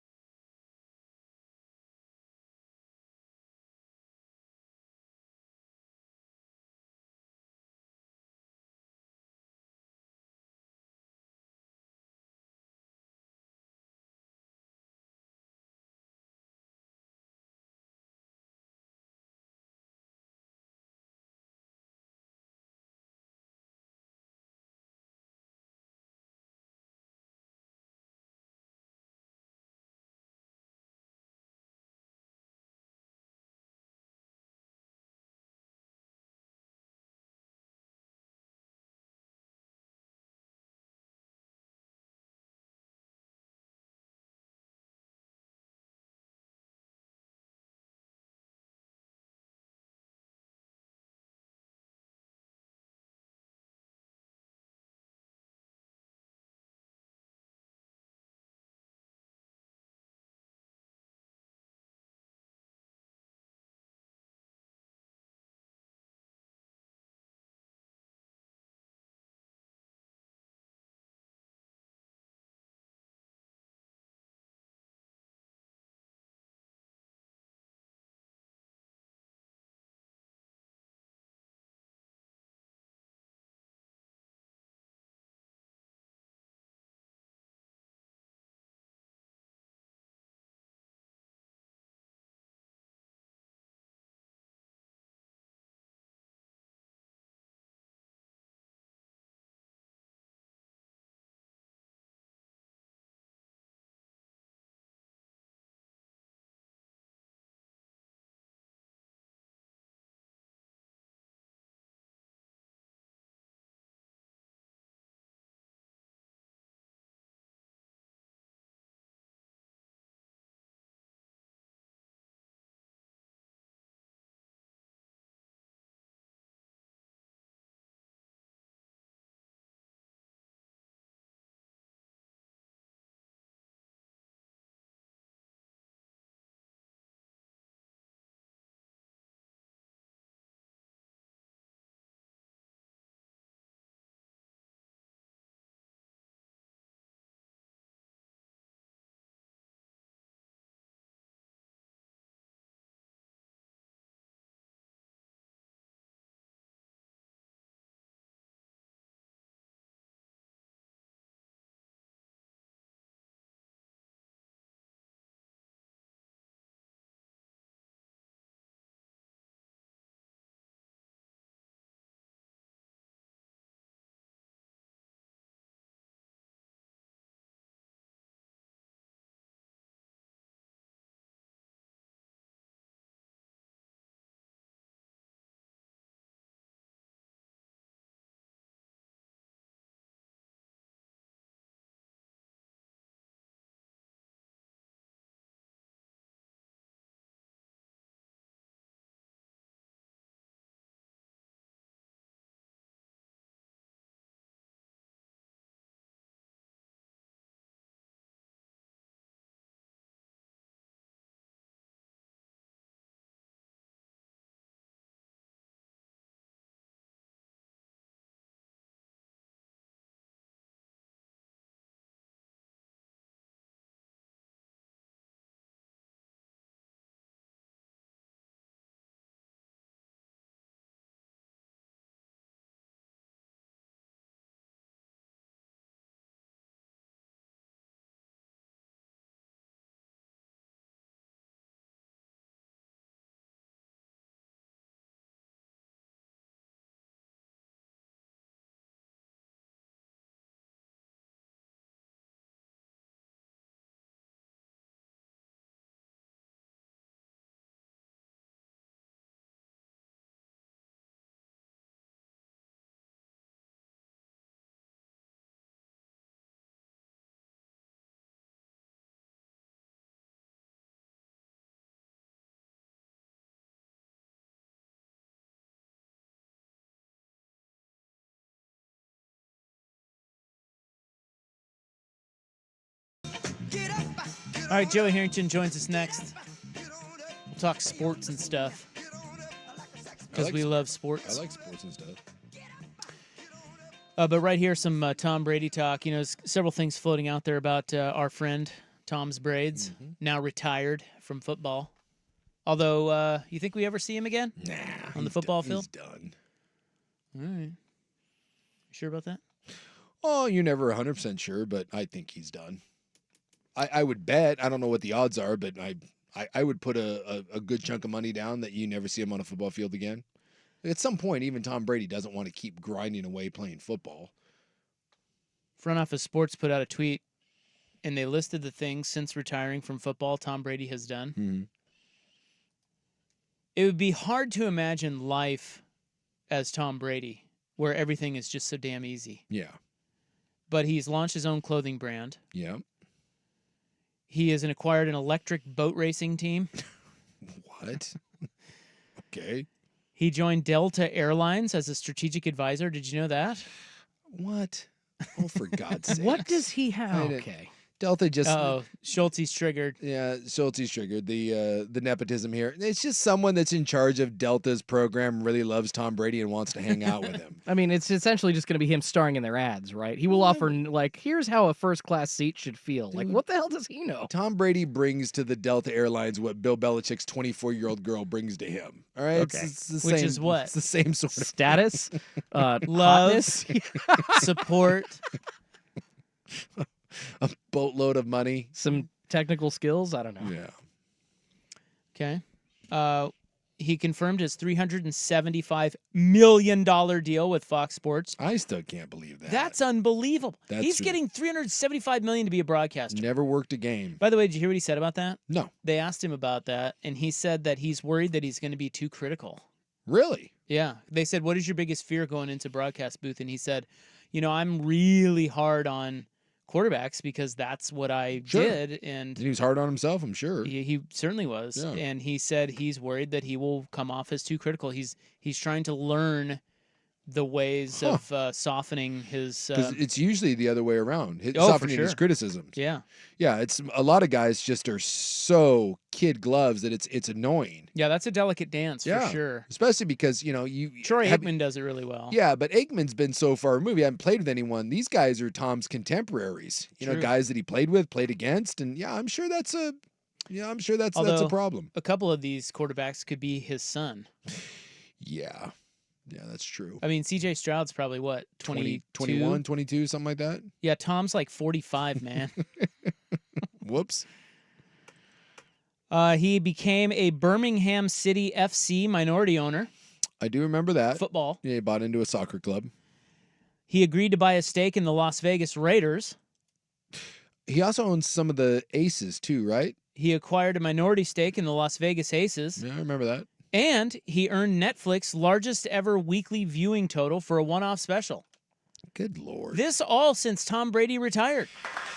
right, Joey Harrington joins us next. We'll talk sports and stuff because we love sports. I like sports and stuff. But right here, some Tom Brady talk. You know, there's several things floating out there about our friend Tom's Braids, now retired from football. Although, you think we ever see him again? Nah. On the football field? He's done. All right. You sure about that? Oh, you're never 100% sure, but I think he's done. I would bet, I don't know what the odds are, but I would put a good chunk of money down that you never see him on a football field again. At some point, even Tom Brady doesn't want to keep grinding away playing football. Front Office Sports put out a tweet, and they listed the things since retiring from football Tom Brady has done. Mm-hmm. It would be hard to imagine life as Tom Brady, where everything is just so damn easy. Yeah. But he's launched his own clothing brand. Yeah. He has acquired an electric boat racing team. What? Okay. He joined Delta Airlines as a strategic advisor. Did you know that? What? Oh, for God's sake. What does he have? Okay. Delta just... Uh-oh. Schulte's triggered. Yeah, Schulte's triggered. The nepotism here. It's just someone that's in charge of Delta's program really loves Tom Brady and wants to hang out with him. I mean, it's essentially just going to be him starring in their ads, right? He will offer, like, here's how a first-class seat should feel. Dude, like, what the hell does he know? Tom Brady brings to the Delta Airlines what Bill Belichick's 24-year-old girl brings to him. All right? Okay. It's the Which same, is what? It's the same sort of... Status, love, hotness, support, a boatload of money, some technical skills. I don't know. Yeah. Okay. He confirmed his $375 million deal with Fox Sports. I still can't believe that. That's unbelievable. He's true. getting $375 million to be a broadcaster. Never worked a game. By the way, did you hear what he said about that? No. They asked him about that, and he said that he's worried that he's going to be too critical. Really? Yeah. They said, what is your biggest fear going into broadcast booth? And he said, I'm really hard on quarterbacks because that's what I did. And he was hard on himself, I'm sure. He certainly was. Yeah. And he said he's worried that he will come off as too critical. He's trying to learn the ways of softening his... Because it's usually the other way around. Oh, Softening for his sure. criticisms. Yeah. Yeah, it's a lot of guys just are so kid gloves that it's annoying. Yeah, that's a delicate dance for sure. Especially because, Troy Aikman does it really well. Yeah, but Aikman's been so far removed. He hasn't played with anyone. These guys are Tom's contemporaries. Guys that he played with, played against, and I'm sure that's a problem. A couple of these quarterbacks could be his son. Yeah. Yeah, that's true. I mean, CJ Stroud's probably what, 22? 21, 22, something like that? Yeah, Tom's like 45, man. Whoops. He became a Birmingham City FC minority owner. I do remember that. Football. Yeah, he bought into a soccer club. He agreed to buy a stake in the Las Vegas Raiders. He also owns some of the Aces too, right? He acquired a minority stake in the Las Vegas Aces. Yeah, I remember that. And he earned Netflix's largest ever weekly viewing total for a one-off special. Good Lord. This all since Tom Brady retired.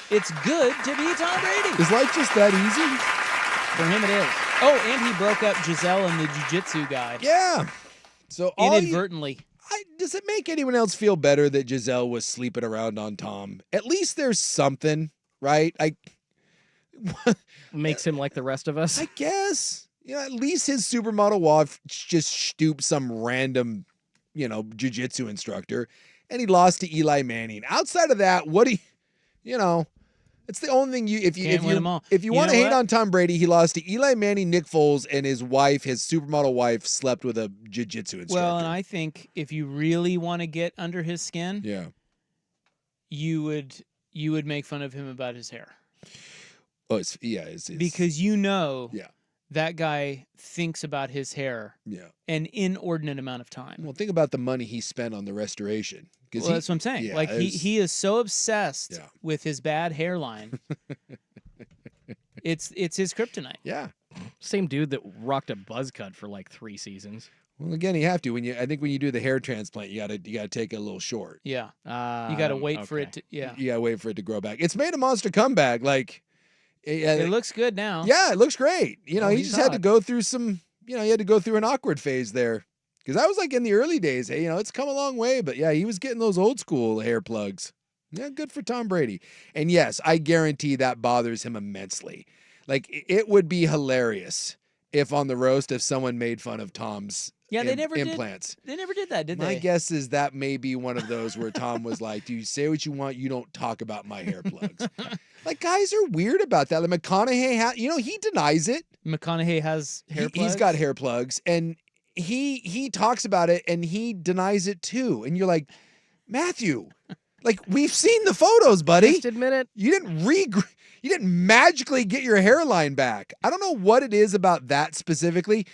It's good to be Tom Brady. Is life just that easy? For him it is. Oh, and he broke up Giselle and the jiu-jitsu guy. Yeah. So inadvertently. Does it make anyone else feel better that Giselle was sleeping around on Tom? At least there's something, right? Makes him like the rest of us. I guess. At least his supermodel wife just stooped some random, jiu-jitsu instructor, and he lost to Eli Manning. Outside of that, it's the only thing if you want to hate on Tom Brady, he lost to Eli Manning, Nick Foles, and his supermodel wife, slept with a jiu-jitsu instructor. Well, and I think if you really want to get under his skin, you would make fun of him about his hair. Oh, it's because that guy thinks about his hair an inordinate amount of time. Well, think about the money he spent on the restoration. Well, that's what I'm saying. Yeah, he is so obsessed with his bad hairline. It's his kryptonite. Yeah. Same dude that rocked a buzz cut for like 3 seasons. Well, again, you have to. I think when you do the hair transplant, you gotta take it a little short. Yeah. You gotta wait for it to. Yeah. You gotta wait for it to grow back. It's made a monster comeback. It looks good now. Yeah, it looks great. He just had to go through some. He had to go through an awkward phase there, because I was like in the early days. Hey, it's come a long way, but yeah, he was getting those old school hair plugs. Yeah, good for Tom Brady. And yes, I guarantee that bothers him immensely. Like it would be hilarious if on the roast if someone made fun of Tom's implants. They never did that, did they? My guess is that may be one of those where Tom was like, "Do you say what you want? You don't talk about my hair plugs." Like guys are weird about that. Like McConaughey, he denies it. McConaughey has hair plugs. He's got hair plugs, and he talks about it, and he denies it too. And you're like, Matthew, like we've seen the photos, buddy. Just admit it. You didn't magically get your hairline back. I don't know what it is about that specifically.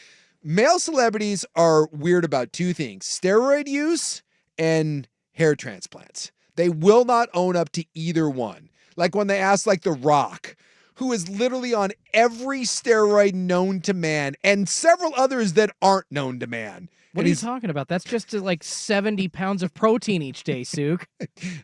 Male celebrities are weird about two things: steroid use and hair transplants. They will not own up to either one. Like when they ask like The Rock, who is literally on every steroid known to man and several others that aren't known to man. What are you talking about? That's just like 70 pounds of protein each day, Sook.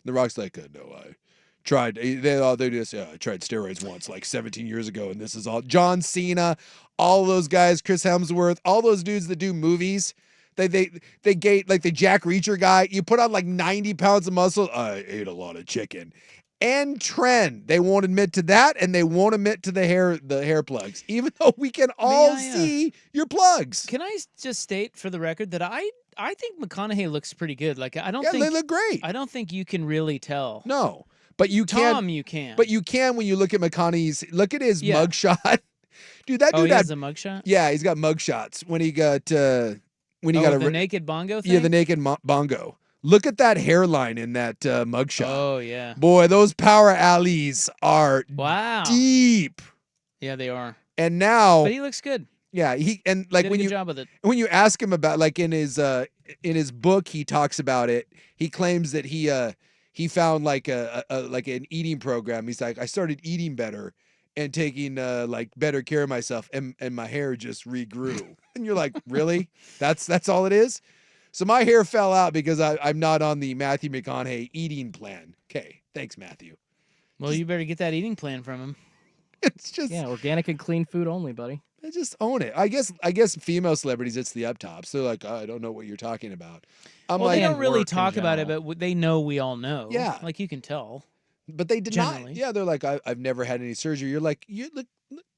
The Rock's like, no, I tried. They just I tried steroids once, like 17 years ago, and this is all. John Cena, all those guys, Chris Hemsworth, all those dudes that do movies. They gate like the Jack Reacher guy. You put on like 90 pounds of muscle. I ate a lot of chicken. And trend. They won't admit to that, and they won't admit to the hair plugs, even though we can all see your plugs. Can I just state for the record that I think McConaughey looks pretty good. Like I don't think they look great. I don't think you can really tell. No, but you can. Tom, you can. But you can when you look at McConaughey's. Look at his mugshot, dude. That dude he has a mugshot. Yeah, he's got mugshots when he got the naked bongo thing. Yeah, the naked bongo. Look at that hairline in that mugshot. Oh, yeah. Boy, those power alleys are deep. Yeah, they are. And now... But he looks good. Yeah, Did a good job with it. When you ask him about, like in his book, he talks about it. He claims that he found like an eating program. He's like, I started eating better and taking like better care of myself, and my hair just regrew. And you're like, really? That's all it is? So my hair fell out because I'm not on the Matthew McConaughey eating plan. Okay, thanks, Matthew. Well, you better get that eating plan from him. It's just organic and clean food only, buddy. Just own it. I guess female celebrities, it's the up tops. They're like, I don't know what you're talking about. They don't really talk about it, but they know we all know. Yeah, like you can tell. But they deny. Generally. Yeah, they're like, I've never had any surgery. You're like, you look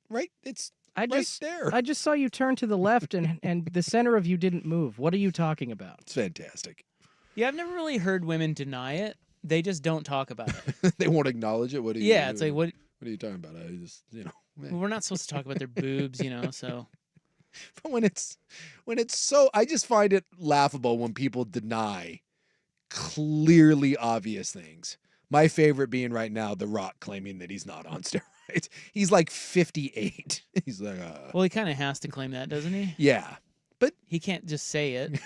right. It's right there. I just saw you turn to the left and the center of you didn't move. What are you talking about? It's fantastic. Yeah, I've never really heard women deny it. They just don't talk about it. They won't acknowledge it. What do you? Yeah, it's like what? What are you talking about? I just Well, we're not supposed to talk about their boobs, so. But when it's so, I just find it laughable when people deny clearly obvious things. My favorite being right now, The Rock claiming that he's not on steroids. He's like 58. He's like, Well, he kind of has to claim that, doesn't he? Yeah, but he can't just say it.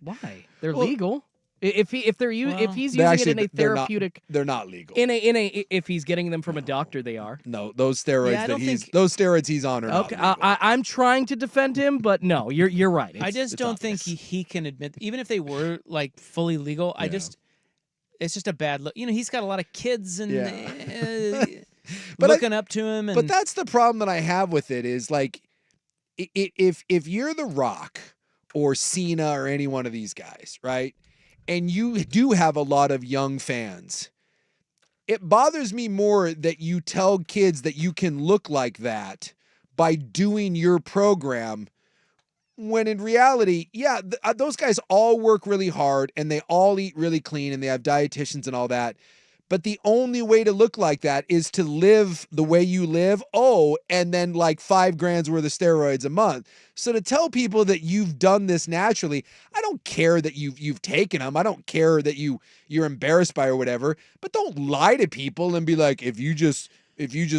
Why? They're legal. If he's using it in a therapeutic, they're not legal. If he's getting them from a doctor, they are. No, those steroids those steroids he's on are not legal. I'm trying to defend him, but no, you're right. I just don't think he can admit, even if they were like fully legal. Yeah. It's just a bad look. He's got a lot of kids and looking up to him. But that's the problem that I have with it is like, if you're The Rock or Cena or any one of these guys, right? And you do have a lot of young fans. It bothers me more that you tell kids that you can look like that by doing your program, when in reality, those guys all work really hard and they all eat really clean and they have dietitians and all that. But the only way to look like that is to live the way you live. Oh, and then like $5,000 worth of steroids a month. So to tell people that you've done this naturally, I don't care that you've taken them. I don't care that you're embarrassed by or whatever. But don't lie to people and be like, if you just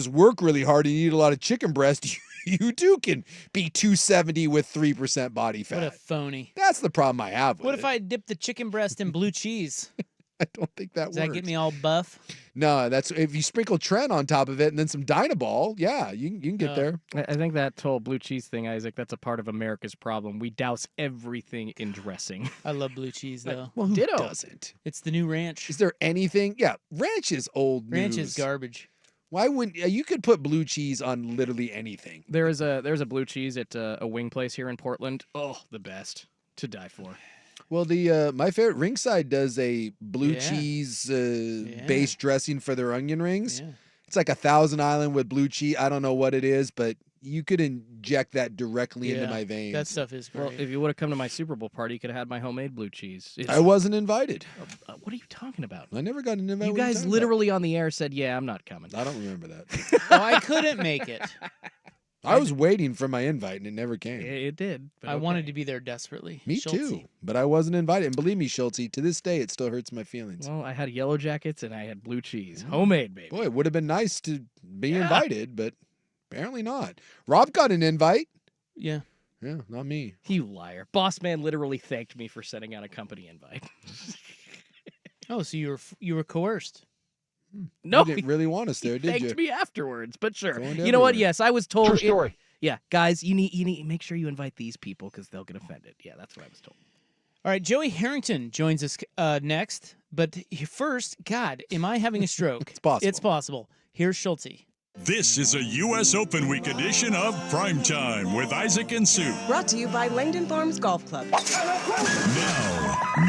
work really hard and you eat a lot of chicken breast, you too can be 270 with 3% body fat. What a phony. That's the problem I have with it. What if I dip the chicken breast in blue cheese? I don't think that works. Does that get me all buff? No, that's if you sprinkle Tren on top of it and then some Dynaball, yeah, you can get there. I think that whole blue cheese thing, Isaac, that's a part of America's problem. We douse everything in dressing. I love blue cheese, though. Well, who doesn't? It's the new ranch. Is there anything? Yeah, ranch is old news. Ranch is garbage. Why wouldn't you could put blue cheese on literally anything? There's a blue cheese at a wing place here in Portland. Oh, the best to die for. Well, my favorite Ringside does a blue cheese base dressing for their onion rings. Yeah. It's like a Thousand Island with blue cheese. I don't know what it is, but you could inject that directly into my veins. That stuff is great. Well, if you would have come to my Super Bowl party, you could have had my homemade blue cheese. I wasn't invited. What are you talking about? I never got an invite. You guys literally on the air said, "Yeah, I'm not coming." I don't remember that. I couldn't make it. I was waiting for my invite and it never came. It did. But I wanted to be there desperately. Me too, but I wasn't invited. And believe me, Schultz, to this day, it still hurts my feelings. Well, I had yellow jackets and I had blue cheese. Homemade, baby. Boy, it would have been nice to be invited, but apparently not. Rob got an invite. Yeah. Yeah, not me. You liar. Boss man literally thanked me for sending out a company invite. Oh, so you were coerced. No, you didn't really want us there, did you? Thanked me afterwards, but sure. You know what? Yes, I was told. True story. Yeah, guys, you need make sure you invite these people because they'll get offended. Yeah, that's what I was told. All right, Joey Harrington joins us next, but first, God, am I having a stroke? It's possible. It's possible. Here's Schulte. This is a U.S. Open Week edition of Primetime with Isaac and Sue. Brought to you by Langdon Farms Golf Club.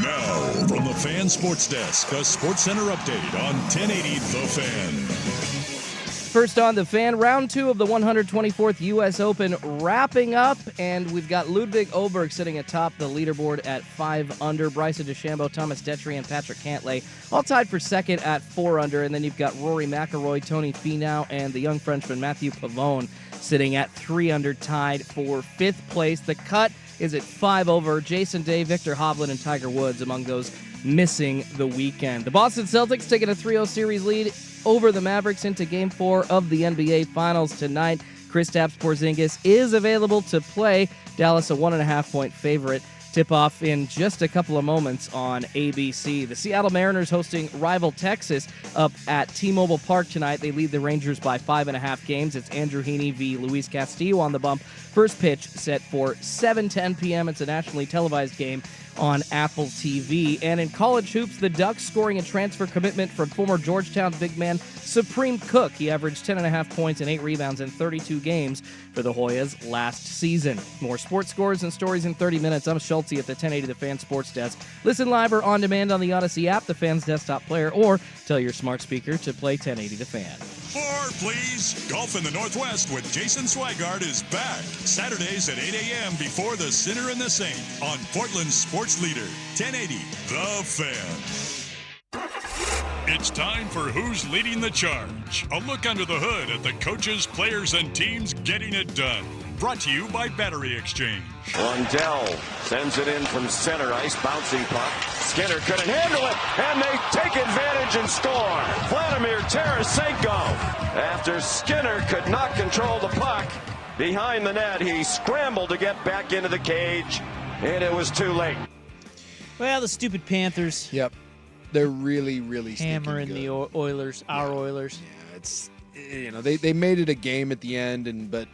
Now, from the Fan Sports Desk, a Sports Center update on 1080 The Fan. First on The Fan, round 2 of the 124th U.S. Open wrapping up, and we've got Ludwig Oberg sitting atop the leaderboard at 5 under. Bryson DeChambeau, Thomas Detry, and Patrick Cantlay all tied for second at 4 under, and then you've got Rory McIlroy, Tony Finau, and the young Frenchman Mathieu Pavone sitting at 3 under, tied for 5th place. The cut is at 5 over. Jason Day, Victor Hovland, and Tiger Woods among those missing the weekend. The Boston Celtics taking a 3-0 series lead over the Mavericks into Game 4 of the NBA Finals tonight. Kristaps Porzingis is available to play. Dallas a 1.5-point favorite. Tip-off in just a couple of moments on ABC. The Seattle Mariners hosting rival Texas up at T-Mobile Park tonight. They lead the Rangers by 5.5 games. It's Andrew Heaney v. Luis Castillo on the bump. First pitch set for 7:10 p.m. It's a nationally televised game on Apple TV. And in college hoops, the Ducks scoring a transfer commitment from former Georgetown big man Supreme Cook. He averaged 10.5 points and 8 rebounds in 32 games for the Hoyas last season. More sports scores and stories in 30 minutes. I'm Schulte at the 1080 The Fan Sports Desk. Listen live or on demand on the Odyssey app, the Fan's desktop player, or tell your smart speaker to play 1080 The Fan. More, please. Golf in the Northwest with Jason Swigard is back. Saturdays at 8 a.m. before the Sinner and the Saint on Portland's sports leader, 1080 The Fan. It's time for Who's Leading the Charge. A look under the hood at the coaches, players, and teams getting it done. Brought to you by Battery Exchange. Lundell sends it in from center ice, bouncing puck. Skinner couldn't handle it, and they take advantage and score. Vladimir Tarasenko, after Skinner could not control the puck behind the net, he scrambled to get back into the cage, and it was too late. Well, the stupid Panthers. Yep. They're really, really hammering the Oilers, our Oilers. Yeah, it's, they made it a game at the end, but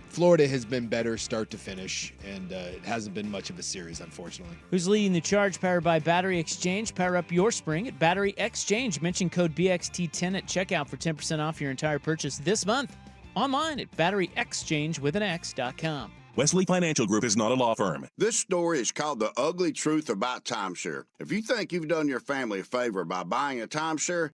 Florida has been better start to finish, and it hasn't been much of a series, unfortunately. Who's Leading the Charge? Powered by Battery Exchange. Power up your spring at Battery Exchange. Mention code BXT10 at checkout for 10% off your entire purchase this month. Online at batteryexchange.com. Wesley Financial Group is not a law firm. This story is called The Ugly Truth About Timeshare. If you think you've done your family a favor by buying a timeshare,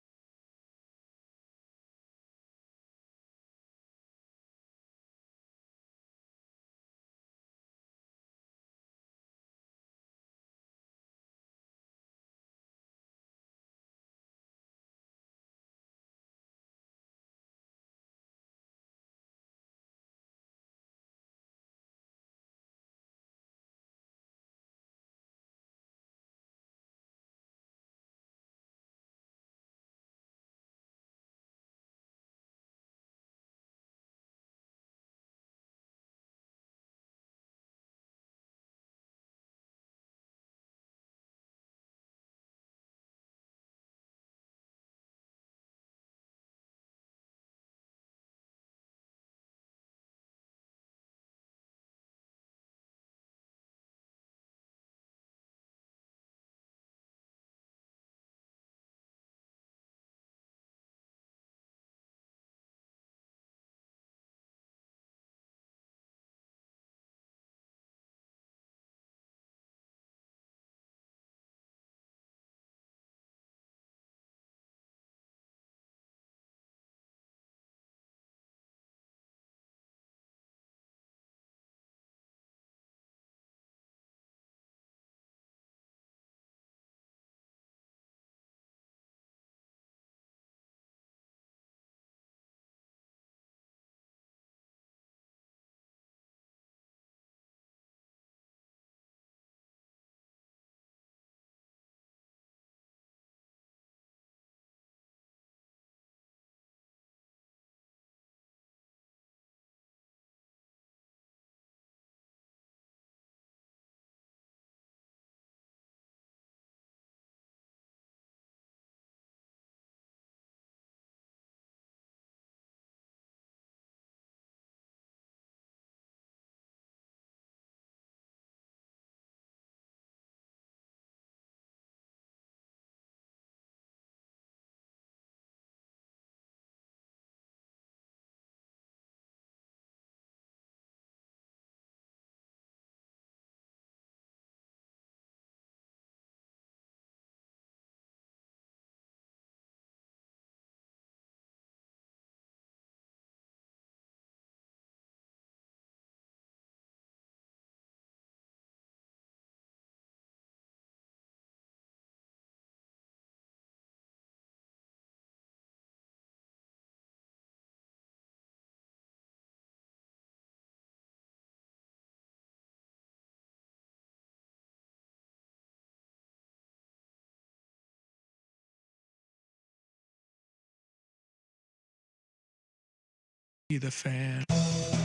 The fan.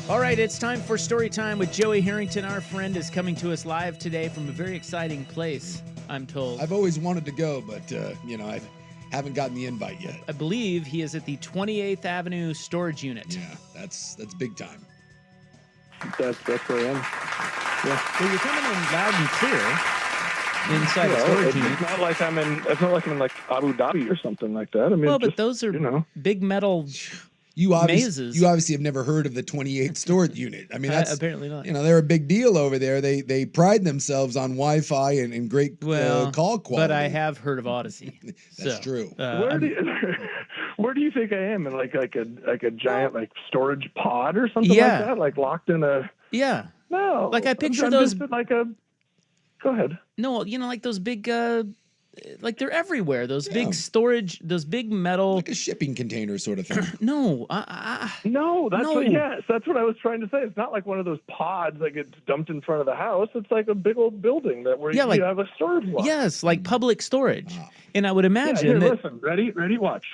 All right, it's time for story time with Joey Harrington. Our friend is coming to us live today from a very exciting place, I'm told. I've always wanted to go, but, I haven't gotten the invite yet. I believe he is at the 28th Avenue storage unit. Yeah, that's big time. That's where I am. Yeah. Well, you're coming in loud and clear inside the storage unit. It's not like I'm in Abu Dhabi or something like that. I mean, well, but those are big metal mazes. You obviously have never heard of the 28th storage unit. I mean, that's apparently not. They're a big deal over there. They pride themselves on Wi-Fi and great call quality. But I have heard of Odyssey. That's true. Where do you think I am? In like a giant storage pod or something like that? Like locked in a No. Like I picture I'm those just like a. Go ahead. No, like those big. Like they're everywhere. Those big storage, those big metal, like a shipping container sort of thing. No, that's what I was trying to say. It's not like one of those pods that gets dumped in front of the house. It's like a big old building you have a storage lot. Yes, like public storage. And I would imagine listen, ready, watch.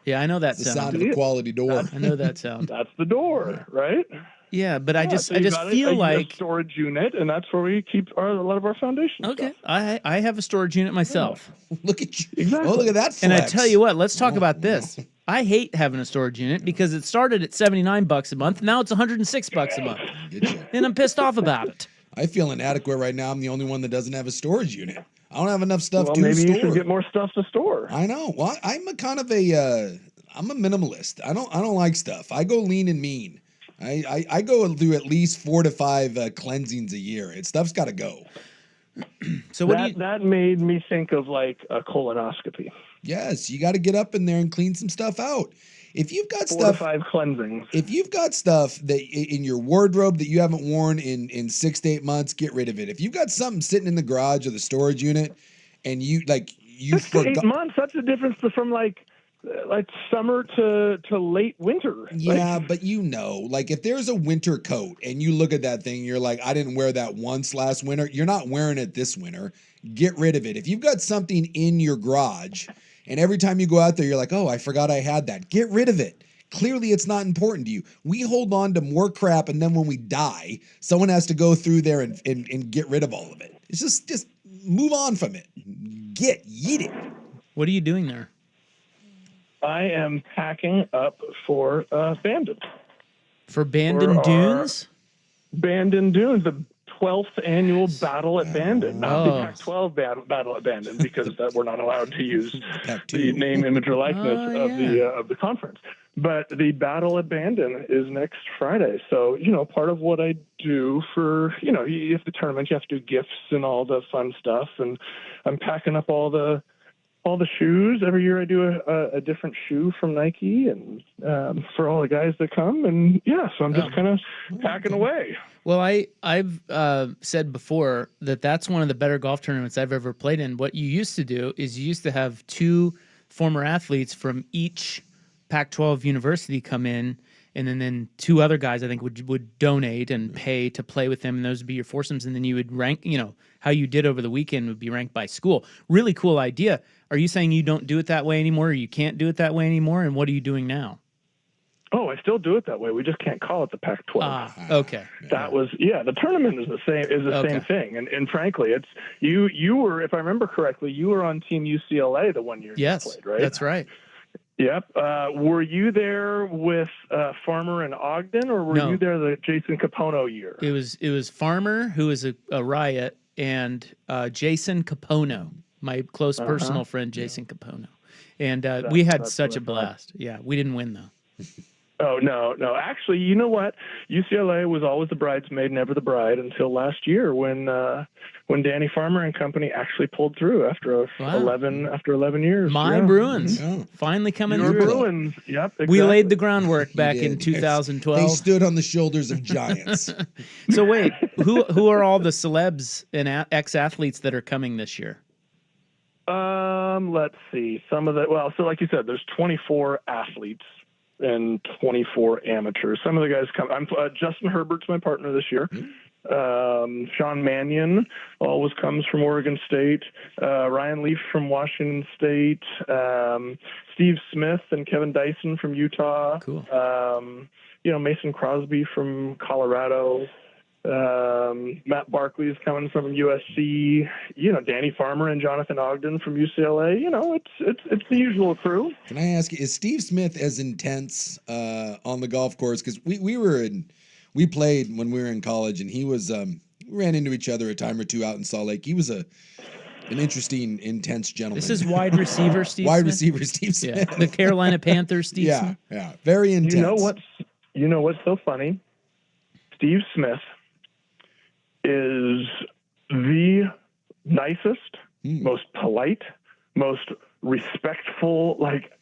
Yeah, I know that the sound. sound of a quality door. I know that sound. That's the door, right? Yeah, but I just got feel like a storage unit, and that's where we keep a lot of our foundation. Okay, stuff. I have a storage unit myself. Look at you! Exactly. Oh, look at that flex. And I tell you what, let's talk about this. I hate having a storage unit because it started at $79 a month. Now it's $106 a month, and I'm pissed off about it. I feel inadequate right now. I'm the only one that doesn't have a storage unit. I don't have enough stuff to maybe store. You should get more stuff to store. I know. Well, I'm a kind of I'm a minimalist. I don't like stuff. I go lean and mean. I go through at least 4 to 5 cleansings a year. Stuff's got to go. So that made me think of like a colonoscopy. Yes, you got to get up in there and clean some stuff out. If you've got 4 to 5 cleansings. If you've got stuff that in your wardrobe that you haven't worn in 6 to 8 months, get rid of it. If you've got something sitting in the garage or the storage unit, and you 6 to 8 months, that's the difference from like summer to late winter. Yeah, but if there's a winter coat and you look at that thing, you're like, I didn't wear that once last winter. You're not wearing it this winter. Get rid of it. If you've got something in your garage and every time you go out there, you're like, oh, I forgot I had that. Get rid of it. Clearly, it's not important to you. We hold on to more crap, and then when we die, someone has to go through there and get rid of all of it. It's just move on from it. Yeet it. What are you doing there? I am packing up for Bandon. For Bandon Dunes? Bandon Dunes, the 12th annual Battle at Bandon. Not the Pac-12 Battle at Bandon, because we're not allowed to use the name, image, or likeness of the conference. But the Battle at Bandon is next Friday. So, part of what I do for, if the tournament, you have to do gifts and all the fun stuff. And I'm packing up all the shoes. Every year I do a different shoe from Nike and for all the guys that come. And so I'm just kind of packing away. Well, I've said before that's one of the better golf tournaments I've ever played in. What you used to do is you used to have 2 former athletes from each Pac-12 university come in, and then 2 other guys I think would donate and pay to play with them, and those would be your foursomes, and then you would rank, how you did over the weekend would be ranked by school. Really cool idea. Are you saying you don't do it that way anymore, or you can't do it that way anymore, and what are you doing now? Oh, I still do it that way. We just can't call it the Pac-12. Okay. That was the tournament is the same thing. And frankly, it's you were, if I remember correctly, you were on Team UCLA the one year you played, right? That's right. Yep. Were you there with Farmer and Ogden, or were you there the Jason Capono year? It was Farmer, who is a riot, and Jason Capono, my close personal friend Jason Capono. And we had such a blast. Yeah, we didn't win though. Oh, no. Actually, you know what? UCLA was always the bridesmaid, never the bride, until last year when Danny Farmer and company actually pulled through after 11 years. My Bruins finally coming through. Your Bruins, yep. Exactly. We laid the groundwork back in 2012. They stood on the shoulders of giants. So wait, who are all the celebs and ex-athletes that are coming this year? Let's see. So like you said, there's 24 athletes and 24 amateurs. Some of the guys come. Justin Herbert's my partner this year. Sean Mannion always comes from Oregon State. Ryan Leaf from Washington State. Steve Smith and Kevin Dyson from Utah. Cool. Mason Crosby from Colorado. Matt Barkley is coming from USC. Danny Farmer and Jonathan Ogden from UCLA. It's the usual crew. Can I ask you, is Steve Smith as intense on the golf course? Because we played when we were in college, and he was we ran into each other a time or two out in Salt Lake. He was an interesting, intense gentleman. This is wide receiver Steve wide Smith? receiver Steve Smith. Yeah. The Carolina Panthers Steve Smith. Yeah, very intense. You know what's so funny? Steve Smith is the nicest, most polite, most respectful.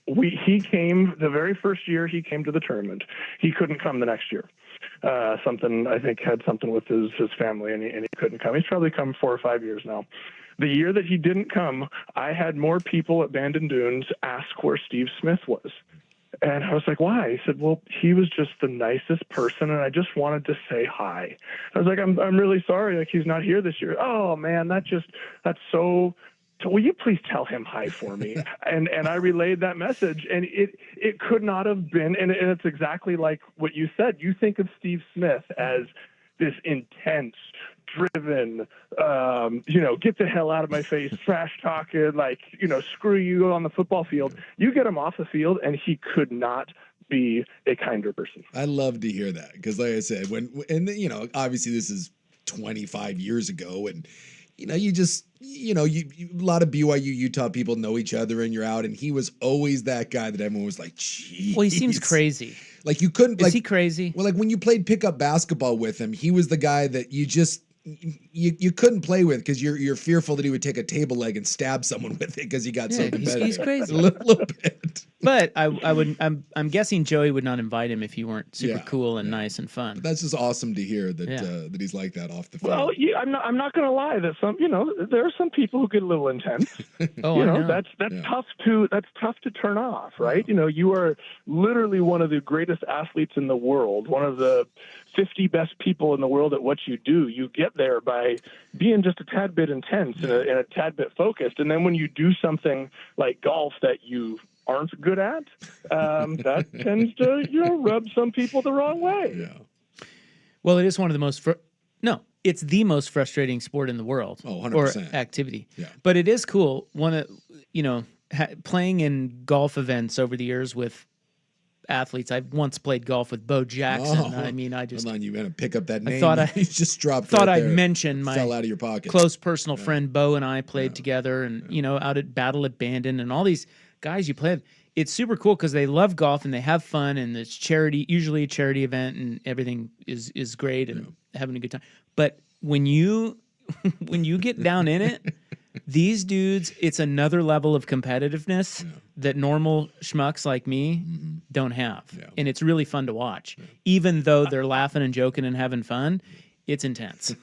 He came the very first year he came to the tournament. He couldn't come the next year. Something I think had something with his family, and he couldn't come. He's probably come 4 or 5 years now. The year that he didn't come, I had more people at Bandon Dunes ask where Steve Smith was. And I was like, why? He said, well, he was just the nicest person, and I just wanted to say hi. I was like, I'm really sorry, he's not here this year. Oh man, that's so. Will you please tell him hi for me? and I relayed that message, and it could not have been. And it's exactly like what you said. You think of Steve Smith as this intense, driven, get the hell out of my face, trash talking, screw you on the football field. You get him off the field, and he could not be a kinder person. I love to hear that because, like I said, obviously this is 25 years ago, and a lot of BYU Utah people know each other, and you're out, and he was always that guy that everyone was like, geez. Well, he seems crazy. You couldn't. Is he crazy? Well, when you played pickup basketball with him, he was the guy that you just. You couldn't play with because you're fearful that he would take a table leg and stab someone with it because he got so competitive. He's crazy. A little bit. But I'm guessing Joey would not invite him if you weren't super cool and nice and fun. But that's just awesome to hear that he's like that off the field. Well, I'm not going to lie that there are some people who get a little intense. That's tough to turn off, right? You are literally one of the greatest athletes in the world, one of the 50 best people in the world at what you do. You get there by being just a tad bit intense and a tad bit focused. And then when you do something like golf that you aren't good at, that tends to rub some people the wrong way. Yeah. Well, it is one of the most it's the most frustrating sport in the world. Oh, 100%. Or activity. Yeah. But it is cool. Playing in golf events over the years with athletes. I once played golf with Bo Jackson. I just hold on, you got to pick up that name. I thought you just dropped. Thought right I'd there. mention my fell out of your pocket. Close personal friend Bo and I played together, and out at Battle at Bandon, and all these guys you play with. It's super cool because they love golf and they have fun, and it's usually a charity event, and everything is great and having a good time. But when you get down in it, these dudes, it's another level of competitiveness that normal schmucks like me don't have. Yeah. And it's really fun to watch. Yeah. Even though they're laughing and joking and having fun, it's intense.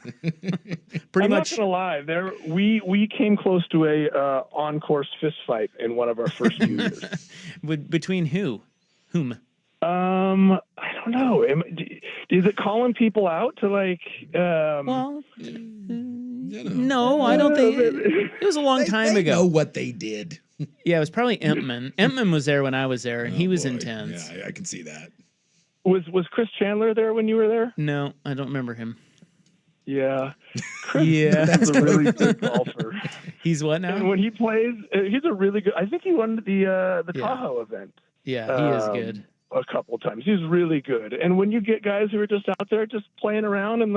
I'm not gonna lie. We came close to a on-course fist fight in one of our first few years. Between whom? I don't know. Is it calling people out to No, I don't think it was a long time ago. They know what they did. Yeah, it was probably Entman. Entman was there when I was there, and he was intense. Yeah, I can see that. Was Chris Chandler there when you were there? No, I don't remember him. Yeah. Chris that's a really good golfer. He's what now? And when he plays, he's a really good. I think he won the Tahoe event. Yeah, he is good. A couple of times. He's really good. And when you get guys who are just out there just playing around and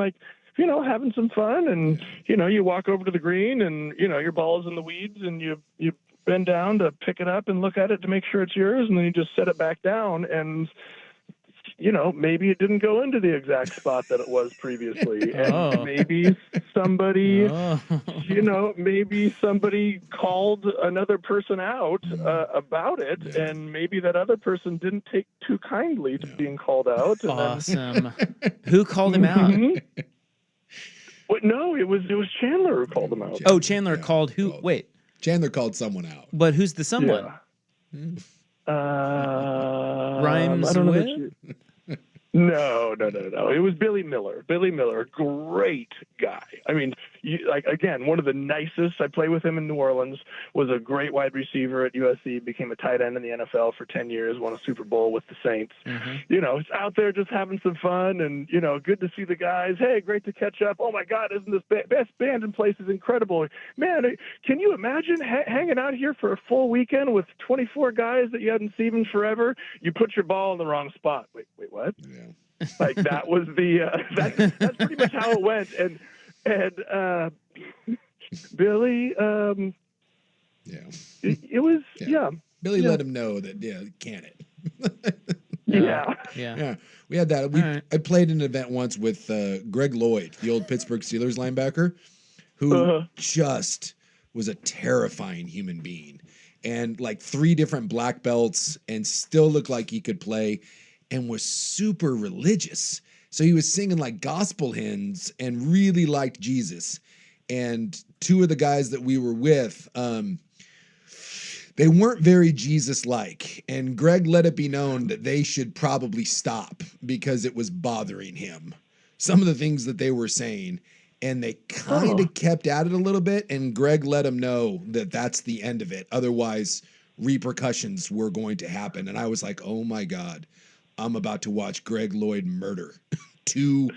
having some fun, and you walk over to the green and your ball is in the weeds, and you bend down to pick it up and look at it to make sure it's yours, and then you just set it back down, and maybe it didn't go into the exact spot that it was previously. And maybe somebody, maybe somebody called another person out about it, and maybe that other person didn't take too kindly to being called out. Awesome. Who called him out? No, it was Chandler who called him out. Chandler called who? Wait. Chandler called someone out. But who's the someone? Yeah. Rhymes I don't know with? No. It was Billy Miller. Billy Miller, great guy. I mean, again, one of the nicest. I played with him in New Orleans. Was a great wide receiver at USC. Became a tight end in the NFL for 10 years. Won a Super Bowl with the Saints. Mm-hmm. He's out there just having some fun, and good to see the guys. Hey, great to catch up. Oh my God, isn't this best band in place is incredible, man? Can you imagine hanging out here for a full weekend with 24 guys that you hadn't seen in forever? You put your ball in the wrong spot. Wait, what? Yeah. Like that was that's pretty much how it went. And Billy, it was Billy let him know that can it. Yeah. We had that. I played in an event once with Greg Lloyd, the old Pittsburgh Steelers linebacker, who just was a terrifying human being, and like 3 different black belts, and still looked like he could play. And was super religious. So he was singing like gospel hymns and really liked Jesus. And 2 of the guys that we were with, they weren't very Jesus-like. And Greg let it be known that they should probably stop because it was bothering him. Some of the things that they were saying. And they kind of kept at it a little bit. And Greg let them know that that's the end of it. Otherwise, repercussions were going to happen. And I was like, oh my God. I'm about to watch Greg Lloyd murder 2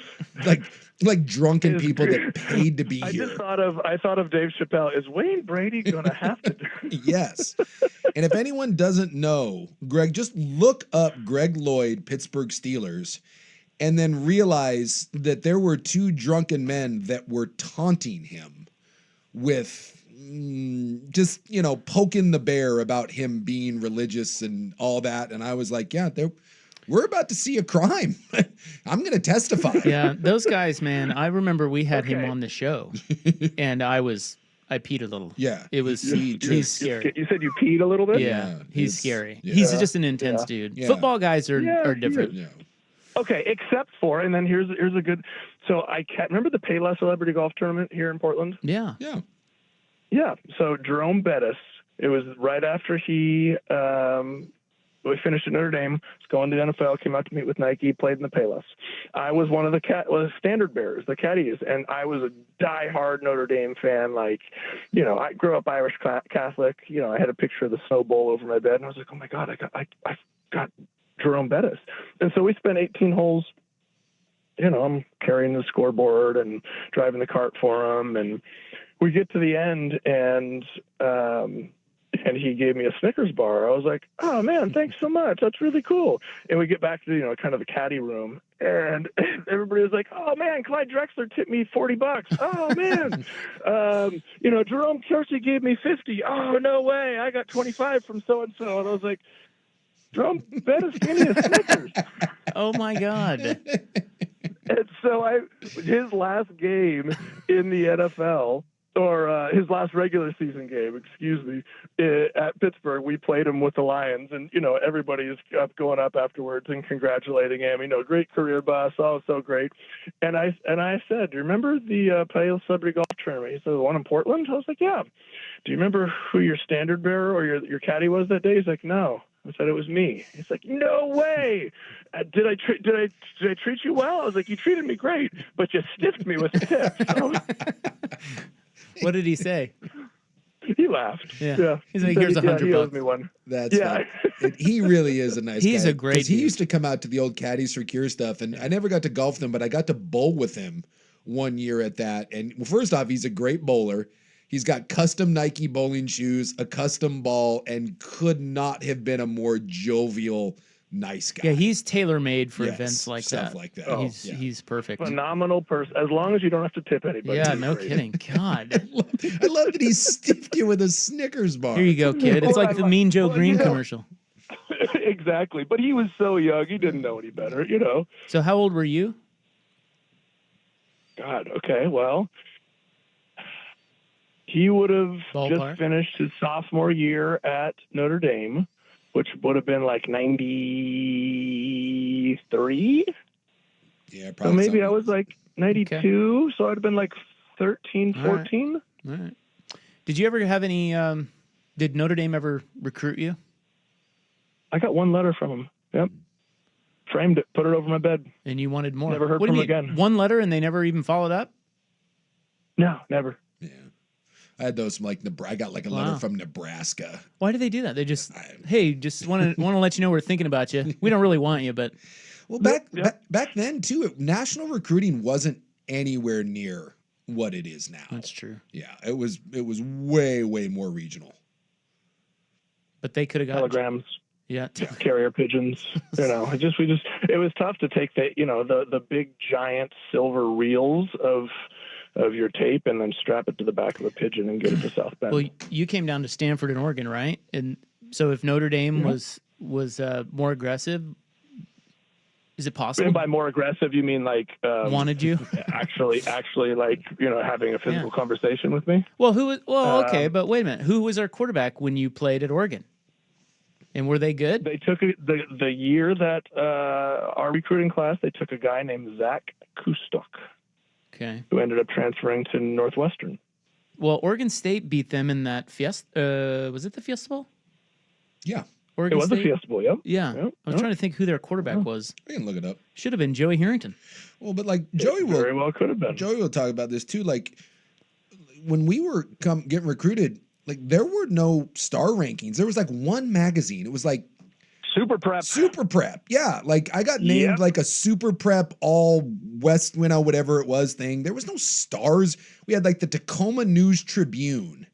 like drunken people that paid to be here. I thought of Dave Chappelle. Is Wayne Brady gonna have to do? Yes. And if anyone doesn't know, Greg, just look up Greg Lloyd, Pittsburgh Steelers, and then realize that there were 2 drunken men that were taunting him with just poking the bear about him being religious and all that. And I was like, we're about to see a crime. I'm going to testify. Yeah, those guys, man. I remember we had him on the show, and I peed a little. Yeah, it was. He's scary. You said you peed a little bit. Yeah, he's scary. Yeah. He's just an intense dude. Yeah. Football guys are different. Yeah. Okay, except for, and then here's a good. So I can't remember the Payless Celebrity Golf Tournament here in Portland. Yeah. So Jerome Bettis. It was right after he. We finished at Notre Dame, was going to the NFL, came out to meet with Nike, played in the Payless. I was one of the standard bearers, the caddies, and I was a diehard Notre Dame fan. Like, I grew up Irish Catholic. I had a picture of the Snow Bowl over my bed, and I was like, oh my God, I got Jerome Bettis. And so we spent 18 holes. I'm carrying the scoreboard and driving the cart for him, and we get to the end, and he gave me a Snickers bar. I was like, oh man, thanks so much. That's really cool. And we get back to, kind of the caddy room, and everybody was like, oh man, Clyde Drexler tipped me $40. Oh man. Jerome Kersey gave me 50. Oh, no way. I got 25 from so-and-so. And I was like, Jerome Bettis gave me a Snickers. Oh my God. And so his last game in the NFL, or his last regular season game, at Pittsburgh, we played him with the Lions, and everybody is going up afterwards and congratulating him. Great career boss, oh so great. And I said, do you remember the Payless Celebrity Golf Tournament? He said, the one in Portland? I was like, yeah. Do you remember who your standard bearer or your caddy was that day? He's like, no. I said, it was me. He's like, no way. Did I treat you well? I was like, you treated me great, but you stiffed me with the tip. So. What did he say? He laughed. Yeah. He's like, here's $100. He owes me one. That's fine. He really is a nice guy. He's a great dude. He used to come out to the old Caddies for Cure stuff, and I never got to golf them, but I got to bowl with him one year at that. And first off, he's a great bowler. He's got custom Nike bowling shoes, a custom ball, and could not have been a more jovial, nice guy. Yeah, he's tailor-made for events like stuff that. Like that. Oh, he's perfect. Phenomenal person, as long as you don't have to tip anybody. Yeah, no kidding. God. I love that he stiffed you with a Snickers bar. Here you go, kid. It's like the Mean Joe Green commercial. Exactly. But he was so young, he didn't know any better, So how old were you? God, okay, well, he would have just finished his sophomore year at Notre Dame, which would have been like 93. Yeah, probably. So maybe I was like 92, so I'd have been like 13, 14. All right. Did you ever have any, did Notre Dame ever recruit you? I got one letter from him. Yep. framed it, put it over my bed. And you wanted more. Never heard what from do you him mean? again. One letter and they never even followed up? No, never. Yeah. I had those from like I got like a letter from Nebraska. Why do they do that? They just, hey, just want to let you know we're thinking about you. We don't really want you, but. Well, back then too, national recruiting wasn't anywhere near what it is now. That's true. Yeah, it was way more regional. But they could have got telegrams. Yeah, carrier pigeons. It was tough to take the big giant silver reels of your tape and then strap it to the back of a pigeon and get it to South Bend. Well, you came down to Stanford and Oregon, right? And so if Notre Dame was more aggressive, is it possible? And by more aggressive, you mean like wanted you actually like having a physical conversation with me? Well, okay, but wait a minute. Who was our quarterback when you played at Oregon? And were they good? They took the year that our recruiting class. They took a guy named Zach Kustok. Okay. Who ended up transferring to Northwestern. Well, Oregon State beat them in that Fiesta. Was it the Fiesta Bowl? Yeah. Oregon it was State? the Fiesta Bowl, yep. Yeah. Yep. I was trying to think who their quarterback was. We can look it up. Should have been Joey Harrington. Well, but like Joey very well could have been. Joey will talk about this too. Like when we were getting recruited, like there were no star rankings. There was like one magazine. It was like Super Prep. Yeah. Like I got named like a Super Prep all West, whatever it was thing. There was no stars. We had like the Tacoma News Tribune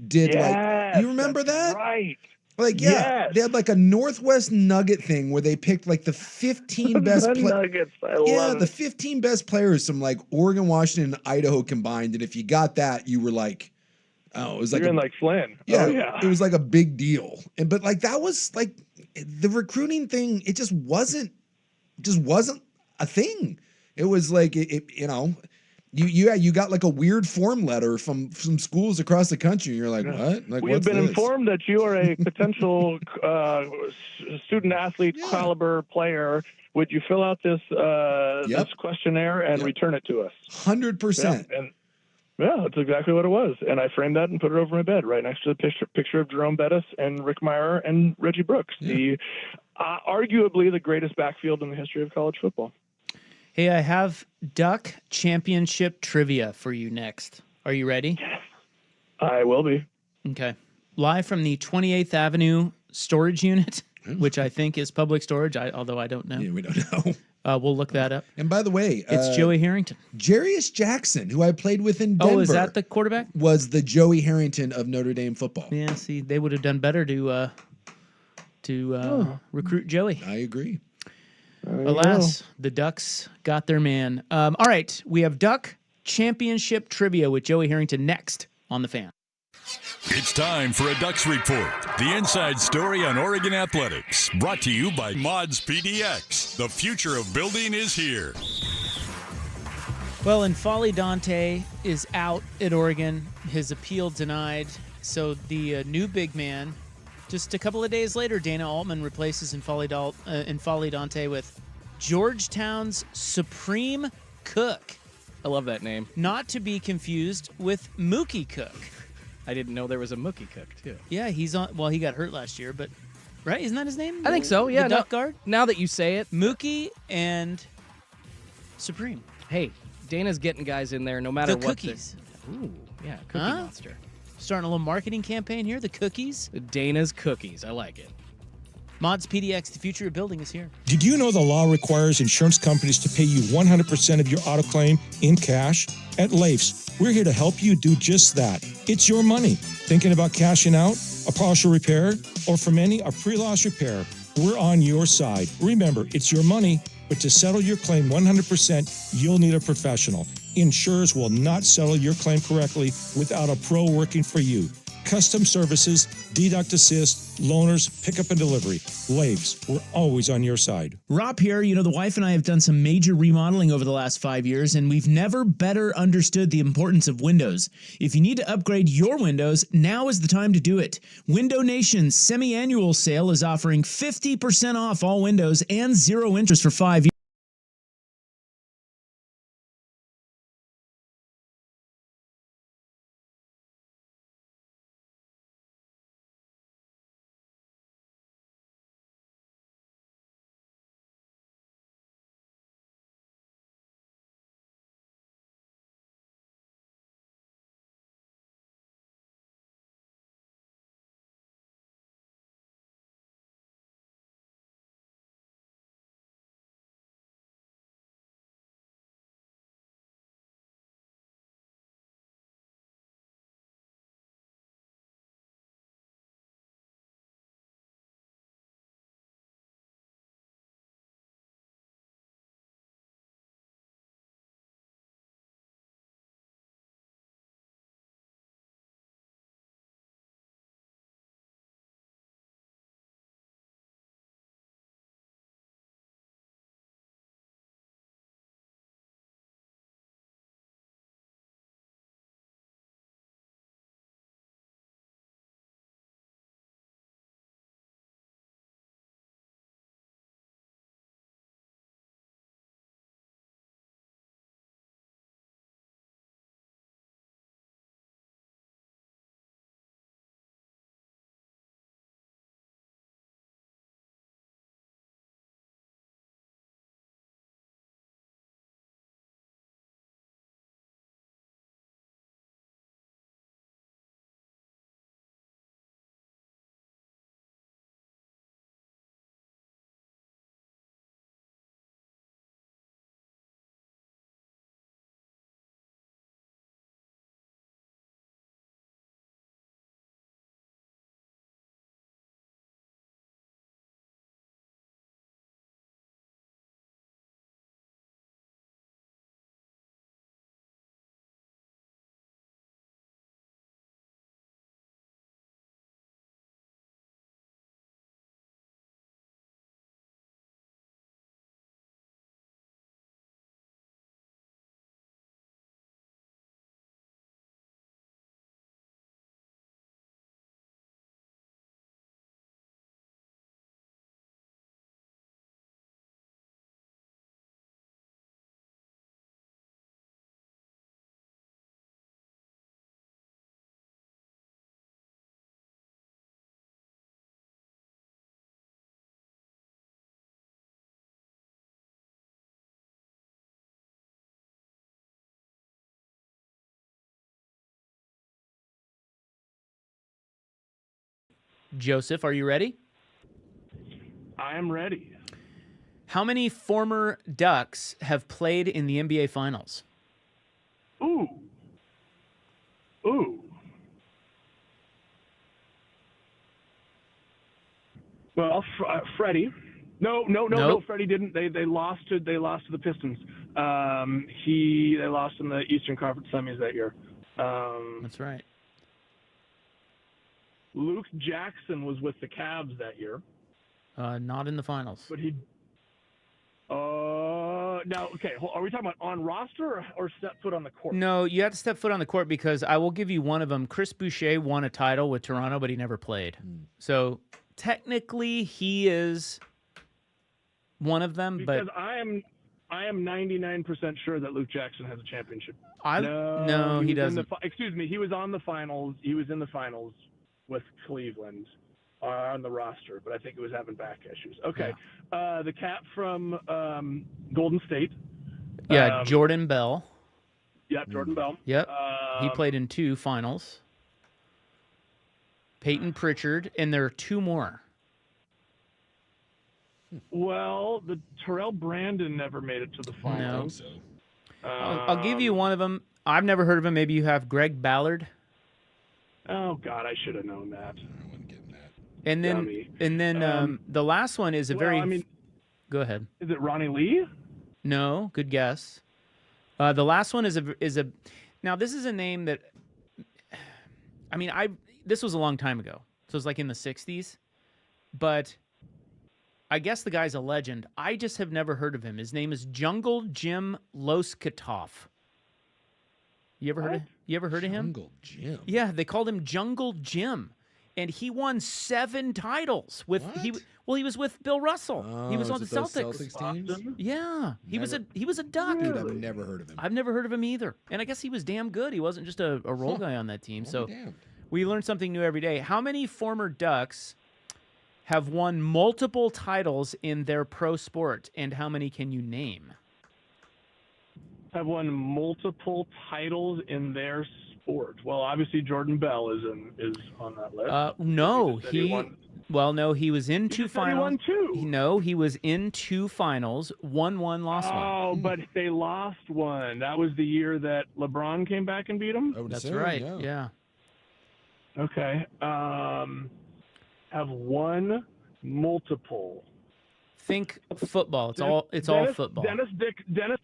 did like, you remember that? Right. Like, yeah, they had like a Northwest Nugget thing where they picked like the 15 best Nuggets. I love the 15 best players from like Oregon, Washington, and Idaho combined. And if you got that, you were like, oh, it was like you're in like Flynn. Yeah, oh, yeah, it was like a big deal. But like that was like the recruiting thing. It just wasn't a thing. It was like you got like a weird form letter from some schools across the country. And you're like, what? Like, we've been informed that you are a potential student athlete caliber player. Would you fill out this this questionnaire and return it to us? 100%. And yeah, that's exactly what it was. And I framed that and put it over my bed right next to the picture of Jerome Bettis and Rick Meyer and Reggie Brooks, the arguably the greatest backfield in the history of college football. Hey, I have Duck Championship trivia for you next. Are you ready? Yes, I will be. Okay. Live from the 28th Avenue storage unit, which I think is public storage, although I don't know. Yeah, we don't know. We'll look that up. And by the way, it's Joey Harrington. Jarius Jackson, who I played with in Denver. Oh, is that the quarterback? Was the Joey Harrington of Notre Dame football. Yeah, see, they would have done better to recruit Joey. I agree. Alas, the Ducks got their man. All right, we have Duck Championship trivia with Joey Harrington next on The Fan. It's time for a Ducks Report, the inside story on Oregon athletics. Brought to you by Mods PDX. The future of building is here. Well, N'Faly Dante is out at Oregon. His appeal denied. So the new big man, just a couple of days later, Dana Altman replaces N'Faly Dante with Georgetown's Supreme Cook. I love that name. Not to be confused with Mookie Cook. I didn't know there was a Mookie Cook, too. Yeah, he's on. Well, he got hurt last year, but right? Isn't that his name? I think so. Yeah, the Duck Guard. Now that you say it, Mookie and Supreme. Hey, Dana's getting guys in there, no matter the what. Cookies. Ooh, yeah, Cookie Monster. Starting a little marketing campaign here. The cookies. Dana's Cookies. I like it. Mods PDX. The future of building is here. Did you know the law requires insurance companies to pay you 100% of your auto claim in cash? At Leif's, we're here to help you do just that. It's your money. Thinking about cashing out, a partial repair, or for many, a pre-loss repair? We're on your side. Remember, it's your money, but to settle your claim 100%, you'll need a professional. Insurers will not settle your claim correctly without a pro working for you. Custom services, deduct assist, loaners, pickup and delivery. Leif's, we're always on your side. Rob here. You know, the wife and I have done some major remodeling over the last 5 years, and we've never better understood the importance of windows. If you need to upgrade your windows, now is the time to do it. Window Nation's semi-annual sale is offering 50% off all windows and 0 interest for 5 years. Joseph, are you ready? I am ready. How many former Ducks have played in the NBA Finals? Ooh. Well, Freddie. No. Freddie didn't. They lost to the Pistons. They lost in the Eastern Conference semis that year. That's right. Luke Jackson was with the Cavs that year. Not in the finals. But he. Now, okay. Are we talking about on roster or step foot on the court? No, you have to step foot on the court because I will give you one of them. Chris Boucher won a title with Toronto, but he never played. So technically, he is one of them. Because but I am 99% sure that Luke Jackson has a championship. No, he doesn't. Excuse me. He was on the finals. He was in the finals with Cleveland on the roster, but I think it was having back issues. Okay. Yeah. The cat from Golden State. Yeah, Jordan Bell. Yep, Jordan Bell. Yep. He played in 2 finals. Peyton Pritchard, and there are 2 more. Well, the Terrell Brandon never made it to the finals. No. I'll give you one of them. I've never heard of him. Maybe you have. Greg Ballard. Oh God, I should have known that. I wasn't getting that. And then the last one is Go ahead. Is it Ronnie Lee? No, good guess. The last one is a. Now this is a name that. This was a long time ago, so it was like in the '60s, but I guess the guy's a legend. I just have never heard of him. His name is Jungle Jim Loskatov. You ever heard of him? Jungle Jim. Yeah, they called him Jungle Jim, and he won 7 titles with he was with Bill Russell. He was on the Celtics. Teams? Yeah, he was a Duck. Dude, I've never heard of him. I've never heard of him either, and I guess he was damn good. He wasn't just a role guy on that team. So we learn something new every day. How many former Ducks have won multiple titles in their pro sport, and how many can you name? Have won multiple titles in their sport. Well, obviously Jordan Bell is on that list. No, he was in 2 finals. He won 2. No, he was in 2 finals. Won 1, lost 1. Oh, but they lost 1. That was the year that LeBron came back and beat him. That's right. Yeah. Okay. Have won multiple. Think football. It's all football. Dennis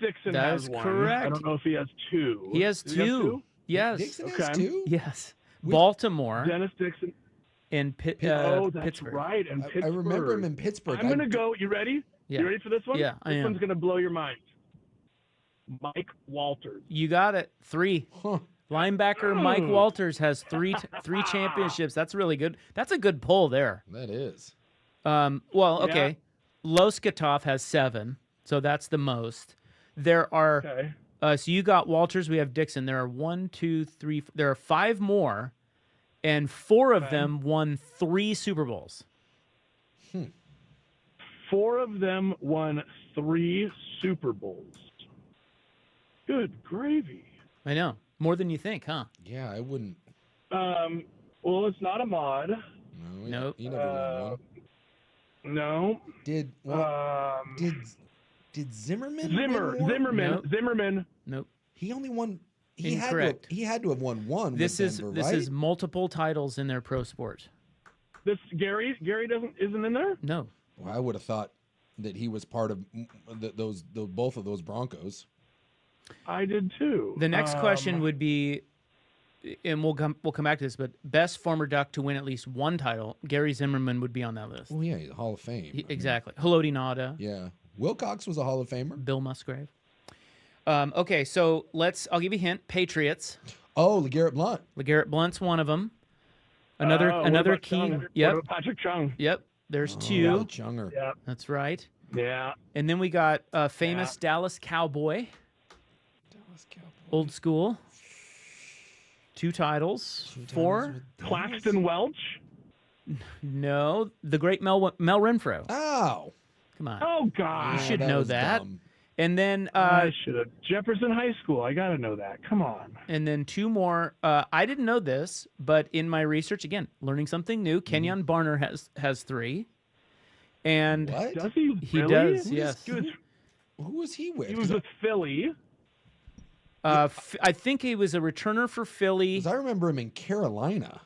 Dixon has one. Correct. I don't know if he has 2. He has 2. Yes. Dixon has 2? Yes. Baltimore. Dennis Dixon. And that's Pittsburgh. right. And Pittsburgh. I remember him in Pittsburgh. I'm going to go. You ready? Yeah. You ready for this one? Yeah, I am. This one's going to blow your mind. Mike Walters. You got it. 3. Linebacker Mike Walters has 3 championships. That's really good. That's a good pull there. That is. Well, okay. Yeah. Loskatov has 7, so that's the most. There are. Okay. So you got Walters. We have Dixon. There are 1, 2, 3. There are 5 more, and 4 of them won 3 Super Bowls. 4 of them won 3 Super Bowls. Good gravy. I know. More than you think, huh? Yeah, I wouldn't. Well, it's not Ahmad. Nope. He never won 1. No. Did Zimmerman? Zimmerman. Nope. He only won. Incorrect. He had to have won 1. This with Denver, is multiple titles in their pro sport. This Gary isn't in there? No. Well, I would have thought that he was part of both of those Broncos. I did too. The next question would be, and we'll come back to this, but best former Duck to win at least 1 title. Gary Zimmerman would be on that list. Well, yeah, he's a Hall of Fame. Exactly. Haloti Ngata. Yeah. Wilcox was a Hall of Famer. Bill Musgrave. Okay, so I'll give you a hint. Patriots. Oh, LeGarrette Blount. LeGarrette Blount's one of them. Another key. Chung? Yep. What about Patrick Chung? Yep. There's 2. Chunger. Yep. That's right. Yeah. And then we got a famous Dallas Cowboy. Old school. 2 titles. 4. Claxton Welch? No. The great Mel Renfro. Oh. Come on. Oh, God. You should know that. Dumb. And then I should have Jefferson High School. I got to know that. Come on. And then 2 more. I didn't know this, but in my research, again, learning something new. Kenyon Barner has 3. And what does he? He really? does. Yes. Who was he with? He was with Philly. I think he was a returner for Philly. 'Cause I remember him in Carolina.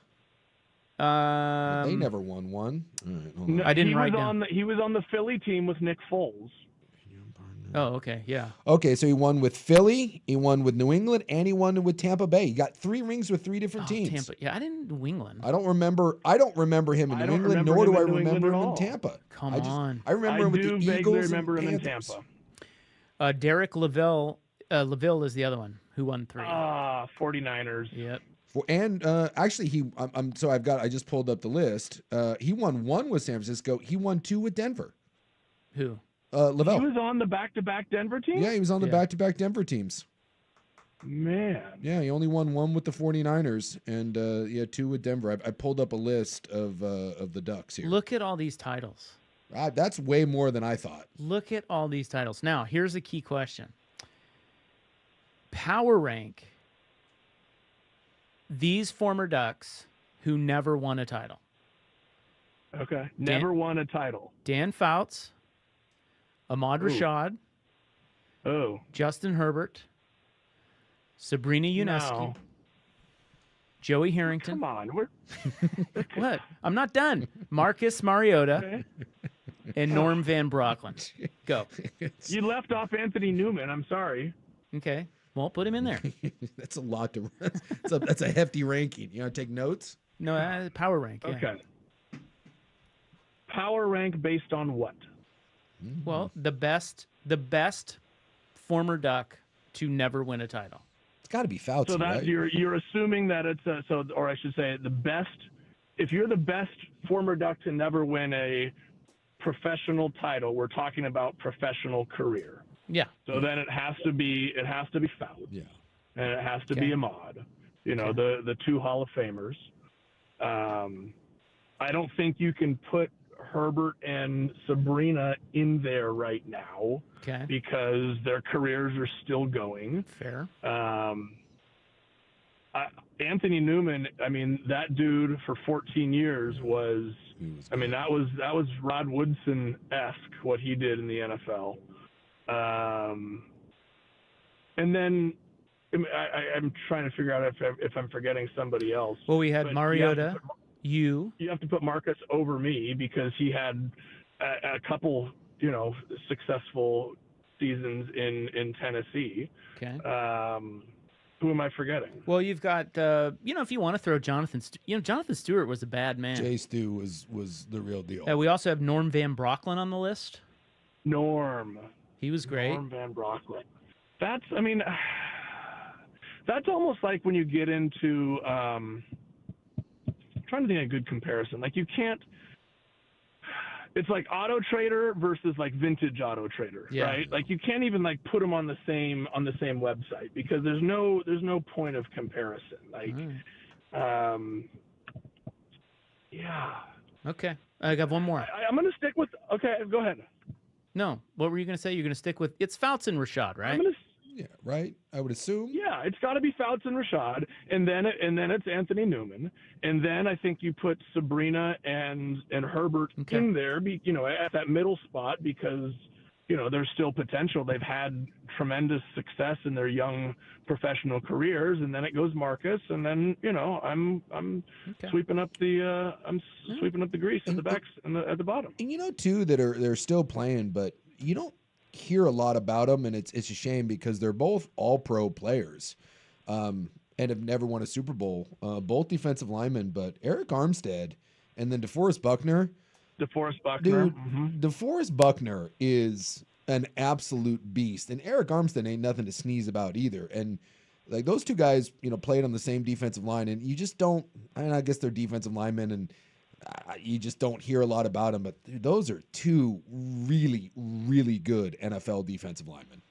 But they never won one. All right, hold on. No, I didn't he write was down. He was on the Philly team with Nick Foles. Oh, okay, yeah. Okay, so he won with Philly, he won with New England, and he won with Tampa Bay. He got 3 rings with 3 different teams. Tampa. Yeah, I didn't New England. I don't remember him in New England, nor do I remember him in Tampa. Come on. I remember him with the Eagles. I vaguely remember him in Panthers. Tampa. Derek Lavelle is the other one who won 3. 49ers. Yep. And actually, I just pulled up the list. He won 1 with San Francisco. He won 2 with Denver. Who? Lavelle. He was on the back-to-back Denver team? Yeah, he was on the back-to-back Denver teams. Man. Yeah, he only won 1 with the 49ers and 2 with Denver. I pulled up a list of the Ducks here. Look at all these titles. That's way more than I thought. Look at all these titles. Now, here's a key question. Power rank these former Ducks who never won a title. Okay. Never won a title. Dan Fouts, Ahmad Rashad, Justin Herbert, Sabrina Ionescu, Joey Harrington. Come on. What? I'm not done. Marcus Mariota and Norm Van Brocklin. Go. You left off Anthony Newman. I'm sorry. Okay. Well, put him in there. That's a lot to. That's a hefty ranking. You want to take notes? No, power rank. Yeah. Okay. Power rank based on what? Well, the best former Duck to never win a title. It's got to be Fouts. So that right? you're assuming that it's or I should say the best. If you're the best former Duck to never win a professional title, we're talking about professional career. Yeah. So then it has to be Fouts. Yeah. And it has to be Ahmad. The 2 Hall of Famers. I don't think you can put Herbert and Sabrina in there right now. Okay. Because their careers are still going. Fair. Anthony Newman, I mean, that dude for 14 years was that was Rod Woodson-esque what he did in the NFL. And then I'm trying to figure out if I'm forgetting somebody else. Well, we had Mariota. You have to put Marcus over me because he had a couple, successful seasons in Tennessee. Okay. Who am I forgetting? Well, you've got, if you want to throw Jonathan, Jonathan Stewart was a bad man. Jay Stu was the real deal. We also have Norm Van Brocklin on the list. Norm. He was great. Norm Van Brocklin. That's almost like when you get into, I'm trying to think of a good comparison. Like you can't, it's like Auto Trader versus like Vintage Auto Trader, right? Like you can't even like put them on the same website because there's no point of comparison. Like, yeah. Okay, I got one more. I'm gonna stick with. Okay, go ahead. No, what were you gonna say? You're gonna stick with it's Fouts and Rashad, right? Yeah, right. I would assume. Yeah, it's got to be Fouts and Rashad, and then it's Anthony Newman, and then I think you put Sabrina and Herbert in there, at that middle spot because there's still potential. They've had tremendous success in their young professional careers, and then it goes Marcus, and then I'm sweeping up the sweeping up the grease at the backs and at the bottom. And too that they're still playing, but you don't hear a lot about them, and it's a shame because they're both all-pro players, and have never won a Super Bowl. Both defensive linemen, but Eric Armstead and then DeForest Buckner. Dude, DeForest Buckner is an absolute beast, and Eric Armstead ain't nothing to sneeze about either. And like those two guys, played on the same defensive line, and you just don't. I guess they're defensive linemen, and you just don't hear a lot about them. But dude, those are 2 really, really good NFL defensive linemen.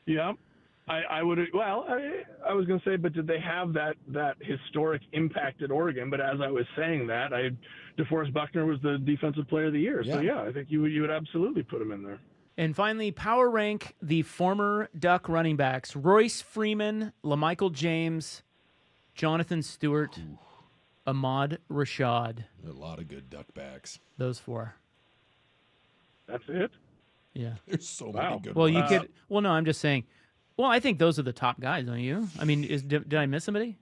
Yeah. I would. Well, I was going to say, but did they have that historic impact at Oregon? But as I was saying that, DeForest Buckner was the defensive player of the year. So yeah, I think you would absolutely put him in there. And finally, power rank the former Duck running backs: Royce Freeman, LaMichael James, Jonathan Stewart, Ahmad Rashad. A lot of good Duck backs. Those 4. That's it? Yeah. There's so many good ones. ones. You could. Well, no, I'm just saying. Well, I think those are the top guys, don't you? I mean, did I miss somebody?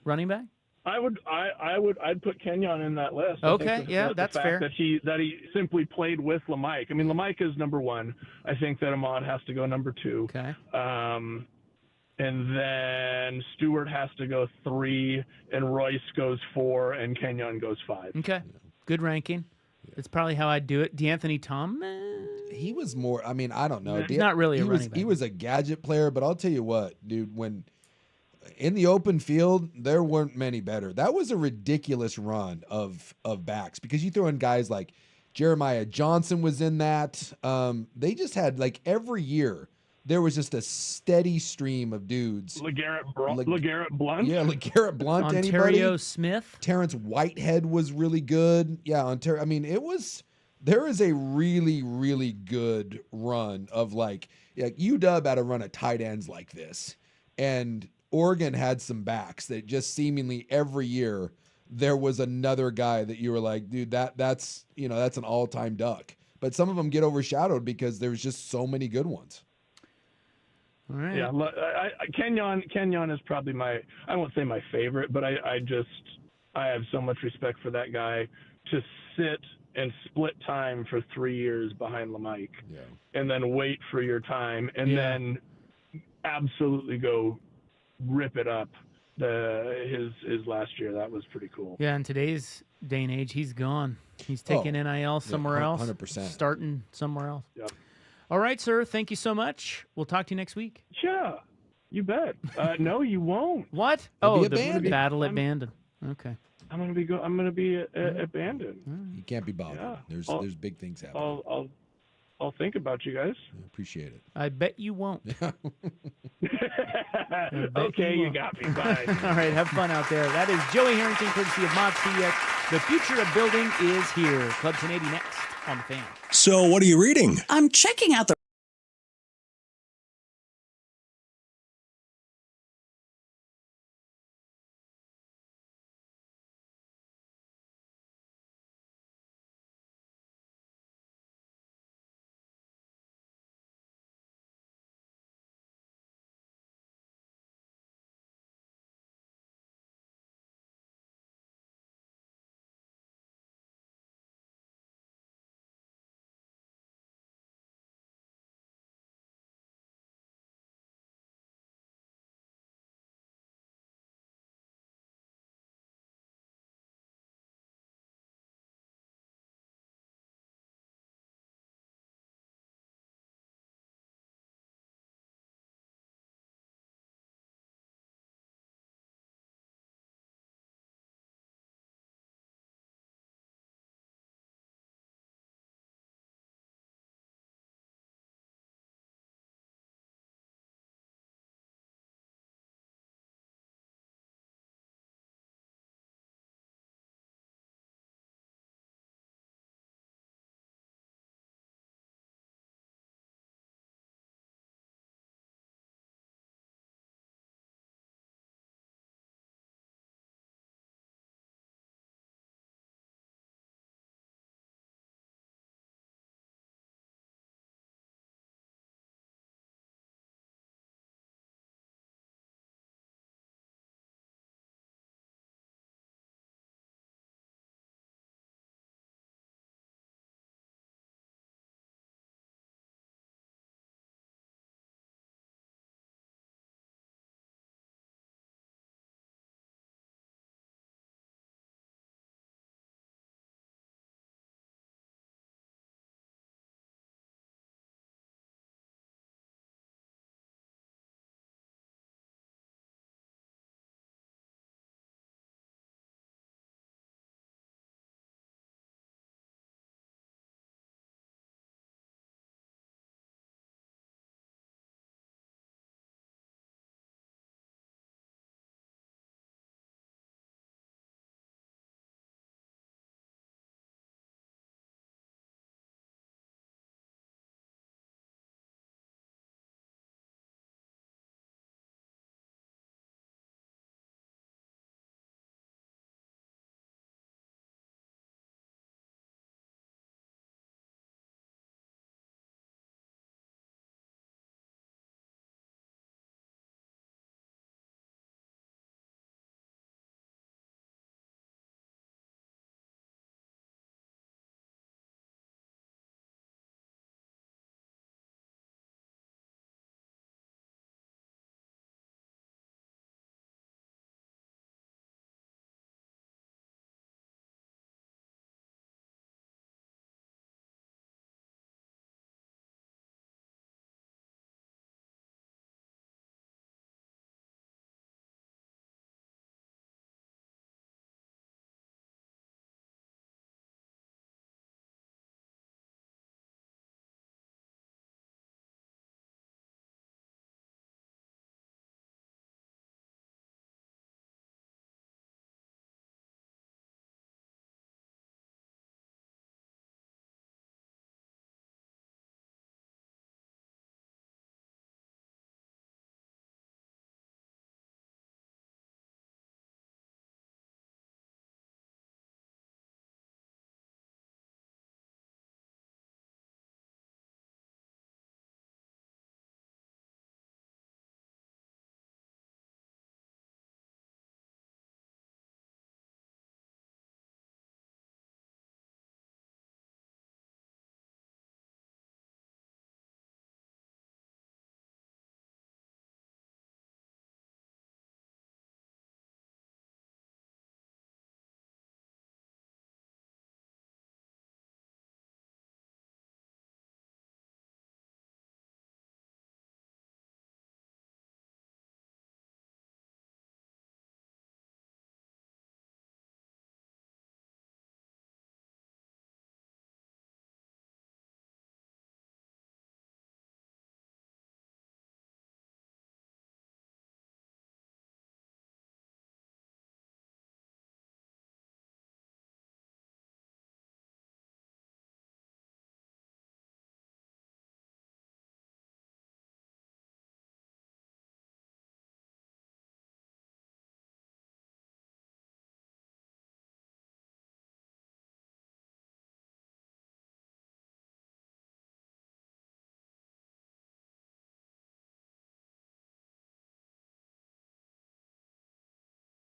Running back? I'd put Kenyon in that list. Okay, that's the fact fair. That he simply played with LaMike. I mean, LaMike is number 1. I think that Ahmad has to go number 2. Okay. And then Stewart has to go 3, and Royce goes 4, and Kenyon goes 5. Okay. Good ranking. That's probably how I'd do it. DeAnthony Thomas. He was more. I mean, I don't know. He's not really a running back. He was a gadget player, but I'll tell you what, dude. When in the open field, there weren't many better. That was a ridiculous run of backs because you throw in guys like Jeremiah Johnson was in that. They just had like every year there was just a steady stream of dudes. LeGarrette Blunt. Yeah, LeGarrette Blunt. Ontario Smith. Terrence Whitehead was really good. Yeah, Ontario. I mean, there is a really, really good run of like UW had a run of tight ends like this. And Oregon had some backs that just seemingly every year there was another guy that you were like, dude, that's an all-time Duck. But some of them get overshadowed because there's just so many good ones. All right. Yeah, Kenyon is probably I won't say my favorite, but I have so much respect for that guy to sit and split time for 3 years behind LaMike, and then wait for your time, and then absolutely go rip it up. His last year, that was pretty cool. Yeah, in today's day and age, he's gone. He's taking NIL somewhere else. 100%. Starting somewhere else. Yep. All right, sir. Thank you so much. We'll talk to you next week. Yeah, you bet. No, you won't. What? You'll The be battle at Bandon. Okay. I'm gonna be at Bandon. You can't be bothered. Yeah. There's big things happening. I'll think about you guys. I appreciate it. I bet you won't. Okay, you got me. Bye. All right, have fun out there. That is Joey Harrington, courtesy of Mod CX. The future of building is here. Club 1080 next on the Fan. So, what are you reading? I'm checking out the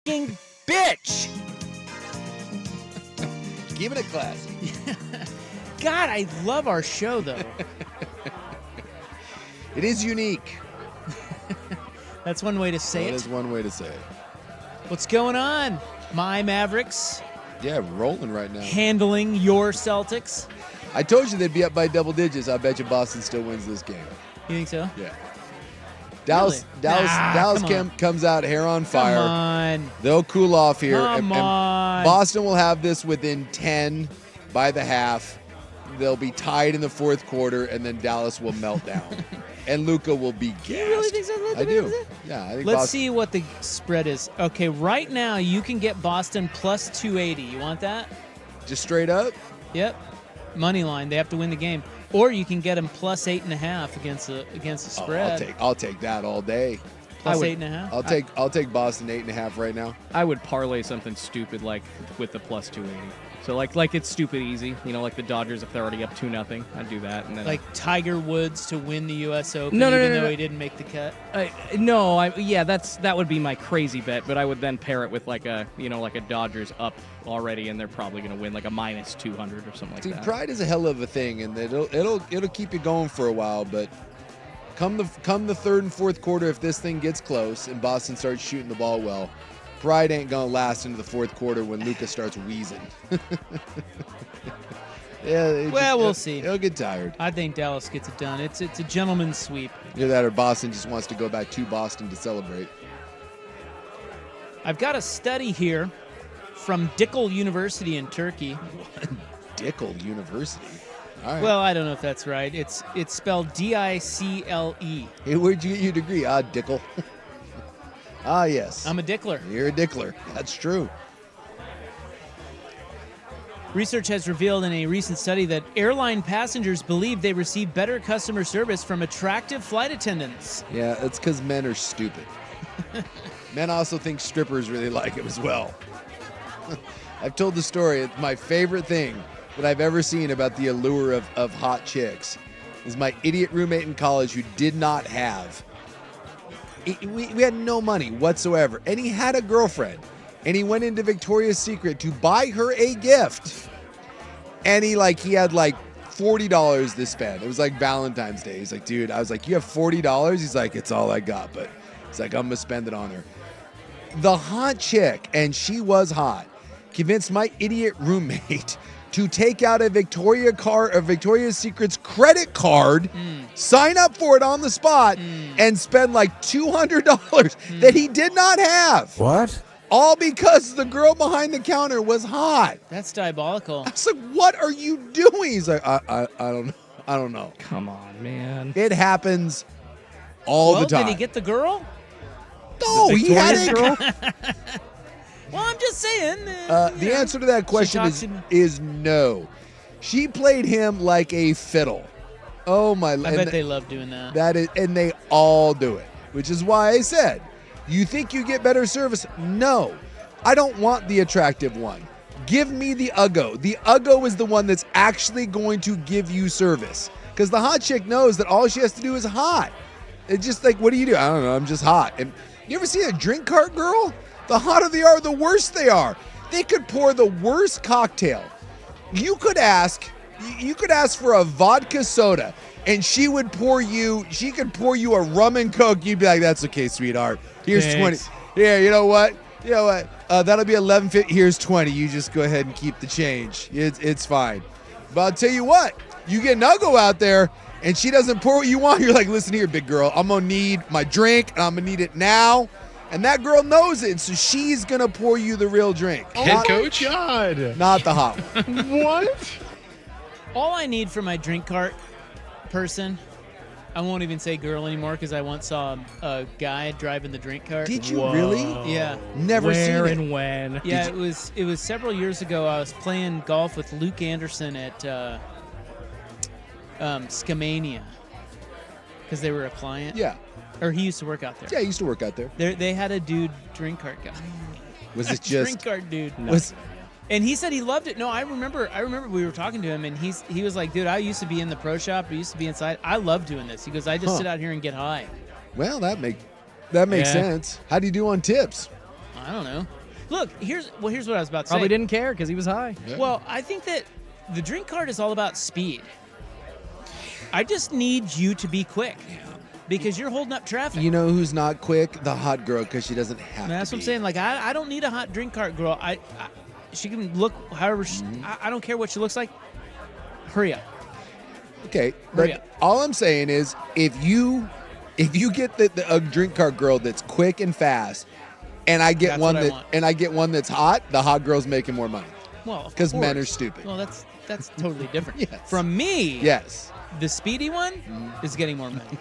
bitch. Keep it classy. God, I love our show, though. It is unique. That's one way to say it. That is one way to say it. What's going on, my Mavericks? Yeah, rolling right now. Handling your Celtics. I told you they'd be up by double digits. I bet you Boston still wins this game. You think so? Yeah. Dallas comes out hair on fire. Come on. They'll cool off here. Come on. Boston will have this within 10 by the half. They'll be tied in the fourth quarter, and then Dallas will melt down. And Luka will be gassed. You really think so? I do. Yeah, I think Let's see what the spread is. Okay, right now you can get Boston plus 280. You want that? Just straight up? Yep. Money line. They have to win the game. Or you can get them plus 8.5 against the spread. I'll take that all day. Plus 8.5. I'll take Boston 8.5 right now. I would parlay something stupid like with the plus 280. So like it's stupid easy, like the Dodgers if they're already up 2-0, I'd do that. And then like Tiger Woods to win the U.S. Open, even though he didn't make the cut. That would be my crazy bet, but I would then pair it with like a Dodgers up already, and they're probably going to win like a minus 200 or something like that. Pride is a hell of a thing, and it'll keep you going for a while. But come the third and fourth quarter, if this thing gets close and Boston starts shooting the ball well, pride ain't gonna last into the fourth quarter when Luka starts wheezing. We'll see. He'll get tired. I think Dallas gets it done. It's a gentleman's sweep. Either that or Boston just wants to go back to Boston to celebrate. I've got a study here from Dickel University in Turkey. Dickel University? All right. Well, I don't know if that's right. It's spelled D-I-C-L-E. Hey, where'd you get your degree? Dickel. Ah, yes. I'm a Dickler. You're a Dickler. That's true. Research has revealed in a recent study that airline passengers believe they receive better customer service from attractive flight attendants. Yeah, it's because men are stupid. Men also think strippers really like it as well. I've told the story. It's my favorite thing that I've ever seen about the allure of hot chicks is my idiot roommate in college who did not have. We had no money whatsoever, and he had a girlfriend, and he went into Victoria's Secret to buy her a gift, and he had like $40 to spend. It was like Valentine's Day. He's like, dude, I was like, you have $40? He's like, it's all I got, but he's like, I'm gonna spend it on her. The hot chick, and she was hot, convinced my idiot roommate to take out a Victoria's Secret's credit card, sign up for it on the spot, and spend like $200 that he did not have. What? All because the girl behind the counter was hot. That's diabolical. I was like, what are you doing? He's like, I don't know. Come on, man. It happens all the time. Did he get the girl? No, he had a girl. Well, I'm just saying. The answer to that question is no. She played him like a fiddle. Oh my! I bet they love doing that. And they all do it, which is why I said, you think you get better service? No, I don't want the attractive one. Give me the Uggo. The Uggo is the one that's actually going to give you service, because the hot chick knows that all she has to do is hot. It's just like, what do you do? I don't know. I'm just hot. And you ever see a drink cart girl? The hotter they are, the worse they are. They could pour the worst cocktail. You could ask for a vodka soda, and she could pour you a rum and coke. You'd be like, that's okay, sweetheart. Here's Thanks. 20. Yeah, you know what? That'll be $11.50. Here's 20. You just go ahead and keep the change. It's fine. But I'll tell you what, you get an Uggo out there, and she doesn't pour what you want. You're like, listen here, big girl. I'm going to need my drink, and I'm going to need it now. And that girl knows it, so she's going to pour you the real drink. Head coach? God. Not the hot one. What? All I need for my drink cart person, I won't even say girl anymore because I once saw a guy driving the drink cart. Did you really? Yeah. Never seen it. Where and when? Yeah, it was several years ago. I was playing golf with Luke Anderson at Skamania because they were a client. Yeah. Or he used to work out there. Yeah, he used to work out there. They had a dude drink cart guy. Was it just drink cart dude? No. And he said he loved it. No, I remember we were talking to him, and he was like, dude, I used to be in the pro shop. I used to be inside. I love doing this. He goes, I just sit out here and get high. Well, that makes sense. How do you do on tips? I don't know. Look, here's what I was about to Probably say. didn't care because he was high. Yeah. Well, I think that the drink card is all about speed. I just need you to be quick because you're holding up traffic. You know who's not quick? The hot girl, because she doesn't have That's to what I'm be. saying. Like, I don't need a hot drink cart girl. She can look however. I don't care what she looks like. Hurry up. Okay, Hurry but up. all I'm saying is if you get a drink cart girl that's quick and fast, and I get That's one what I that want. and I get one that's hot, the hot girl's making more money. Well, because men are course. stupid. Well, that's totally different. Yes. From me, Yes. the speedy one is getting more money,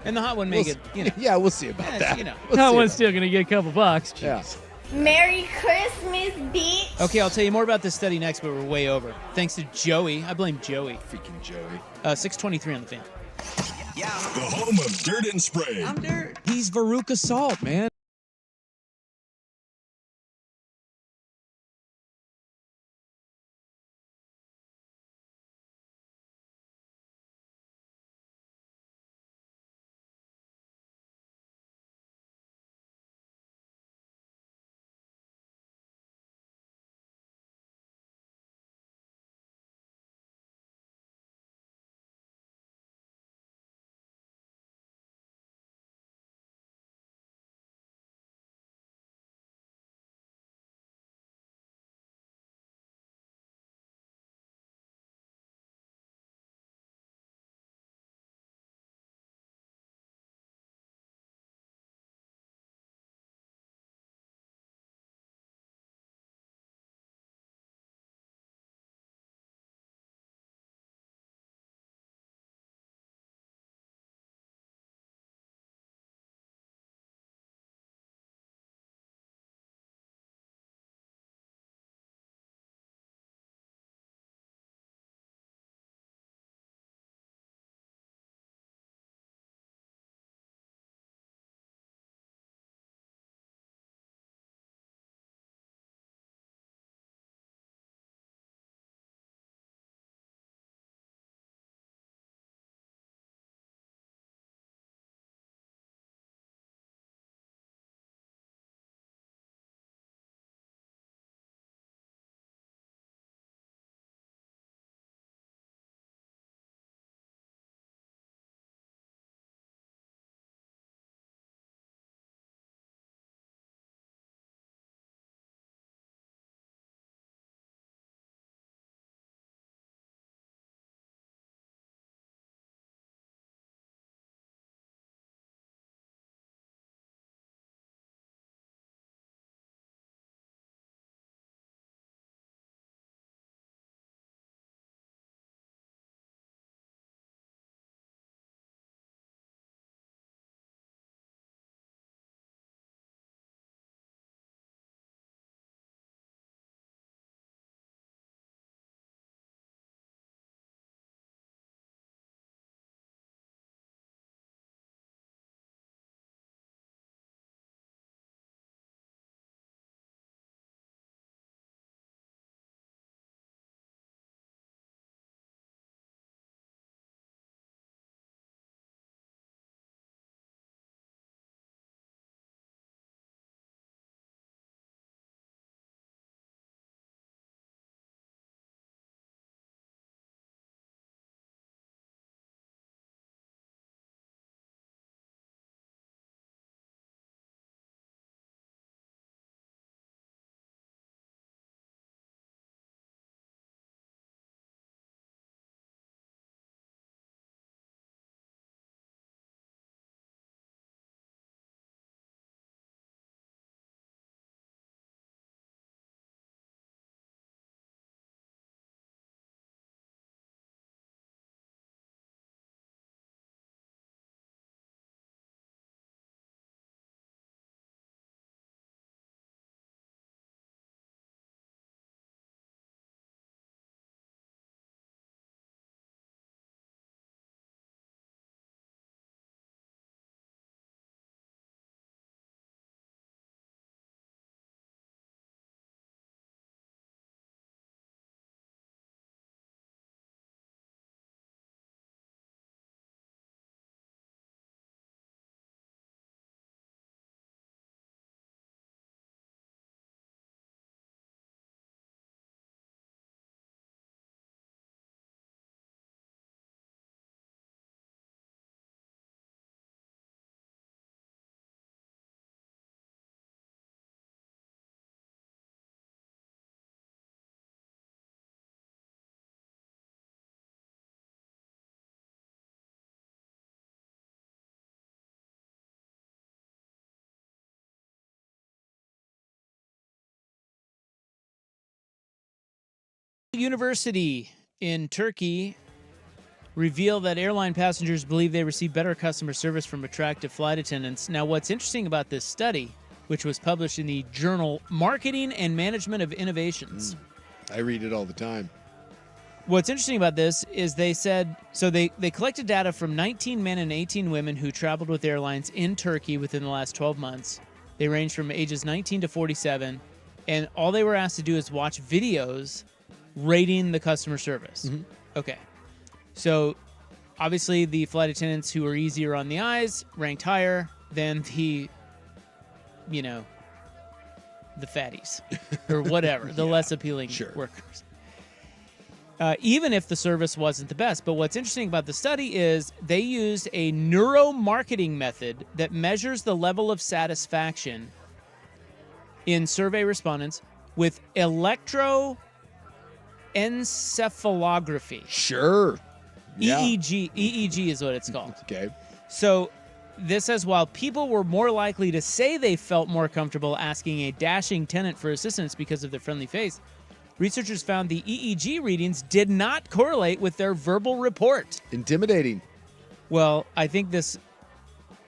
and the hot one may get. Yeah, we'll see about that. We'll That see one's about still gonna get a couple bucks. Yeah. Jeez. Merry Christmas, bitch. Okay, I'll tell you more about this study next, but we're way over. Thanks to Joey. I blame Joey. Freaking Joey. 623 on the Fan. The home of Dirt and Spray. I'm Dirt. He's Veruca Salt, man. University in Turkey revealed that airline passengers believe they receive better customer service from attractive flight attendants. Now, what's interesting about this study, which was published in the journal Marketing and Management of Innovations. I read it all the time. What's interesting about this is they said, so they collected data from 19 men and 18 women who traveled with airlines in Turkey within the last 12 months. They range from ages 19 to 47, and all they were asked to do is watch videos rating the customer service. Mm-hmm. Okay. So, obviously, the flight attendants who are easier on the eyes ranked higher than the fatties or whatever, the less appealing workers. Even if the service wasn't the best. But what's interesting about the study is they used a neuromarketing method that measures the level of satisfaction in survey respondents with electroencephalography. Sure. Yeah. EEG is what it's called. Okay. So this says while people were more likely to say they felt more comfortable asking a dashing tenant for assistance because of their friendly face, researchers found the EEG readings did not correlate with their verbal report. Intimidating. Well, I think this.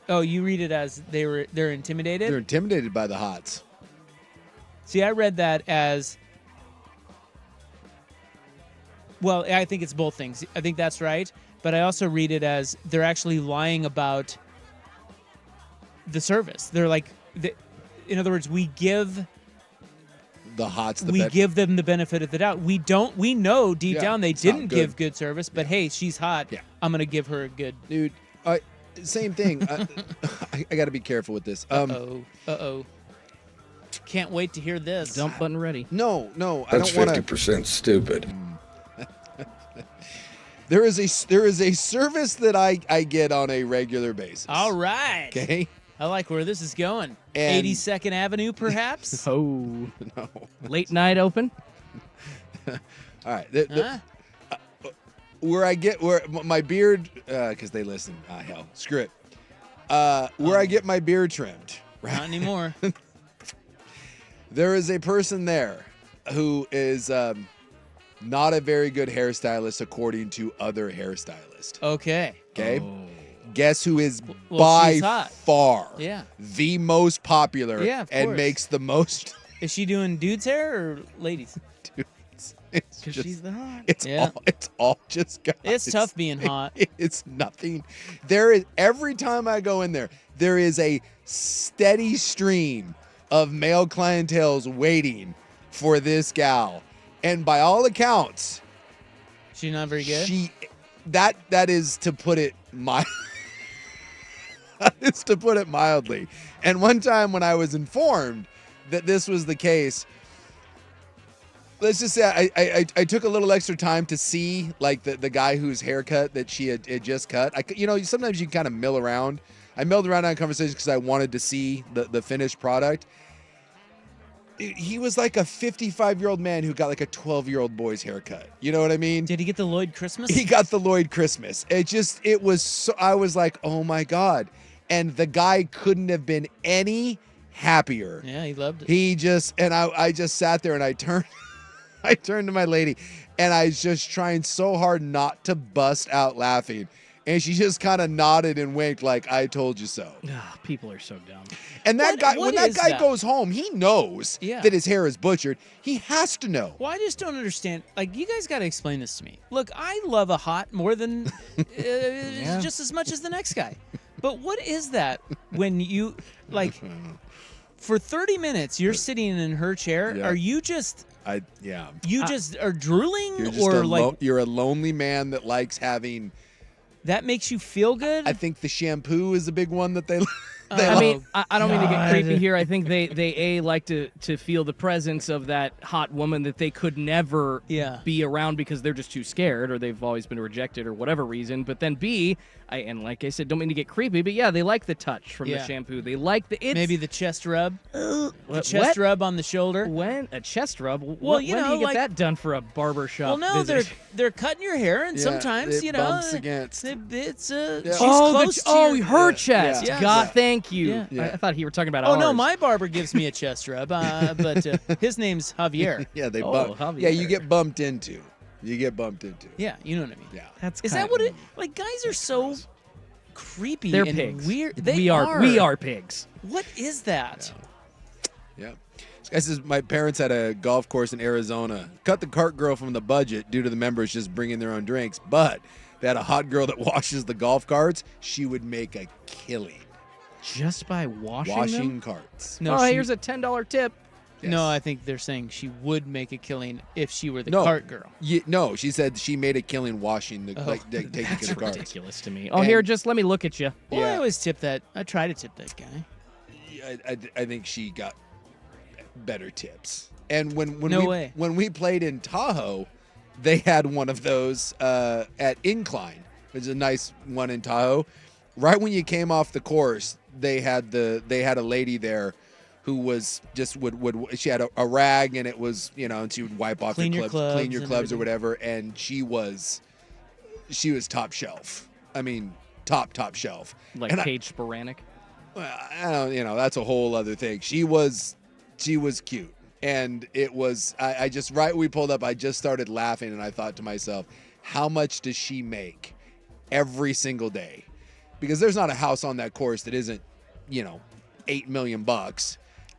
Oh, you read it as they're intimidated? They're intimidated by the hots. See, I read that as. Well, I think it's both things. I think that's right. But I also read it as they're actually lying about the service. They're like, in other words, we give the hots. Give them the benefit of the doubt. We know deep down they didn't give good service. But hey, she's hot. Yeah. I'm gonna give her a good dude. Same thing. I got to be careful with this. Uh-oh. Can't wait to hear this. Dump button ready. No. That's I don't want 50% stupid. There is a service that I get on a regular basis. All right. Okay. I like where this is going. And 82nd Avenue, perhaps? Oh. No. Late night open? All right. Where my beard, because they listen. Hell, screw it. Where I get my beard trimmed. Right? Not anymore. There is a person there who is not a very good hairstylist according to other hairstylists. Okay. Oh. Guess who is by far the most popular and makes the most. Is she doing dudes' hair or ladies? Dudes. Because she's the hot. It's all just guys. It's tough being hot. It's nothing. There is every time I go in there is a steady stream of male clientels waiting for this gal. And by all accounts, she's not very good. That is to put it mildly. And one time when I was informed that this was the case, let's just say I took a little extra time to see like the guy whose haircut that she had just cut. Sometimes you can kind of mill around. I milled around on conversations because I wanted to see the finished product. He was like a 55-year-old man who got like a 12-year-old boy's haircut. You know what I mean? Did he get the Lloyd Christmas? He got the Lloyd Christmas. It was so, I was like, oh my God. And the guy couldn't have been any happier. Yeah, he loved it. I just sat there and I turned to my lady and I was just trying so hard not to bust out laughing. And she just kind of nodded and winked like, I told you so. People are so dumb. And that guy, when that guy goes home, he knows that his hair is butchered. He has to know. Well, I just don't understand. Like, you guys got to explain this to me. Look, I love a hot more than just as much as the next guy. But what is that when you, like, for 30 minutes, you're sitting in her chair? Yeah. Are you just... You just are drooling? You're a lonely man that likes having... That makes you feel good? I think the shampoo is a big one that they I mean, I don't mean to get creepy here. I think they like to feel the presence of that hot woman that they could never be around because they're just too scared or they've always been rejected or whatever reason. But then B, and like I said, don't mean to get creepy, but they like the touch from the shampoo. They like maybe the chest rub. The chest rub on the shoulder. When a chest rub? Well, when do you get that done for a barber shop? Well, no, visit? they're cutting your hair, and sometimes it bumps against. She's close. Her chest. Yeah. God, thank thank you. Yeah. I thought you were talking about Oh ours. no, my barber gives me a chest rub, but his name's Javier. Yeah, they Javier. Yeah, you get bumped into. Yeah, you know what I mean. Yeah. Is that what it? Like, guys are so creepy They're and pigs. weird. We are pigs. What is that? Yeah. This guy says, my parents had a golf course in Arizona. Cut the cart girl from the budget due to the members just bringing their own drinks. But they had a hot girl that washes the golf carts. She would make a killing. Just by washing them? carts. No, here's a $10 tip. Yes. No, I think they're saying she would make a killing if she were the cart girl. No, she said she made a killing washing the taking That's the carts. ridiculous to me. Oh, here, just let me look at you. Well, I always tip that. I try to tip that guy. I think she got better tips. And when we played in Tahoe, they had one of those at Incline. There's a nice one in Tahoe. Right when you came off the course, they had a lady there who was just she had a rag, and it was, and she would wipe off Clean your clubs clean your and clubs or everything. whatever, and she was top shelf. I mean, top shelf. Like And Paige Sporanic. I don't, that's a whole other thing. She was cute, and it was. I just right when we pulled up, I just started laughing, and I thought to myself, how much does she make every single day? Because there's not a house on that course that isn't, $8 million.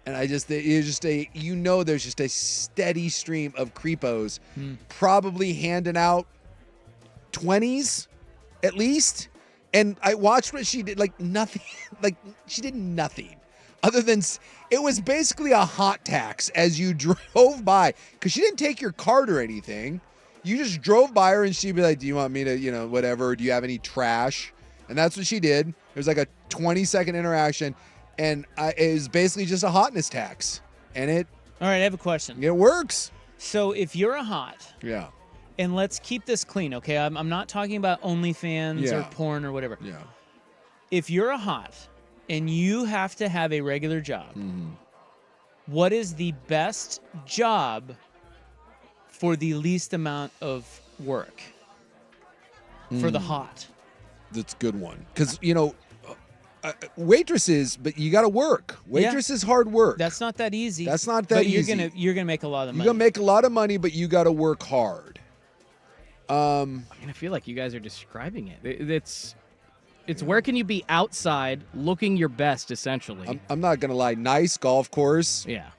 And there's just a steady stream of creepos, probably handing out 20s at least. And I watched what she did, like nothing, like she did nothing other than it was basically a hot tax as you drove by, because she didn't take your card or anything. You just drove by her and she'd be like, do you want me to, whatever, do you have any trash? And that's what she did. It was like a 20-second interaction. And it was basically just a hotness tax. And All right, I have a question. It works. So if you're a hot, yeah, and let's keep this clean, okay? I'm not talking about OnlyFans or porn or whatever. Yeah. If you're a hot and you have to have a regular job, what is the best job for the least amount of work for the hot? That's a good one. Because, waitresses, but you got to work. Waitress is hard work. That's not that easy. That's not that but easy. You're gonna make a lot of money. You're going to make a lot of money, but you got to work hard. I feel like you guys are describing it. It's where can you be outside looking your best, essentially. I'm not going to lie. Nice golf course. Yeah.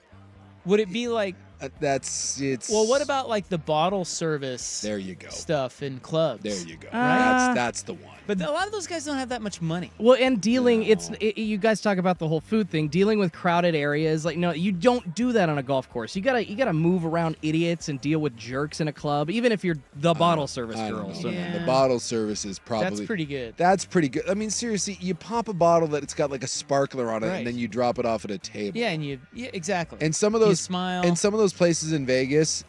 Would it be like it's well, what about like the bottle service? There you go. Stuff in clubs. There you go. That's the one. But a lot of those guys don't have that much money. Well, and dealing, you guys talk about the whole food thing, dealing with crowded areas. Like, no, you don't do that on a golf course. You gotta move around idiots and deal with jerks in a club, even if you're the bottle service girl. So. The bottle service is probably That's pretty good. That's pretty good. I mean, seriously, you pop a bottle that it's got like a sparkler on it, Right. and then you drop it off at a table. Yeah, exactly. And some of those smile. And some of those places in Vegas,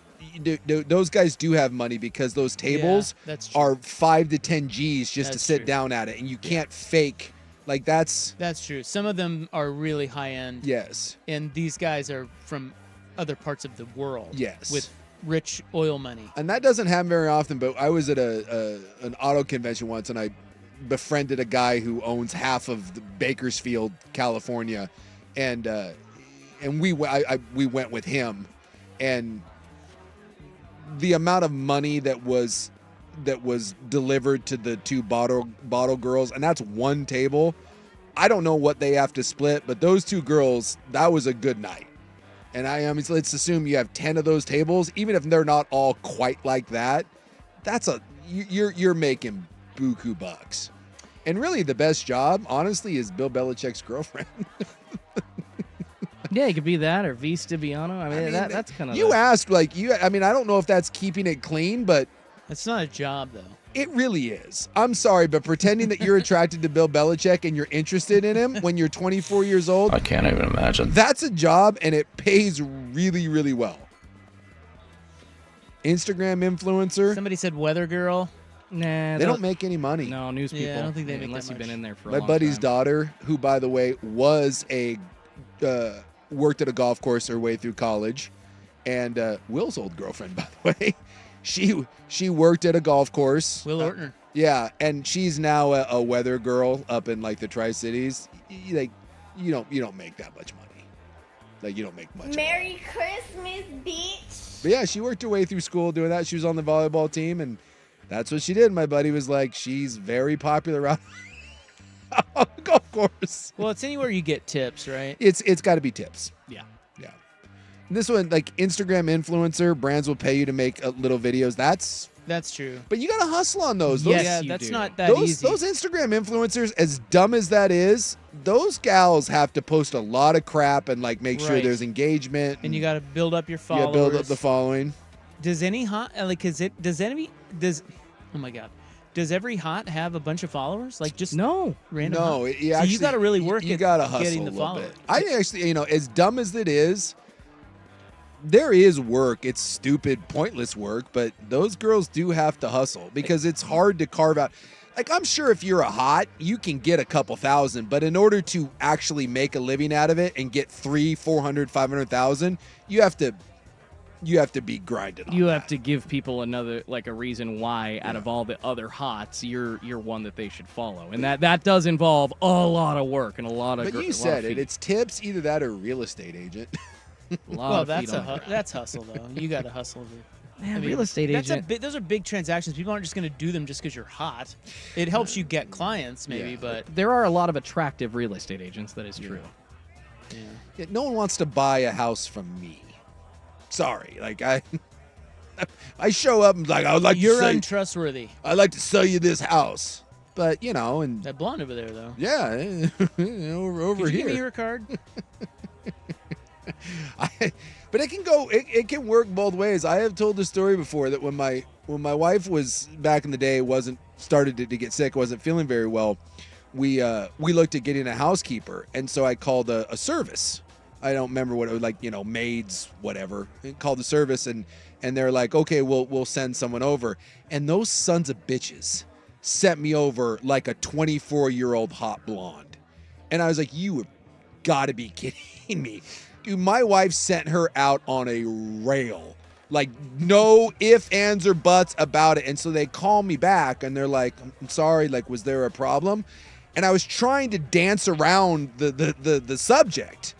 those guys do have money, because those tables that's true. are 5 to 10 G's just to That's sit true. down at it, and you can't fake. Like that's true. Some of them are really high end. Yes. And these guys are from other parts of the world. Yes. With rich oil money. And that doesn't happen very often, but I was at an auto convention once, and I befriended a guy who owns half of the Bakersfield, California, and we went with him, and the amount of money that was delivered to the two bottle girls, and that's one table. I don't know what they have to split, but those two girls, that was a good night. And let's assume you have 10 of those tables, even if they're not all quite like that. You're making buku bucks. And really, the best job, honestly, is Bill Belichick's girlfriend. Yeah, it could be that or V. Stibiano. I mean, that's kind of. You asked, I don't know if that's keeping it clean, but it's not a job though. It really is. I'm sorry, but pretending that you're attracted to Bill Belichick and you're interested in him when you're 24 years old, I can't even imagine. That's a job, and it pays really, really well. Instagram influencer. Somebody said weather girl. Nah, they don't make any money. No, news people. Yeah, I don't think they make unless that you've been much. in there for a My long buddy's time. daughter, who by the way was worked at a golf course her way through college, and Will's old girlfriend, by the way, she worked at a golf course. Will Ortner. Yeah, and she's now a weather girl up in like the Tri-Cities. Like you don't make that much money. Like, you don't make much. Merry Christmas, bitch. But yeah, she worked her way through school doing that. She was on the volleyball team, and that's what she did. My buddy was like, she's very popular around on the golf course. Well, it's anywhere you get tips, right? It's got to be tips. Yeah. Yeah. And this one, like Instagram influencer, brands will pay you to make little videos. That's true. But you got to hustle on those. Yes, that's not that easy. Those Instagram influencers, as dumb as that is, those gals have to post a lot of crap and like make sure there's engagement. And you got to build up your followers. Yeah, build up the following. Does any hot oh my God. Does every hot have a bunch of followers? Like just random? No, hot? So you got to really work you at gotta hustle getting the a little followers. bit. I actually, as dumb as it is, there is work. It's stupid, pointless work, but those girls do have to hustle because it's hard to carve out. Like, I'm sure if you're a hot, you can get a couple thousand, but in order to actually make a living out of it and get 300, 400, 500,000, you have to be grinding on You have to give people another, like, a reason why out of all the other hots, you're one that they should follow. And that does involve a lot of work and a lot of But you said it. It's tips, either that or real estate agent. Well, that's hustle though. You got to hustle. Man, real estate agent. Those are big transactions. People aren't just going to do them just because you're hot. It helps you get clients, maybe, but there are a lot of attractive real estate agents. That is true. Yeah, no one wants to buy a house from me. Sorry, like I show up and like I would like. You're untrustworthy. I'd like to sell you this house, but and that blonde over there though. Yeah, over Could you here. give me her card. But it can go. It can work both ways. I have told the story before that when my wife was back in the day started to get sick, wasn't feeling very well. We looked at getting a housekeeper, and so I called a service. I don't remember what it was like, maids, whatever. I called the service, and they're like, okay, we'll send someone over. And those sons of bitches sent me over like a 24-year-old hot blonde, and I was like, you have got to be kidding me. Dude, my wife sent her out on a rail. Like, no ifs, ands, or buts about it. And so they call me back, and they're like, I'm sorry, like, was there a problem? And I was trying to dance around the subject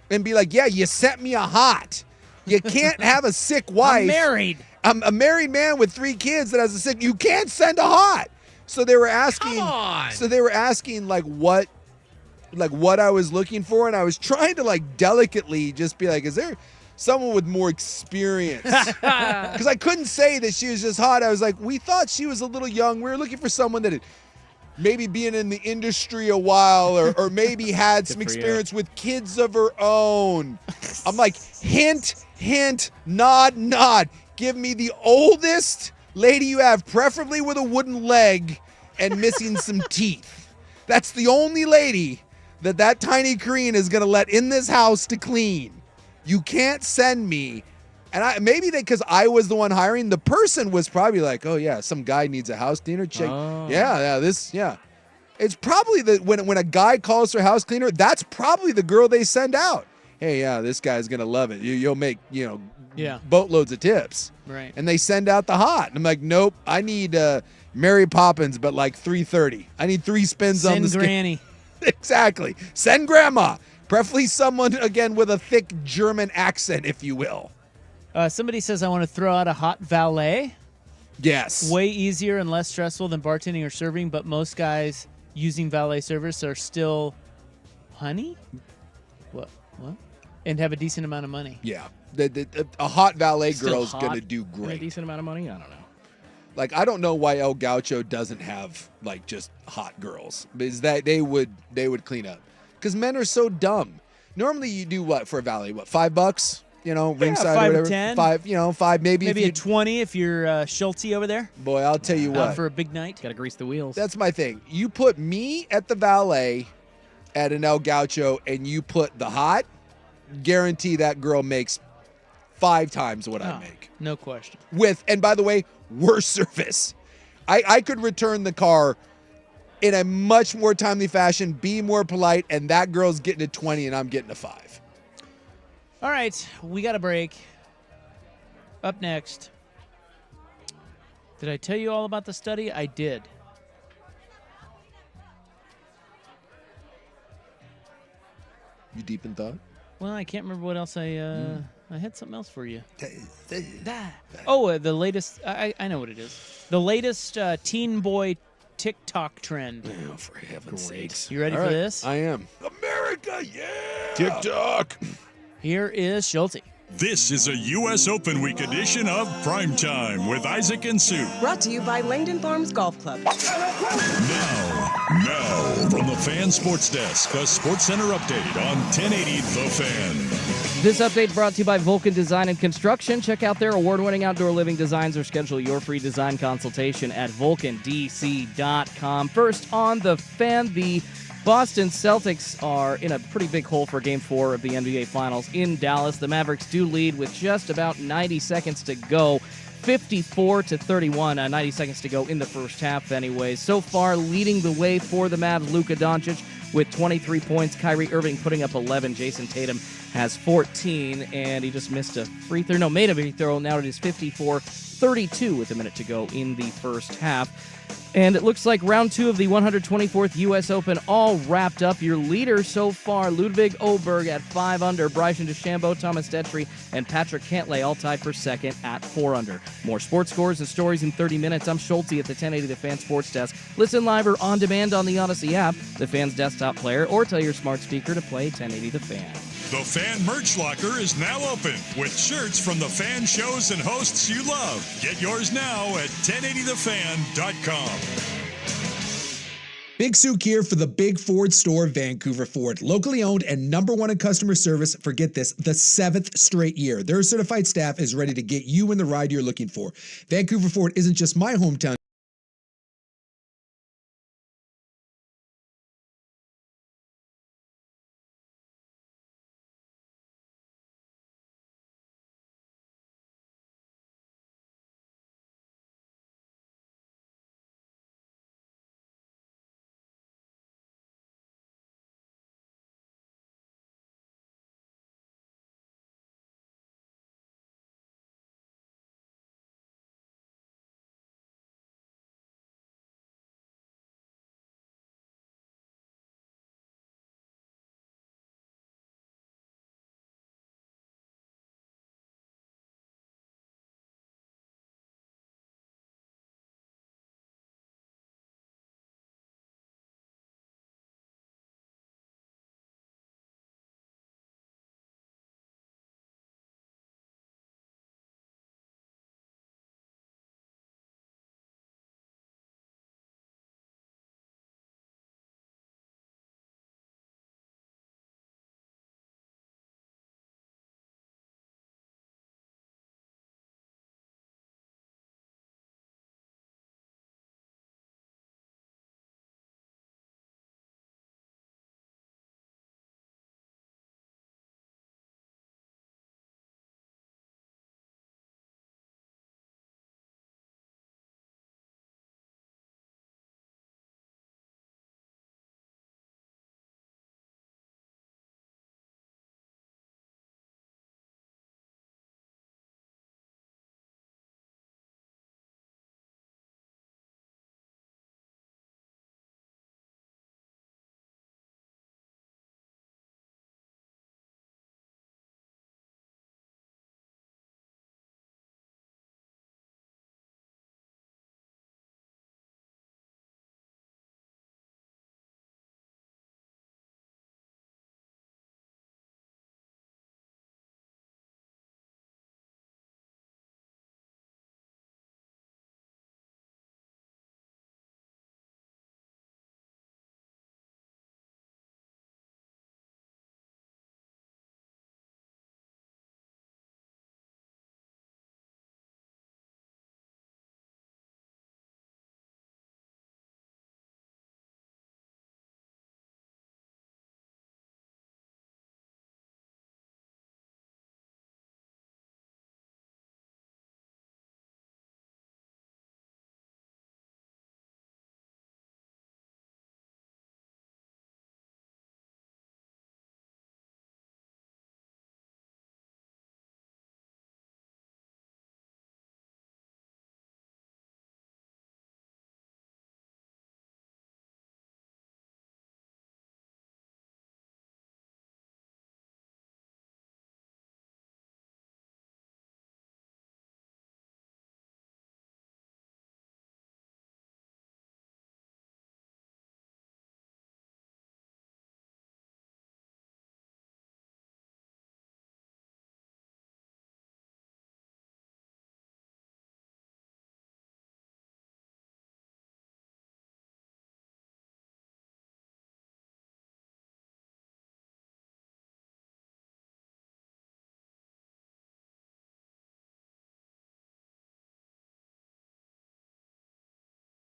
and be like, yeah, you sent me a hot. You can't have a sick wife. I'm married. I'm a married man with 3 kids that has a sick. You can't send a hot. So they were asking. Come on. So they were asking, like, what I was looking for, and I was trying to like delicately just be like, is there someone with more experience? Because I couldn't say that she was just hot. I was like, we thought she was a little young. We were looking for someone that had maybe been in the industry a while or maybe had some experience with kids of her own. I'm like, hint, nod. Give me the oldest lady you have, preferably with a wooden leg and missing some teeth. That's the only lady that tiny Korean is going to let in this house to clean. You can't send me. And because I was the one hiring, the person was probably like, oh yeah, some guy needs a house cleaner. Check. Oh. Yeah. It's probably when a guy calls for house cleaner, that's probably the girl they send out. Hey, yeah, this guy's going to love it. You'll make, boatloads of tips. Right. And they send out the hot. And I'm like, nope, I need Mary Poppins, but like 3:30. I need 3 spins on the Send Granny. Exactly. Send grandma. Preferably someone, again, with a thick German accent, if you will. Somebody says, I want to throw out a hot valet. Yes. Way easier and less stressful than bartending or serving, but most guys using valet service are still honey? What? And have a decent amount of money. Yeah. A hot valet Still girl's hot going to do and great. a decent amount of money? I don't know. Like, I don't know why El Gaucho doesn't have, like, just hot girls. Because they would clean up. Because men are so dumb. Normally, you do what for a valet? What, $5? Ringside 5 or whatever. or 10. 5, 5 maybe. Maybe a 20 if you're Schulte over there. Boy, I'll tell you what. For a big night. Got to grease the wheels. That's my thing. You put me at the valet at an El Gaucho and you put the hot, guarantee that girl makes 5 times what I make. No question. And by the way, worse service. I could return the car in a much more timely fashion, be more polite, and that girl's getting a 20 and I'm getting a 5. All right, we got a break. Up next. Did I tell you all about the study? I did. You deep in thought? Well, I can't remember what else I had something else for you. Oh, the latest. I know what it is. The latest teen boy TikTok trend. Oh, for heaven's sakes! You ready All for right, this? I am. America, yeah. TikTok. Here is Schulte. This is a U.S. Open Week edition of Primetime with Isaac and Sue. Brought to you by Langdon Farms Golf Club. Now, from the Fan Sports Desk, a Sports Center update on 1080 The Fan. This update brought to you by Vulcan Design and Construction. Check out their award-winning outdoor living designs or schedule your free design consultation at vulcandc.com. First on The Fan, the Boston Celtics are in a pretty big hole for Game 4 of the NBA Finals in Dallas. The Mavericks do lead with just about 90 seconds to go. 54-31, 90 seconds to go in the first half anyways. So far, leading the way for the Mavs, Luka Doncic with 23 points. Kyrie Irving putting up 11. Jason Tatum has 14, and he just missed a free throw. No, made a free throw. Now it is 54-32 with a minute to go in the first half. And it looks like round 2 of the 124th U.S. Open all wrapped up. Your leader so far, Ludwig Oberg at 5 under, Bryson DeChambeau, Thomas Detry, and Patrick Cantlay all tied for second at 4 under. More sports scores and stories in 30 minutes. I'm Schulte at the 1080 The Fan Sports Desk. Listen live or on demand on the Odyssey app, the Fan's desktop player, or tell your smart speaker to play 1080 The Fan. The Fan Merch Locker is now open with shirts from the fan shows and hosts you love. Get yours now at 1080thefan.com. Big Souk here for the Big Ford Store, Vancouver Ford. Locally owned and #1 in customer service, forget this, the 7th straight year. Their certified staff is ready to get you in the ride you're looking for. Vancouver Ford isn't just my hometown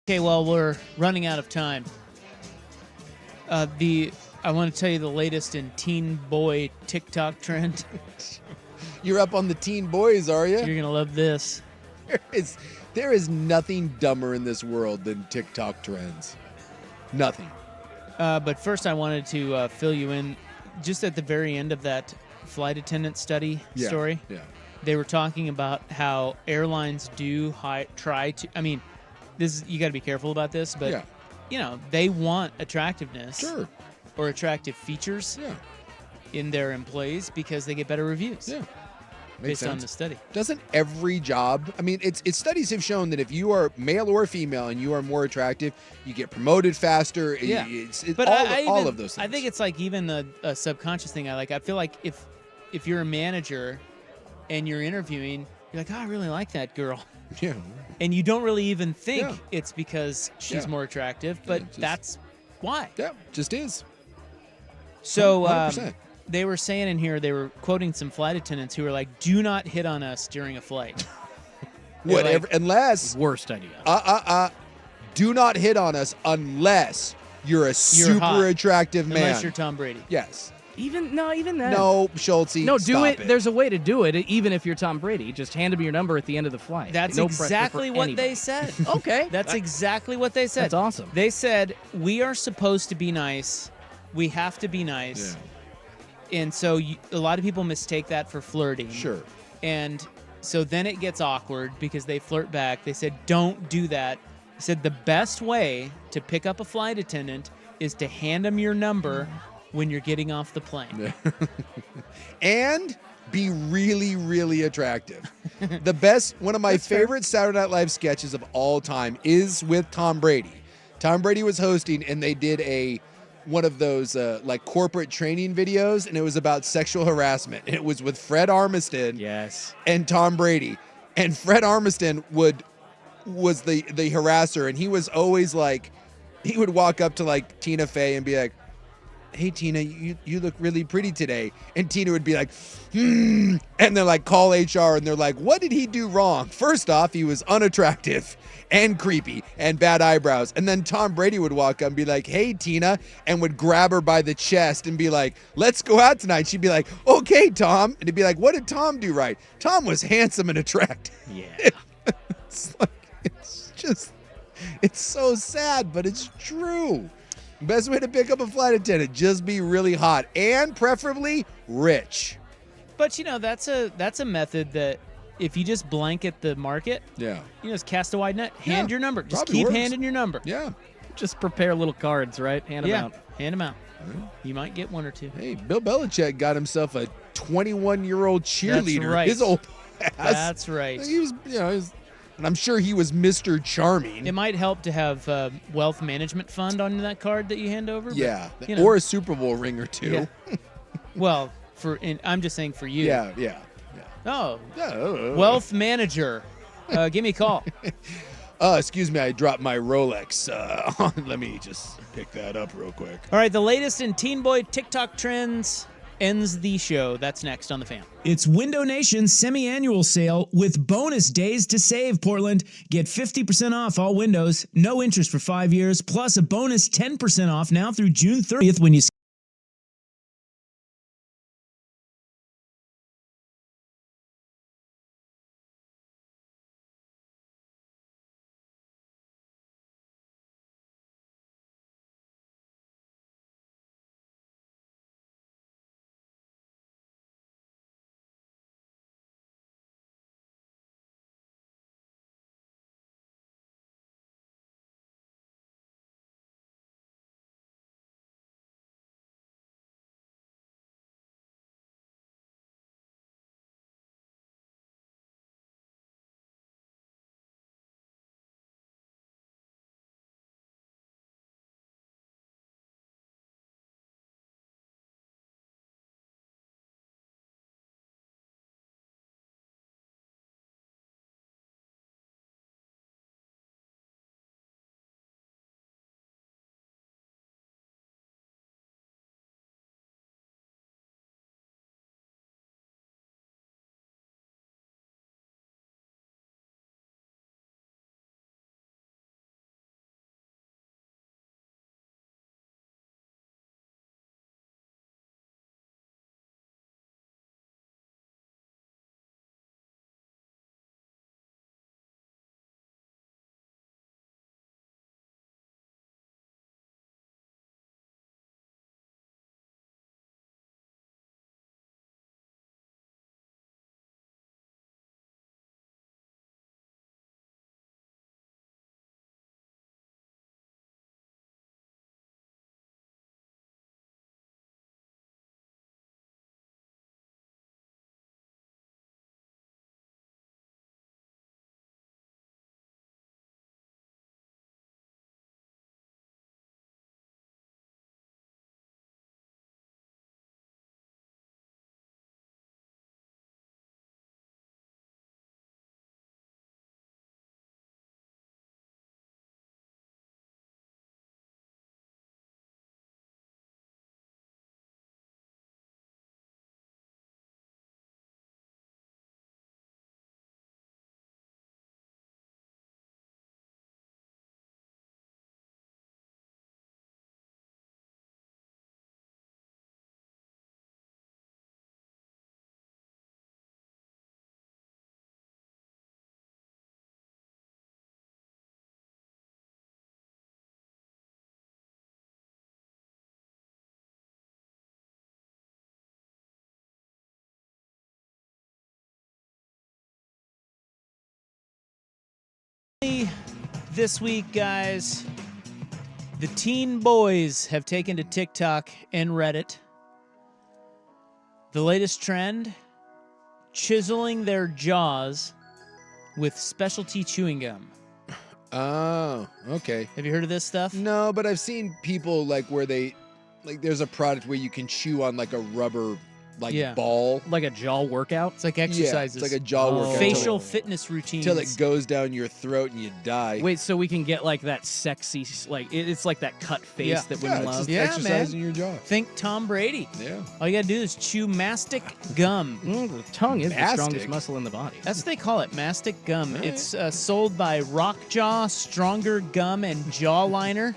Okay, well, we're running out of time. I want to tell you the latest in teen boy TikTok trend. You're up on the teen boys, are you? You're going to love this. There is nothing dumber in this world than TikTok trends. Nothing. But first, I wanted to fill you in. Just at the very end of that flight attendant study story, they were talking about how airlines do try to. I mean, you got to be careful about this, but they want attractiveness or attractive features in their employees because they get better reviews. Yeah. Based on the study. Doesn't every job, I mean, it's studies have shown that if you are male or female and you are more attractive, you get promoted faster. Yeah. But all of those things. I think it's like even a subconscious thing. I feel like if you're a manager and you're interviewing, you're like, oh, I really like that girl. Yeah. And you don't really even think it's because she's more attractive, but that's why. Yeah, just is. So 100%. They were saying in here, they were quoting some flight attendants who were like, do not hit on us during a flight. Whatever, unless... Worst idea. Do not hit on us unless you're super attractive man. Unless you're Tom Brady. Yes. Even then. No, Schultze, No, do stop it. There's a way to do it, even if you're Tom Brady. Just hand him your number at the end of the flight. That's exactly what they said. Okay. That's exactly what they said. That's awesome. They said, we are supposed to be nice. We have to be nice. Yeah. And so a lot of people mistake that for flirting. Sure. And so then it gets awkward because they flirt back. They said, don't do that. They said the best way to pick up a flight attendant is to hand them your number when you're getting off the plane. And be really, really attractive. One of my favorite Saturday Night Live sketches of all time is with Tom Brady. Tom Brady was hosting and they did one of those like corporate training videos, and it was about sexual harassment. And it was with Fred Armisen and Tom Brady. And Fred Armisen was the harasser, and he was always like, he would walk up to like Tina Fey and be like, hey, Tina, you look really pretty today. And Tina would be like, and they're like, call HR, and they're like, what did he do wrong? First off, he was unattractive and creepy and bad eyebrows. And then Tom Brady would walk up and be like, hey, Tina, and would grab her by the chest and be like, let's go out tonight. She'd be like, okay, Tom. And he'd be like, what did Tom do right? Tom was handsome and attractive. Yeah. It's so sad, but it's true. Best way to pick up a flight attendant, just be really hot and preferably rich. But that's a method that if you just blanket the market, just cast a wide net, hand your number. Just keep handing your number. Yeah. Just prepare little cards, right? Hand them out. Hand them out. You might get one or two. Hey, Bill Belichick got himself a 21-year-old cheerleader. That's right. His old ass. That's right. He was, and I'm sure he was Mr. Charming. It might help to have wealth management fund on that card that you hand over. Yeah, but, or a Super Bowl ring or two. Yeah. Well, I'm just saying for you. Yeah. Oh, wealth manager. Give me a call. Excuse me, I dropped my Rolex. Let me just pick that up real quick. All right, the latest in Teen Boy TikTok trends ends the show. That's next on The Fan. It's Window Nation's semi-annual sale with bonus days to save, Portland. Get 50% off all windows, no interest for 5 years, plus a bonus 10% off now through June 30th when you This week, guys, the teen boys have taken to TikTok and Reddit. The latest trend, chiseling their jaws with specialty chewing gum. Oh, okay. Have you heard of this stuff? No, but I've seen people where there's a product where you can chew on a rubber ball. Like a jaw workout? It's like exercises. Yeah, it's like a jaw workout. Facial fitness routines. Until it goes down your throat and you die. Wait, so we can get that sexy, it's like that cut face that women love? Just exercising your jaw. Think Tom Brady. Yeah. All you gotta do is chew mastic gum. The tongue is the strongest muscle in the body. That's what they call it, mastic gum. Right. It's sold by Rockjaw, Stronger Gum, and Jawliner.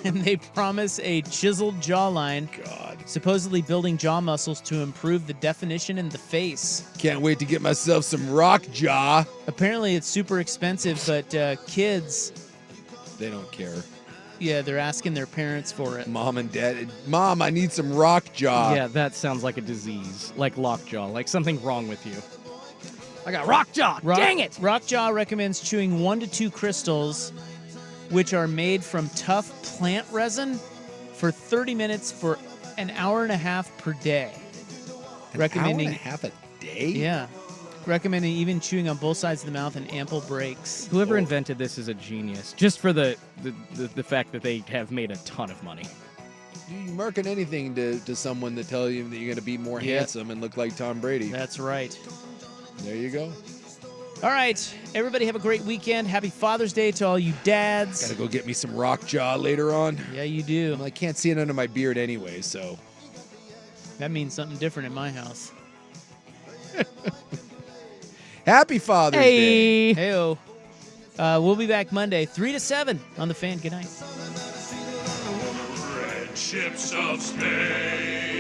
And they promise a chiseled jawline. God. Supposedly building jaw muscles to improve the definition in the face. Can't wait to get myself some rock jaw. Apparently it's super expensive, but kids... They don't care. Yeah, they're asking their parents for it. Mom and dad. Mom, I need some rock jaw. Yeah, that sounds like a disease. Like lockjaw. Like something wrong with you. I got rockjaw. Dang it! Rockjaw recommends chewing 1 to 2 crystals, which are made from tough plant resin, for 30 minutes for an hour and a half per day. Recommending hour and a half a day? Yeah. Recommending even chewing on both sides of the mouth and ample breaks. Whoever invented this is a genius, just for the fact that they have made a ton of money. You market anything to someone to tell you that you're going to be more handsome and look like Tom Brady. That's right. There you go. All right, everybody have a great weekend. Happy Father's Day to all you dads. Gotta go get me some rock jaw later on. Yeah, you do. I can't see it under my beard anyway, so. That means something different in my house. Happy Father's Day. Hey-o. We'll be back Monday, 3 to 7 on The Fan. Good night. Red ships of space.